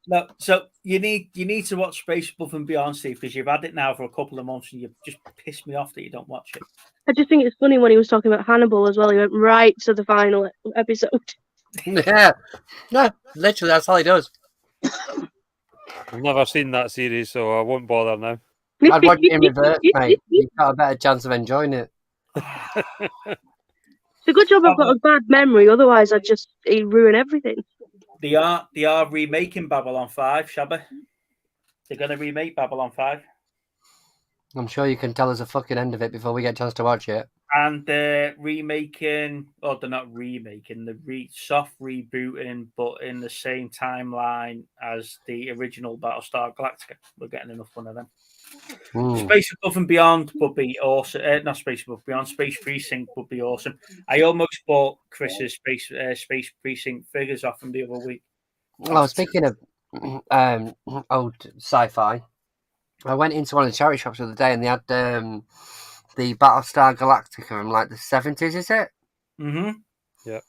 No, so you need to watch Space Above and Beyond, Steve, because you've had it now for a couple of months and you've just pissed me off that you don't watch it. I just think it's funny when he was talking about Hannibal as well. He went right to the final episode. Yeah, no, literally, that's all he does. I've never seen that series, so I won't bother now. I'd watch it in reverse, mate. You've got a better chance of enjoying it. It's a good job I've got a bad memory, otherwise he'd ruin everything. They are remaking Babylon 5, Shabba. They're going to remake Babylon 5. I'm sure you can tell us the fucking end of it before we get a chance to watch it. And they're remaking, or they're not remaking, they're soft rebooting, but in the same timeline as the original Battlestar Galactica. We're getting enough one of them. Space Above and Beyond would be awesome. Not Space Above and Beyond, Space Precinct would be awesome. I almost bought Chris's Space Precinct figures off him the other week. Well, speaking of old sci-fi, I went into one of the charity shops the other day and they had the Battlestar Galactica from like the 70s, is it? Mm-hmm. Yeah.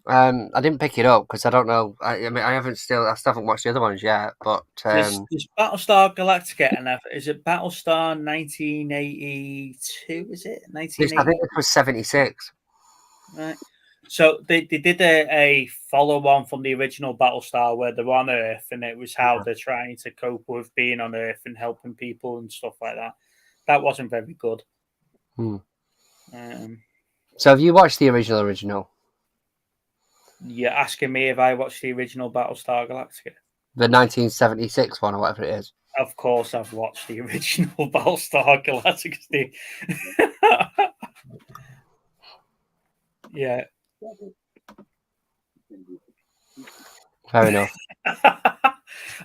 I didn't pick it up because I don't know. I mean, I still haven't watched the other ones yet. But there's Battlestar Galactica, and is it Battlestar 1982? Is it 1980? I think it was 76. Right. So they did a follow-on from the original Battlestar where they're on Earth, and it was how they're trying to cope with being on Earth and helping people and stuff like that. That wasn't very good. So have you watched the original? You're asking me if I watched the original Battlestar Galactica? The 1976 one or whatever it is. Of course I've watched the original Battlestar Galactica, Steve. Yeah. Fair enough.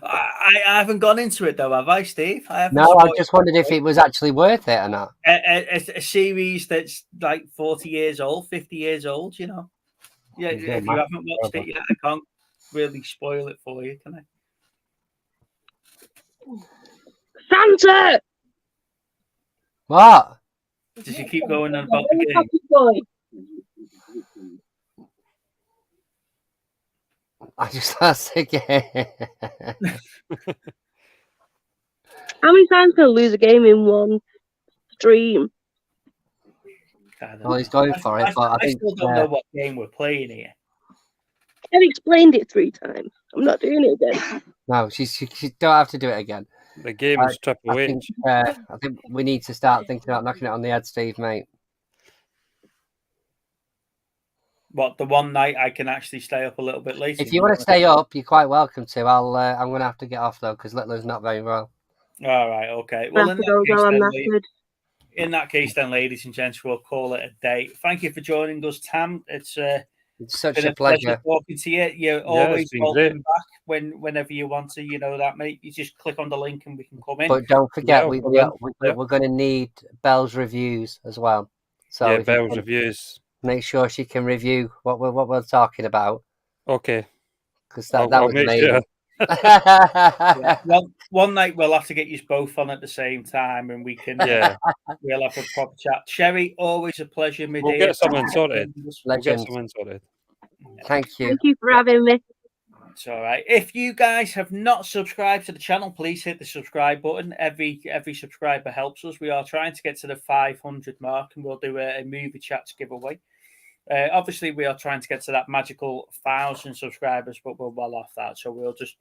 I haven't gone into it though, have I, Steve? I just wondered if it was actually worth it or not. A series that's like 40 years old, 50 years old, you know. Yeah, if you haven't watched it yet, I can't really spoil it for you, can I? Santa! What? Does you keep going on about the game? I just asked again. How many times can I lose a game in one stream? Well, he's going for it, but I still don't know what game we're playing here. I've explained it 3 times. I'm not doing it again. No, she don't have to do it again. The game is Triple H. I think we need to start thinking about knocking it on the head, Steve, mate. What, the one night I can actually stay up a little bit later? If you want to stay up, you're quite welcome to. I'm going to have to get off though because Littler's not very well. All right, okay. Well, in that case, then, ladies and gents, we'll call it a day. Thank you for joining us, Tam. It's such a pleasure talking to you. You're always welcome back whenever you want to. You know that, mate. You just click on the link and we can come in. But don't forget, we're going to need Belle's reviews as well. So yeah, Belle's reviews. Make sure she can review what we're talking about. Okay. Because that was amazing. Sure. One night we'll have to get you both on at the same time, and we can. Yeah, we'll have a proper chat. Sherry, always a pleasure. We'll get someone sorted. Thank you. Thank you for having me. It's all right. If you guys have not subscribed to the channel, please hit the subscribe button. Every subscriber helps us. We are trying to get to the 500 mark, and we'll do a movie chats giveaway. Obviously, we are trying to get to that magical 1,000 subscribers, but we're well off that. So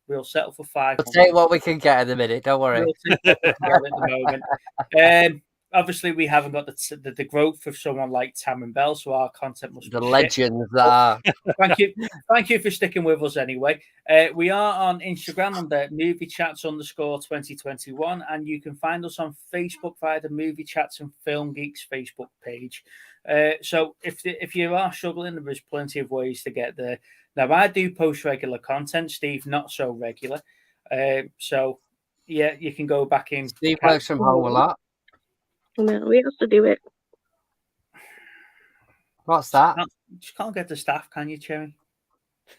we'll settle for 500. We'll take what we can get in a minute. Don't worry. We'll take what we can get at the moment. Obviously, we haven't got the growth of someone like Tam and Belle, so our content must be legends are. Thank you for sticking with us anyway. We are on Instagram under Movie Chats _2021, and you can find us on Facebook via the Movie Chats and Film Geeks Facebook page. So if you are struggling, there's plenty of ways to get there. Now, I do post regular content, Steve, not so regular. So yeah, you can go back in. Steve works from home a lot. No, we have to do it. What's that? Just can't get the staff, can you, Cherry?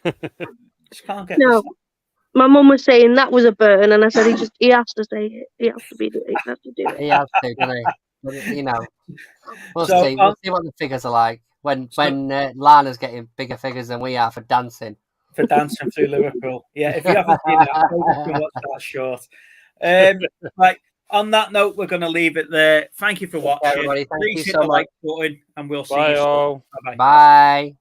Just can't get no. My mum was saying that was a burn, and I said he has to say it. He has to be doing it. He has to do it. He has to, doesn't he? You know, we'll see. We'll see what the figures are like when Lana's getting bigger figures than we are for dancing. for dancing through Liverpool. Yeah, if you haven't seen that, go back and watch that short. Right. On that note, we're going to leave it there. Thank you for watching. Everybody, thank Please you hit so the much. like button, and we'll see Bye you soon. all. Bye-bye. Bye.